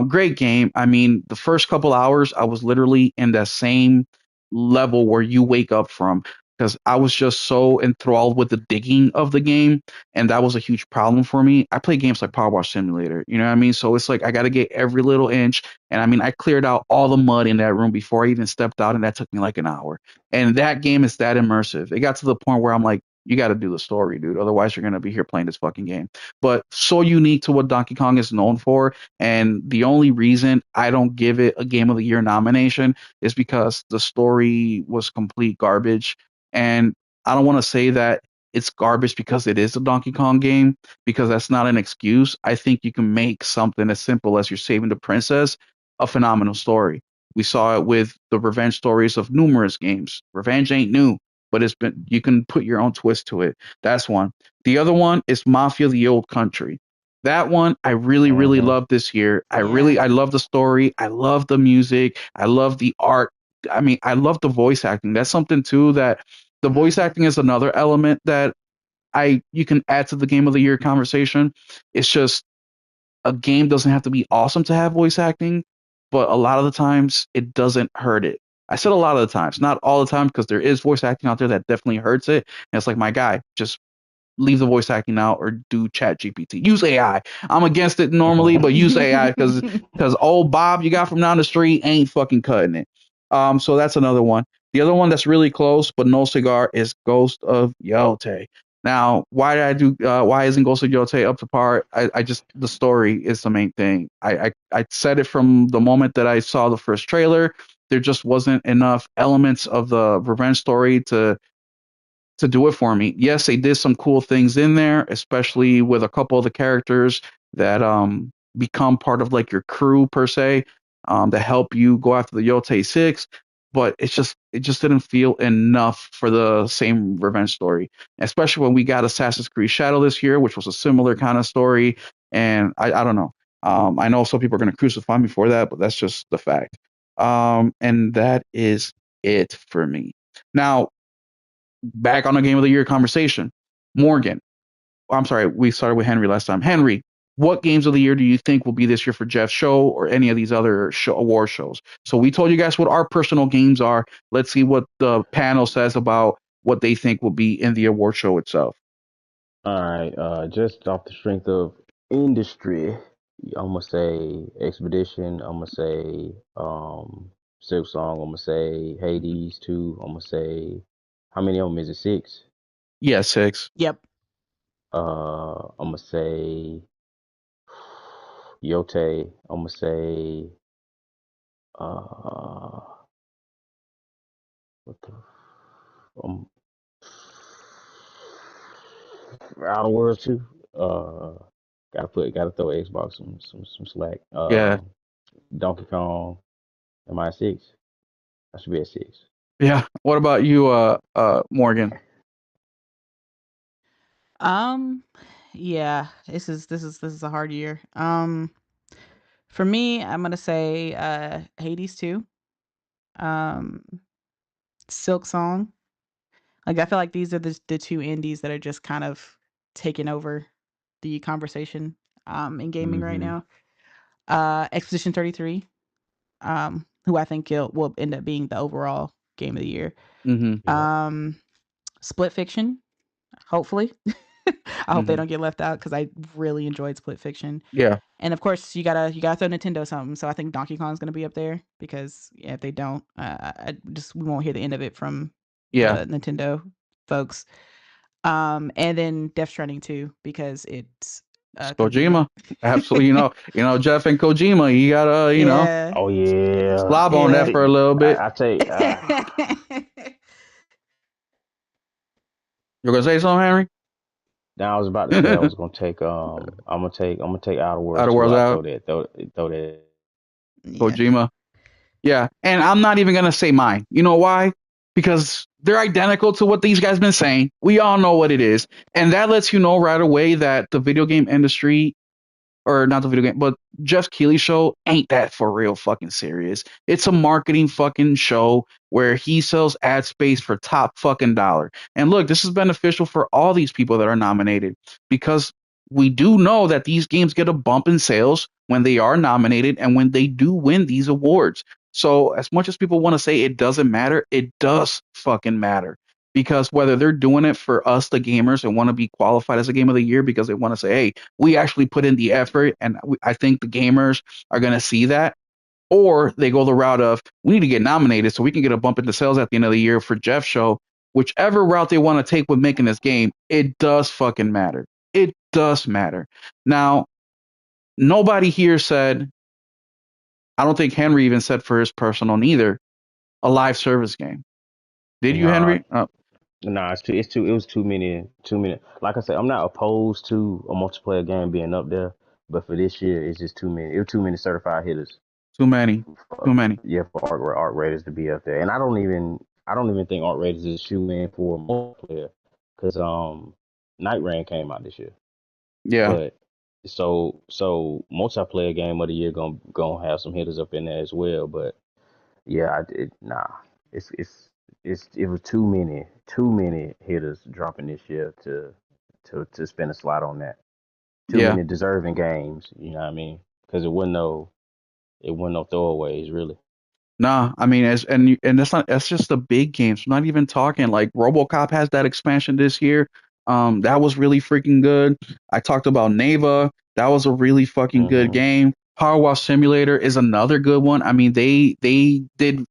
A: great game. I mean, the first couple hours, I was literally in that same level where you wake up from because I was just so enthralled with the digging of the game, and that was a huge problem for me. I play games like Power Wash Simulator, you know what I mean? So it's like I got to get every little inch, and I mean I cleared out all the mud in that room before I even stepped out, and that took me like an hour. And that game is that immersive. It got to the point where I'm like, you got to do the story, dude. Otherwise, you're gonna be here playing this fucking game. But so unique to what Donkey Kong is known for, and the only reason I don't give it a Game of the Year nomination is because the story was complete garbage. And I don't want to say that it's garbage because it is a Donkey Kong game, because that's not an excuse. I think you can make something as simple as you're saving the princess a phenomenal story. We saw it with the revenge stories of numerous games. Revenge ain't new, but you can put your own twist to it. That's one. The other one is Mafia: The Old Country. That one I really really
B: Mm-hmm.
A: love this year.
C: Yeah.
A: I love the story. I love the music. I love the art. I mean, I love the voice acting. That's something too that the voice
C: Mhm.
A: acting is another element that I you can add to the game of the year conversation. It's just a game doesn't have to be awesome to have voice acting, but a lot of the times it doesn't hurt it. I said a lot of the times, not all the time, because there is voice acting out there that definitely hurts it. And it's like, my guy, just leave the voice acting out or do Chat GPT. Use AI. I'm against it normally, but use AI because old Bob you got from down the street ain't fucking cutting it. So that's another one. The other one that's really close but no cigar is Ghost of Yote. Now, why did I do? Why isn't Ghost of Yote up to par? I just the story is the main thing. I said it from the moment that I saw the first trailer. There just wasn't enough elements of the revenge story to do it for me. Yes, they did some cool things in there, especially with a couple of the characters that become part of like your crew per se, that help you go after the Yote Six. But it just didn't feel enough for the same revenge story, especially when we got Assassin's Creed Shadow this year, which was a similar kind of story. And I don't know. I know some people are going to crucify me for that, but that's just the fact. And that is it for me. Now, back on the game of the year conversation. Morgan, I'm sorry, we started with Henry last time. Henry, what games of the year do you think will be this year for Jeff's show or any of these other award shows? So we told you guys what our personal games are. Let's see what the panel says about what they think will be in the award show itself.
B: All right, just off the strength of industry, I'm gonna say Expedition. I'm gonna say Silk Song. I'm gonna say Hades 2. I'm gonna say how many of them is it? 6.
A: Yeah, 6.
C: Yep.
B: I'm gonna say Yote. I'm gonna say uh what the um Outer Worlds 2. Gotta throw Xbox some slack.
A: Yeah,
B: Donkey Kong. Am I 6? I should be at 6.
A: yeah. What about you, Morgan?
C: Yeah, this is a hard year. For me, I'm gonna say Hades 2, um, Silk Song. Like I feel like these are the two indies that are just kind of taking over the conversation in gaming right
B: Mm-hmm.
C: now. Expedition 33, who I think will end up being the overall game of the year.
A: Mm-hmm.
B: Yeah.
C: Split Fiction, hopefully. I hope they
A: Mm-hmm.
C: don't get left out because I really enjoyed Split Fiction.
A: Yeah,
C: And of course, you gotta throw Nintendo something. So I think Donkey Kong's gonna be up there because if they don't, we won't hear the end of it from
A: yeah.
C: the Nintendo folks. And then Death Stranding 2 because it's
A: It's
C: Kojima.
A: Kojima. Absolutely. Jeff and Kojima. You gotta,
C: Yeah.
B: Oh yeah.
A: slob on that
C: Yeah.
A: for a little bit.
B: I take.
A: You're gonna say something, Henry?
B: Now I was about to say I was gonna take. I'm gonna take Outer Worlds
A: Outer
B: 2.
A: Worlds
B: I
A: out.
B: throw that.
C: Yeah.
A: Kojima. Yeah, and I'm not even gonna say mine. You know why? Because they're identical to what these guys been saying. We all know what it is, and that lets you know right away that the video game industry, or not the video game, but Jeff Keighley show ain't that for real fucking serious. It's a marketing fucking show where he sells ad space for top fucking dollar. And look, this is beneficial for all these people that are nominated because we do know that these games get a bump in sales when they are nominated and when they do win these awards. So as much as people want to say it doesn't matter, it does fucking matter because whether they're doing it for us, the gamers, and want to be qualified as a game of the year because they want to say, hey, we actually put in the effort, and I think the gamers are going to see that. Or they go the route of we need to get nominated so we can get a bump into sales at the end of the year for Jeff's show. Whichever route they want to take with making this game, it does fucking matter. It does matter. Now, nobody here said, I don't think Henry even said for his personal neither, a live service game. Did you,
B: Nah,
A: Henry? Oh,
B: nah. It was too many. Too many. Like I said, I'm not opposed to a multiplayer game being up there, but for this year, it's just too many. It was too many certified hitters.
A: too many. Too many.
B: Yeah, for Art Raiders to be up there, and I don't even think Art Raiders is shooting for multiplayer because Night Rain came out this year.
A: Yeah.
B: But so multiplayer game of the year gonna have some hitters up in there as well. But yeah, nah, it was too many hitters dropping this year to spin a slot on that. Too
A: Yeah.
B: many deserving games, you know what I mean? Because it wasn't no throwaways really.
A: Nah, I mean, that's just the big games. We're not even talking like RoboCop has that expansion this year. That was really freaking good. I talked about Neva. That was a really fucking good
B: Hmm.
A: game. Power Wash Simulator is another good one. I mean, they did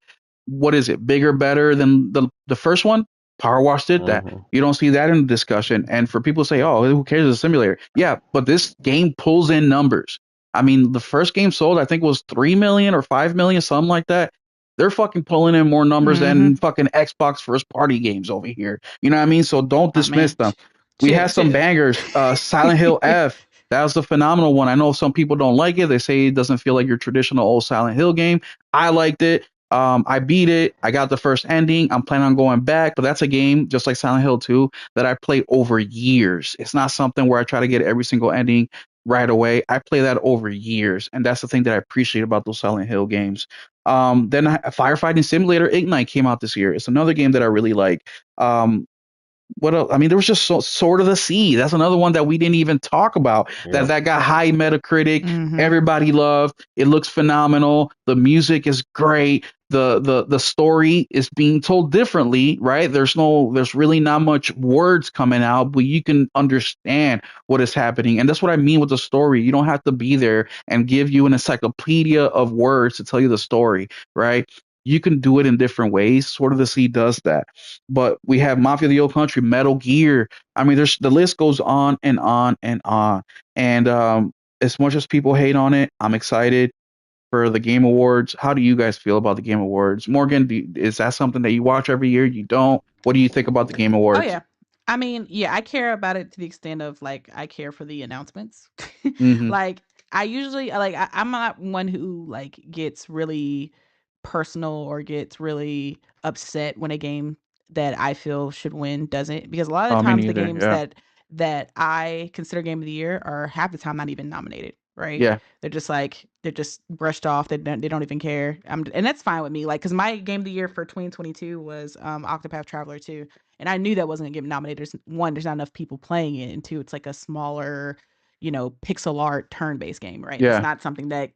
A: what is it? Bigger, better than the first one. Power Wash did that.
B: Hmm.
A: You don't see that in the discussion. And for people to say, "Oh, who cares? It's a simulator." Yeah, but this game pulls in numbers. I mean, the first game sold, I think, was 3 million or 5 million, something like that. They're fucking pulling in more numbers
C: Mm-hmm.
A: than fucking Xbox first party games over here. You know what I mean? So don't
C: Oh
A: dismiss
C: man.
A: them. We had some bangers. Silent Hill F. That was a phenomenal one. I know some people don't like it. They say it doesn't feel like your traditional old Silent Hill game. I liked it. I beat it. I got the first ending. I'm planning on going back, but that's a game just like Silent Hill 2 that I played over years. It's not something where I try to get every single ending right away. I play that over years, and that's the thing that I appreciate about those Silent Hill games. Then Firefighting Simulator Ignite came out this year. It's another game that I really like. What else? I mean, there was just Sword of the Sea. That's another one that we didn't even talk about.
B: Yep.
A: That got high Metacritic.
C: Mhm.
A: Everybody loved. It looks phenomenal. The music is great. the story is being told differently, right? There's really not much words coming out, but you can understand what is happening. And that's what I mean with the story. You don't have to be there and give you an encyclopedia of words to tell you the story, right? You can do it in different ways. Sword of the Sea does that. But we have Mafia of the Old Country, Metal Gear. I mean, there's the list goes on and on and on. And as much as people hate on it, I'm excited for the Game Awards. How do you guys feel about the Game Awards? Morgan, is that something that you watch every year? You don't? What do you think about the Game
C: Oh
A: Awards?
C: yeah. I mean, yeah, I care about it to the extent of like I care for the announcements.
A: Hmm.
C: Like I usually I'm not one who like gets really personal or gets really upset when a game that I feel should win doesn't, because a lot of
A: Oh,
C: the
A: me
C: times the
A: neither.
C: games
A: Yeah.
C: that I consider game of the year are half the time not even nominated, right?
A: Yeah.
C: They're just brushed off. They don't even care. And that's fine with me. Like, cause my game of the year for 2022 was Octopath Traveler 2, and I knew that wasn't gonna get nominated. One, there's not enough people playing it, and two, it's like a smaller, pixel art turn-based game, right? It's
A: Yeah.
C: not something that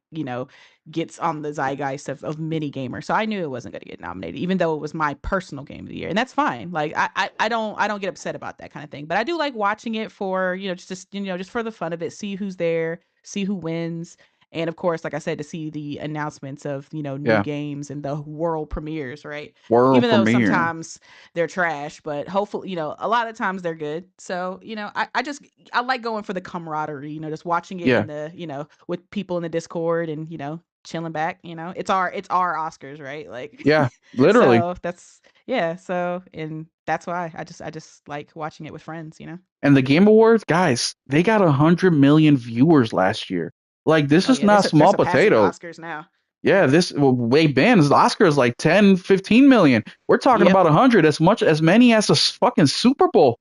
C: gets on the zeitgeist of many gamers. So I knew it wasn't gonna get nominated, even though it was my personal game of the year, and that's fine. Like I don't get upset about that kind of thing, but I do like watching it for just for the fun of it, see who's there, see who wins. And of course, like I said, to see the announcements of new
A: Yeah.
C: games and the world premieres, right?
A: World
C: Even though
A: premiere.
C: sometimes they're trash, but hopefully, a lot of times they're good. So, I like going for the camaraderie, just watching it
A: Yeah.
C: in the, with people in the Discord and, chilling back, it's our Oscars, right? Like
A: Yeah. Literally.
C: so that's yeah, so and that's why I just like watching it with friends.
A: And the Game Awards, guys, they got 100 million viewers last year. Like, this
C: Oh
A: is
C: yeah, they're
A: not
C: they're
A: small
C: surpassing the
A: potato.
C: Oscars now.
A: Yeah, this well, way bans the Oscar is like 10, 15 million. We're talking
C: Yep.
A: about 100, as many as a fucking Super Bowl.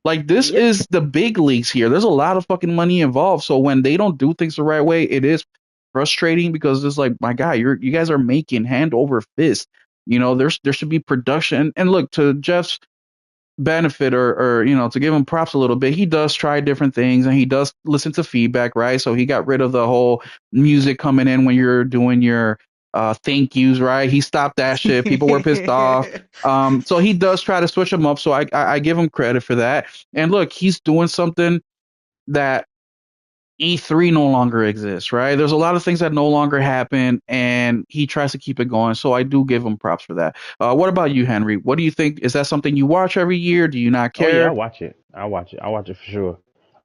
A: Like, this
C: Yep.
A: is the big leagues here. There's a lot of fucking money involved. So when they don't do things the right way, it is frustrating because it's like, my guy, you guys are making hand over fist. There should be production. And look, to Jeff's benefit, or to give him props a little bit, he does try different things and he does listen to feedback, right? So he got rid of the whole music coming in when you're doing your thank yous, right? He stopped that shit. People were pissed off. So he does try to switch them up, so I give him credit for that. And look, he's doing something that E3 no longer exists, right? There's a lot of things that no longer happen, and he tries to keep it going. So I do give him props for that. What about you, Henry? What do you think? Is that something you watch every year? Do you not
B: Oh yeah, I
A: care?
B: watch it. I watch it. I watch it for sure.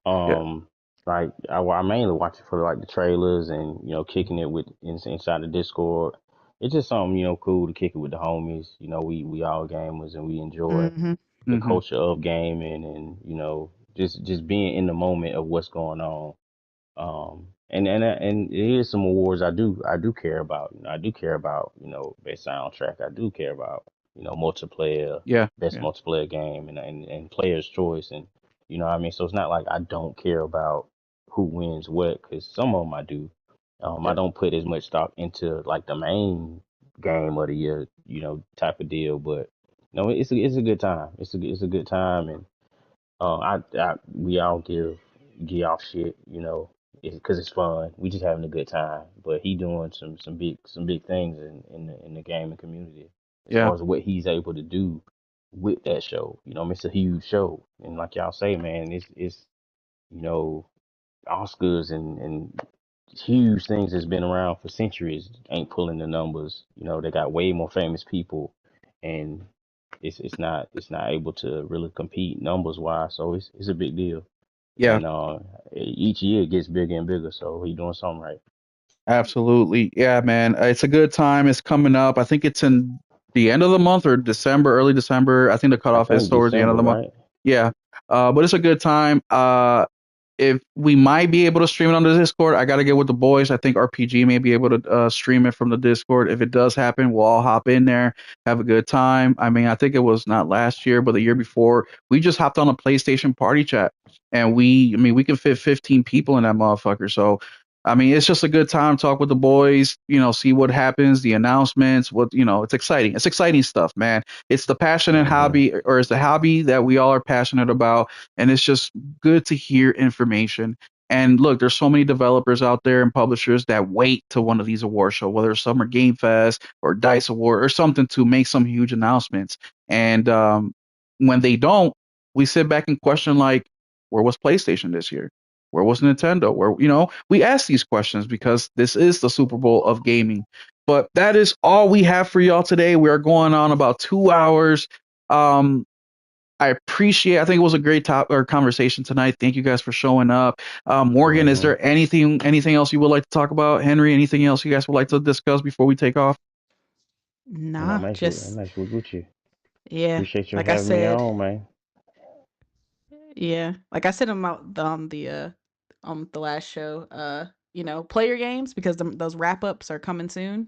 A: Yeah.
B: Like I mainly watch it for like the trailers and kicking it with inside the Discord. It's just something cool to kick it with the homies. We all gamers and we enjoy
C: Hmm.
B: the
A: Hmm.
B: culture of gaming and just being in the moment of what's going on. And here's some awards I do care about. I do care about best soundtrack. I do care about multiplayer,
A: Yeah.
B: best
A: Yeah.
B: multiplayer game, and player's choice, and what I mean. So it's not like I don't care about who wins what, because some of them I do. I
A: Yeah.
B: don't put as much stock into like the main game of the year, type of deal. But no, it's a good time. It's a good time, and we all give off shit, because it's fun. We just having a good time. But he doing some big things in the gaming community as
A: Yeah.
B: far as what he's able to do with that show. It's a huge show, and like y'all say, man, it's you know Oscars and huge things that's been around for centuries ain't pulling the numbers. They got way more famous people, and it's not able to really compete numbers wise. So it's a big deal,
A: Yeah.
B: and each year it gets bigger and bigger. So he doing something right.
A: Absolutely. Yeah, man. It's a good time. It's coming up. I think it's in the end of the month or December, early December. I think the
B: I
A: cutoff is
B: think
A: towards the end of
B: December,
A: the month.
B: right?
A: Yeah. But it's a good time. If we might be able to stream it on the Discord, I got to get with the boys. I think RPG may be able to stream it from the Discord. If it does happen, we'll all hop in there, have a good time. I mean, I think it was not last year, but the year before, we just hopped on a PlayStation party chat, and we can fit 15 people in that motherfucker. So, I mean, it's just a good time. Talk with the boys, see what happens, the announcements. It's exciting. It's exciting stuff, man. It's the passionate
B: Hmm.
A: hobby, or it's the hobby that we all are passionate about, and it's just good to hear information. And look, there's so many developers out there and publishers that wait to one of these award shows, whether it's Summer Game Fest or Dice Award or something, to make some huge announcements. And when they don't, we sit back and question, like, where was PlayStation this year? Where was Nintendo? Where, we ask these questions because this is the Super Bowl of gaming. But that is all we have for y'all today. We are going on about 2 hours. I think it was a great conversation tonight. Thank you guys for showing up. Morgan, is there anything else you would like to talk about? Henry, anything else you guys would like to discuss before we take off?
C: Nah,
B: I'm actually with you.
C: Yeah.
B: Appreciate you
C: like
B: having me on, man.
C: Yeah, like I said on the last show, play your games because those wrap ups are coming soon.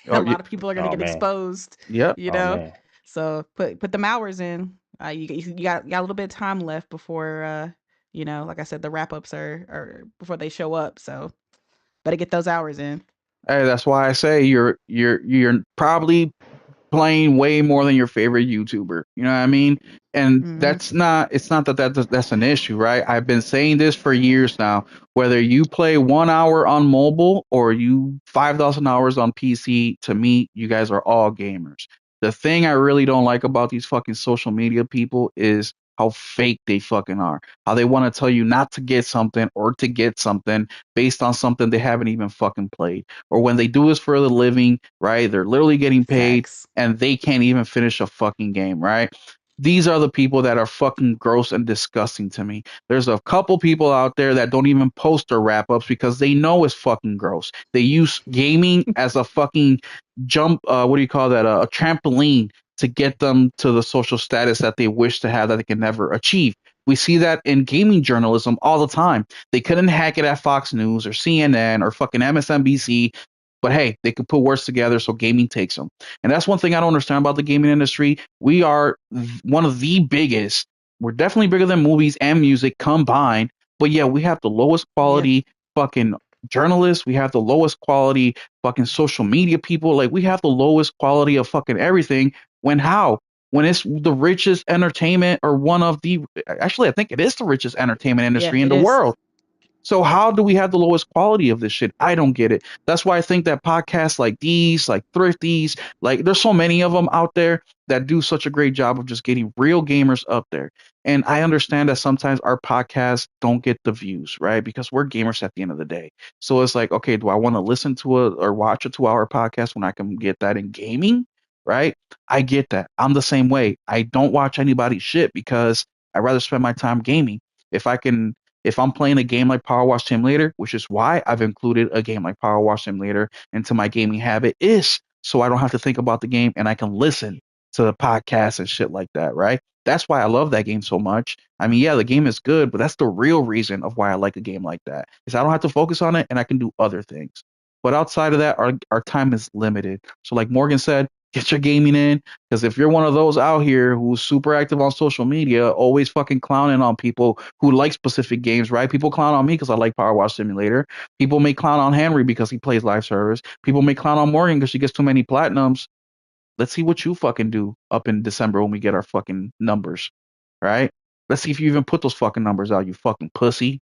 C: A lot of people are gonna get exposed.
A: Yeah.
C: So put them hours in. You got a little bit of time left before like I said, the wrap ups are before they show up. So better get those hours in.
A: Hey, that's why I say you're probably playing way more than your favorite YouTuber. You know what I mean? And it's not that's an issue, right? I've been saying this for years now. Whether you play 1 hour on mobile or you 5,000 hours on PC, to me, you guys are all gamers. The thing I really don't like about these fucking social media people is how fake they fucking are. How they want to tell you not to get something or to get something based on something they haven't even fucking played. Or when they do this for a living, right? They're literally getting paid. Facts. And they can't even finish a fucking game, right? These are the people that are fucking gross and disgusting to me. There's a couple people out there that don't even post their wrap ups because they know it's fucking gross. They use gaming as a fucking jump, what do you call that? A trampoline to get them to the social status that they wish to have that they can never achieve. We see that in gaming journalism all the time. They couldn't hack it at Fox News or CNN or fucking MSNBC. But hey, they could put words together, so gaming takes them. And that's one thing I don't understand about the gaming industry. We are one of the biggest. We're definitely bigger than movies and music combined. But yeah, we have the lowest quality fucking journalists. We have the lowest quality fucking social media people. Like, we have the lowest quality of fucking everything. When it's the richest entertainment, or one of the, actually, I think it is the richest entertainment industry in the world. So how do we have the lowest quality of this shit? I don't get it. That's why I think that podcasts like these, like Thrifties, like, there's so many of them out there that do such a great job of just getting real gamers up there. And I understand that sometimes our podcasts don't get the views, right? Because we're gamers at the end of the day. So it's like, okay, do I want to listen to or watch a 2 hour podcast when I can get that in gaming? Right? I get that. I'm the same way. I don't watch anybody's shit because I'd rather spend my time gaming. If I'm playing a game like Power Wash Simulator, which is why I've included a game like Power Wash Simulator into my gaming habit, is so I don't have to think about the game and I can listen to the podcast and shit like that, right? That's why I love that game so much. I mean, yeah, the game is good, but that's the real reason of why I like a game like that, is I don't have to focus on it and I can do other things. But outside of that, our time is limited. So like Morgan said, get your gaming in, because if you're one of those out here who's super active on social media, always fucking clowning on people who like specific games, right? People clown on me because I like Power Wash Simulator. People may clown on Henry because he plays live service. People may clown on Morgan because she gets too many platinums. Let's see what you fucking do up in December when we get our fucking numbers, right? Let's see if you even put those fucking numbers out, you fucking pussy.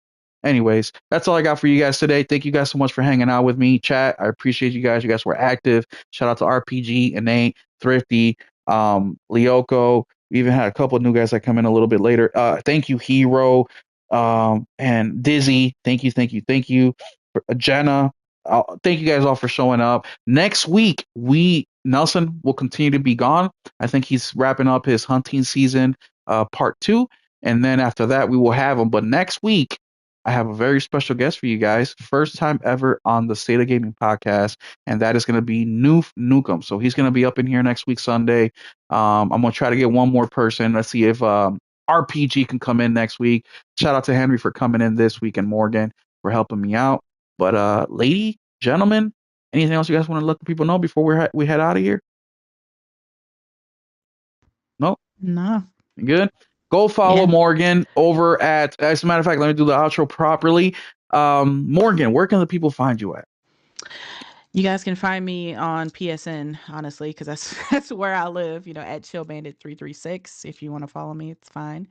A: Anyways, that's all I got for you guys today. Thank you guys so much for hanging out with me. Chat, I appreciate you guys. You guys were active. Shout out to RPG, Innate, Thrifty, Lyoko. We even had a couple of new guys that come in a little bit later. Thank you, Hero, and Dizzy. Thank you. Jenna. Thank you guys all for showing up. Next week, Nelson will continue to be gone. I think he's wrapping up his hunting season, part 2. And then after that, we will have him. But next week, I have a very special guest for you guys. First time ever on the State of Gaming podcast, and that is going to be Noof Nukem. So he's going to be up in here next week, Sunday. I'm going to try to get one more person. Let's see if RPG can come in next week. Shout out to Henry for coming in this week and Morgan for helping me out. But lady, gentlemen, anything else you guys want to let the people know before we head out of here? No?
C: No.
A: Good? Go follow Morgan over at, as a matter of fact, let me do the outro properly. Morgan, where can the people find you at?
C: You guys can find me on PSN, honestly, because that's where I live, at Chill Bandit 336. If you want to follow me, it's fine.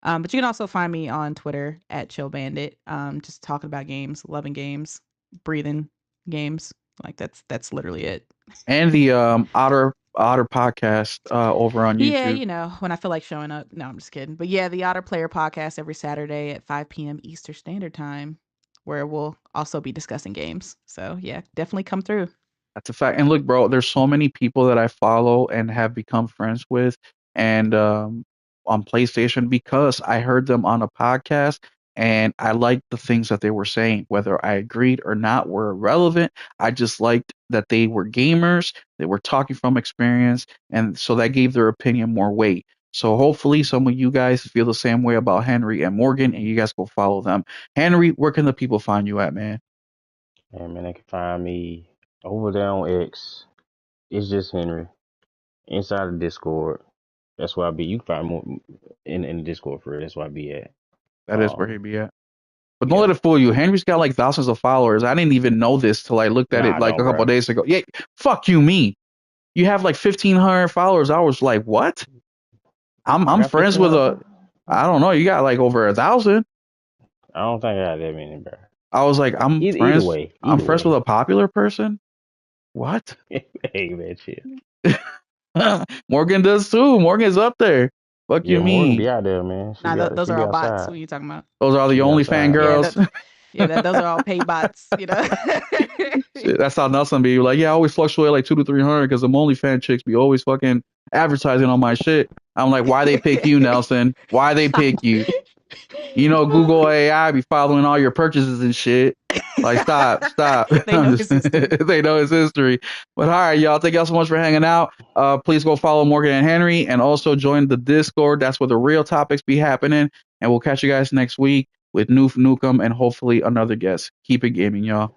C: But you can also find me on Twitter at Chill Bandit. Just talking about games, loving games, breathing games. Like that's literally it.
A: And the Otter podcast over on
C: Yeah,
A: YouTube.
C: you know, when I feel like showing up. No, I'm just kidding. But yeah, the Otter Player podcast every Saturday at 5 p.m. Eastern Standard Time, where we'll also be discussing games. So yeah, definitely come through.
A: That's a fact. And look, bro, there's so many people that I follow and have become friends with, and on PlayStation because I heard them on a podcast, and I liked the things that they were saying, whether I agreed or not were irrelevant. I just liked that they were gamers, they were talking from experience, and so that gave their opinion more weight. So hopefully some of you guys feel the same way about Henry and Morgan, and you guys go follow them. Henry, where can the people find you at, man?
B: And man, they can find me over there on X. It's just Henry. Inside the Discord. That's where I be. You can find more in the Discord for it. That's where I be at.
A: That is where he be at. But don't
B: Yeah.
A: let it fool you. Henry's got like thousands of followers. I didn't even know this till I looked at
B: Nah,
A: it like
B: don't,
A: a couple
B: bro.
A: of days ago. Yeah, fuck you, me. You have like 1,500 followers. I was like, what? I'm
B: got
A: friends with
B: 1,500?
A: I don't know. You got like over 1,000.
B: I don't think I got that many, bro.
A: I was like, I'm
B: Either way.
A: friends with a popular person. What?
B: Hey, man, shit.
A: Morgan does too. Morgan's up there. Fuck
B: Yeah,
A: you,
B: Morgan
A: me.
B: be out there, man. She
C: Nah, those
B: be
C: are all bots.
B: outside.
C: What are you talking about?
A: Those are the
B: She be
A: only
B: outside.
A: fan girls.
C: Those are all paid bots. You know.
A: Shit, that's how Nelson be like. Yeah, I always fluctuate like 200 to 300 because the OnlyFans chicks be always fucking advertising on my shit. I'm like, why they pick you, Nelson? Why they pick you? You know, Google AI be following all your purchases and shit. Like, stop.
C: They know his history.
A: They know his history. But all right, y'all. Thank y'all so much for hanging out. Please go follow Morgan and Henry, and also join the Discord. That's where the real topics be happening. And we'll catch you guys next week with Noof Nukem and hopefully another guest. Keep it gaming, y'all.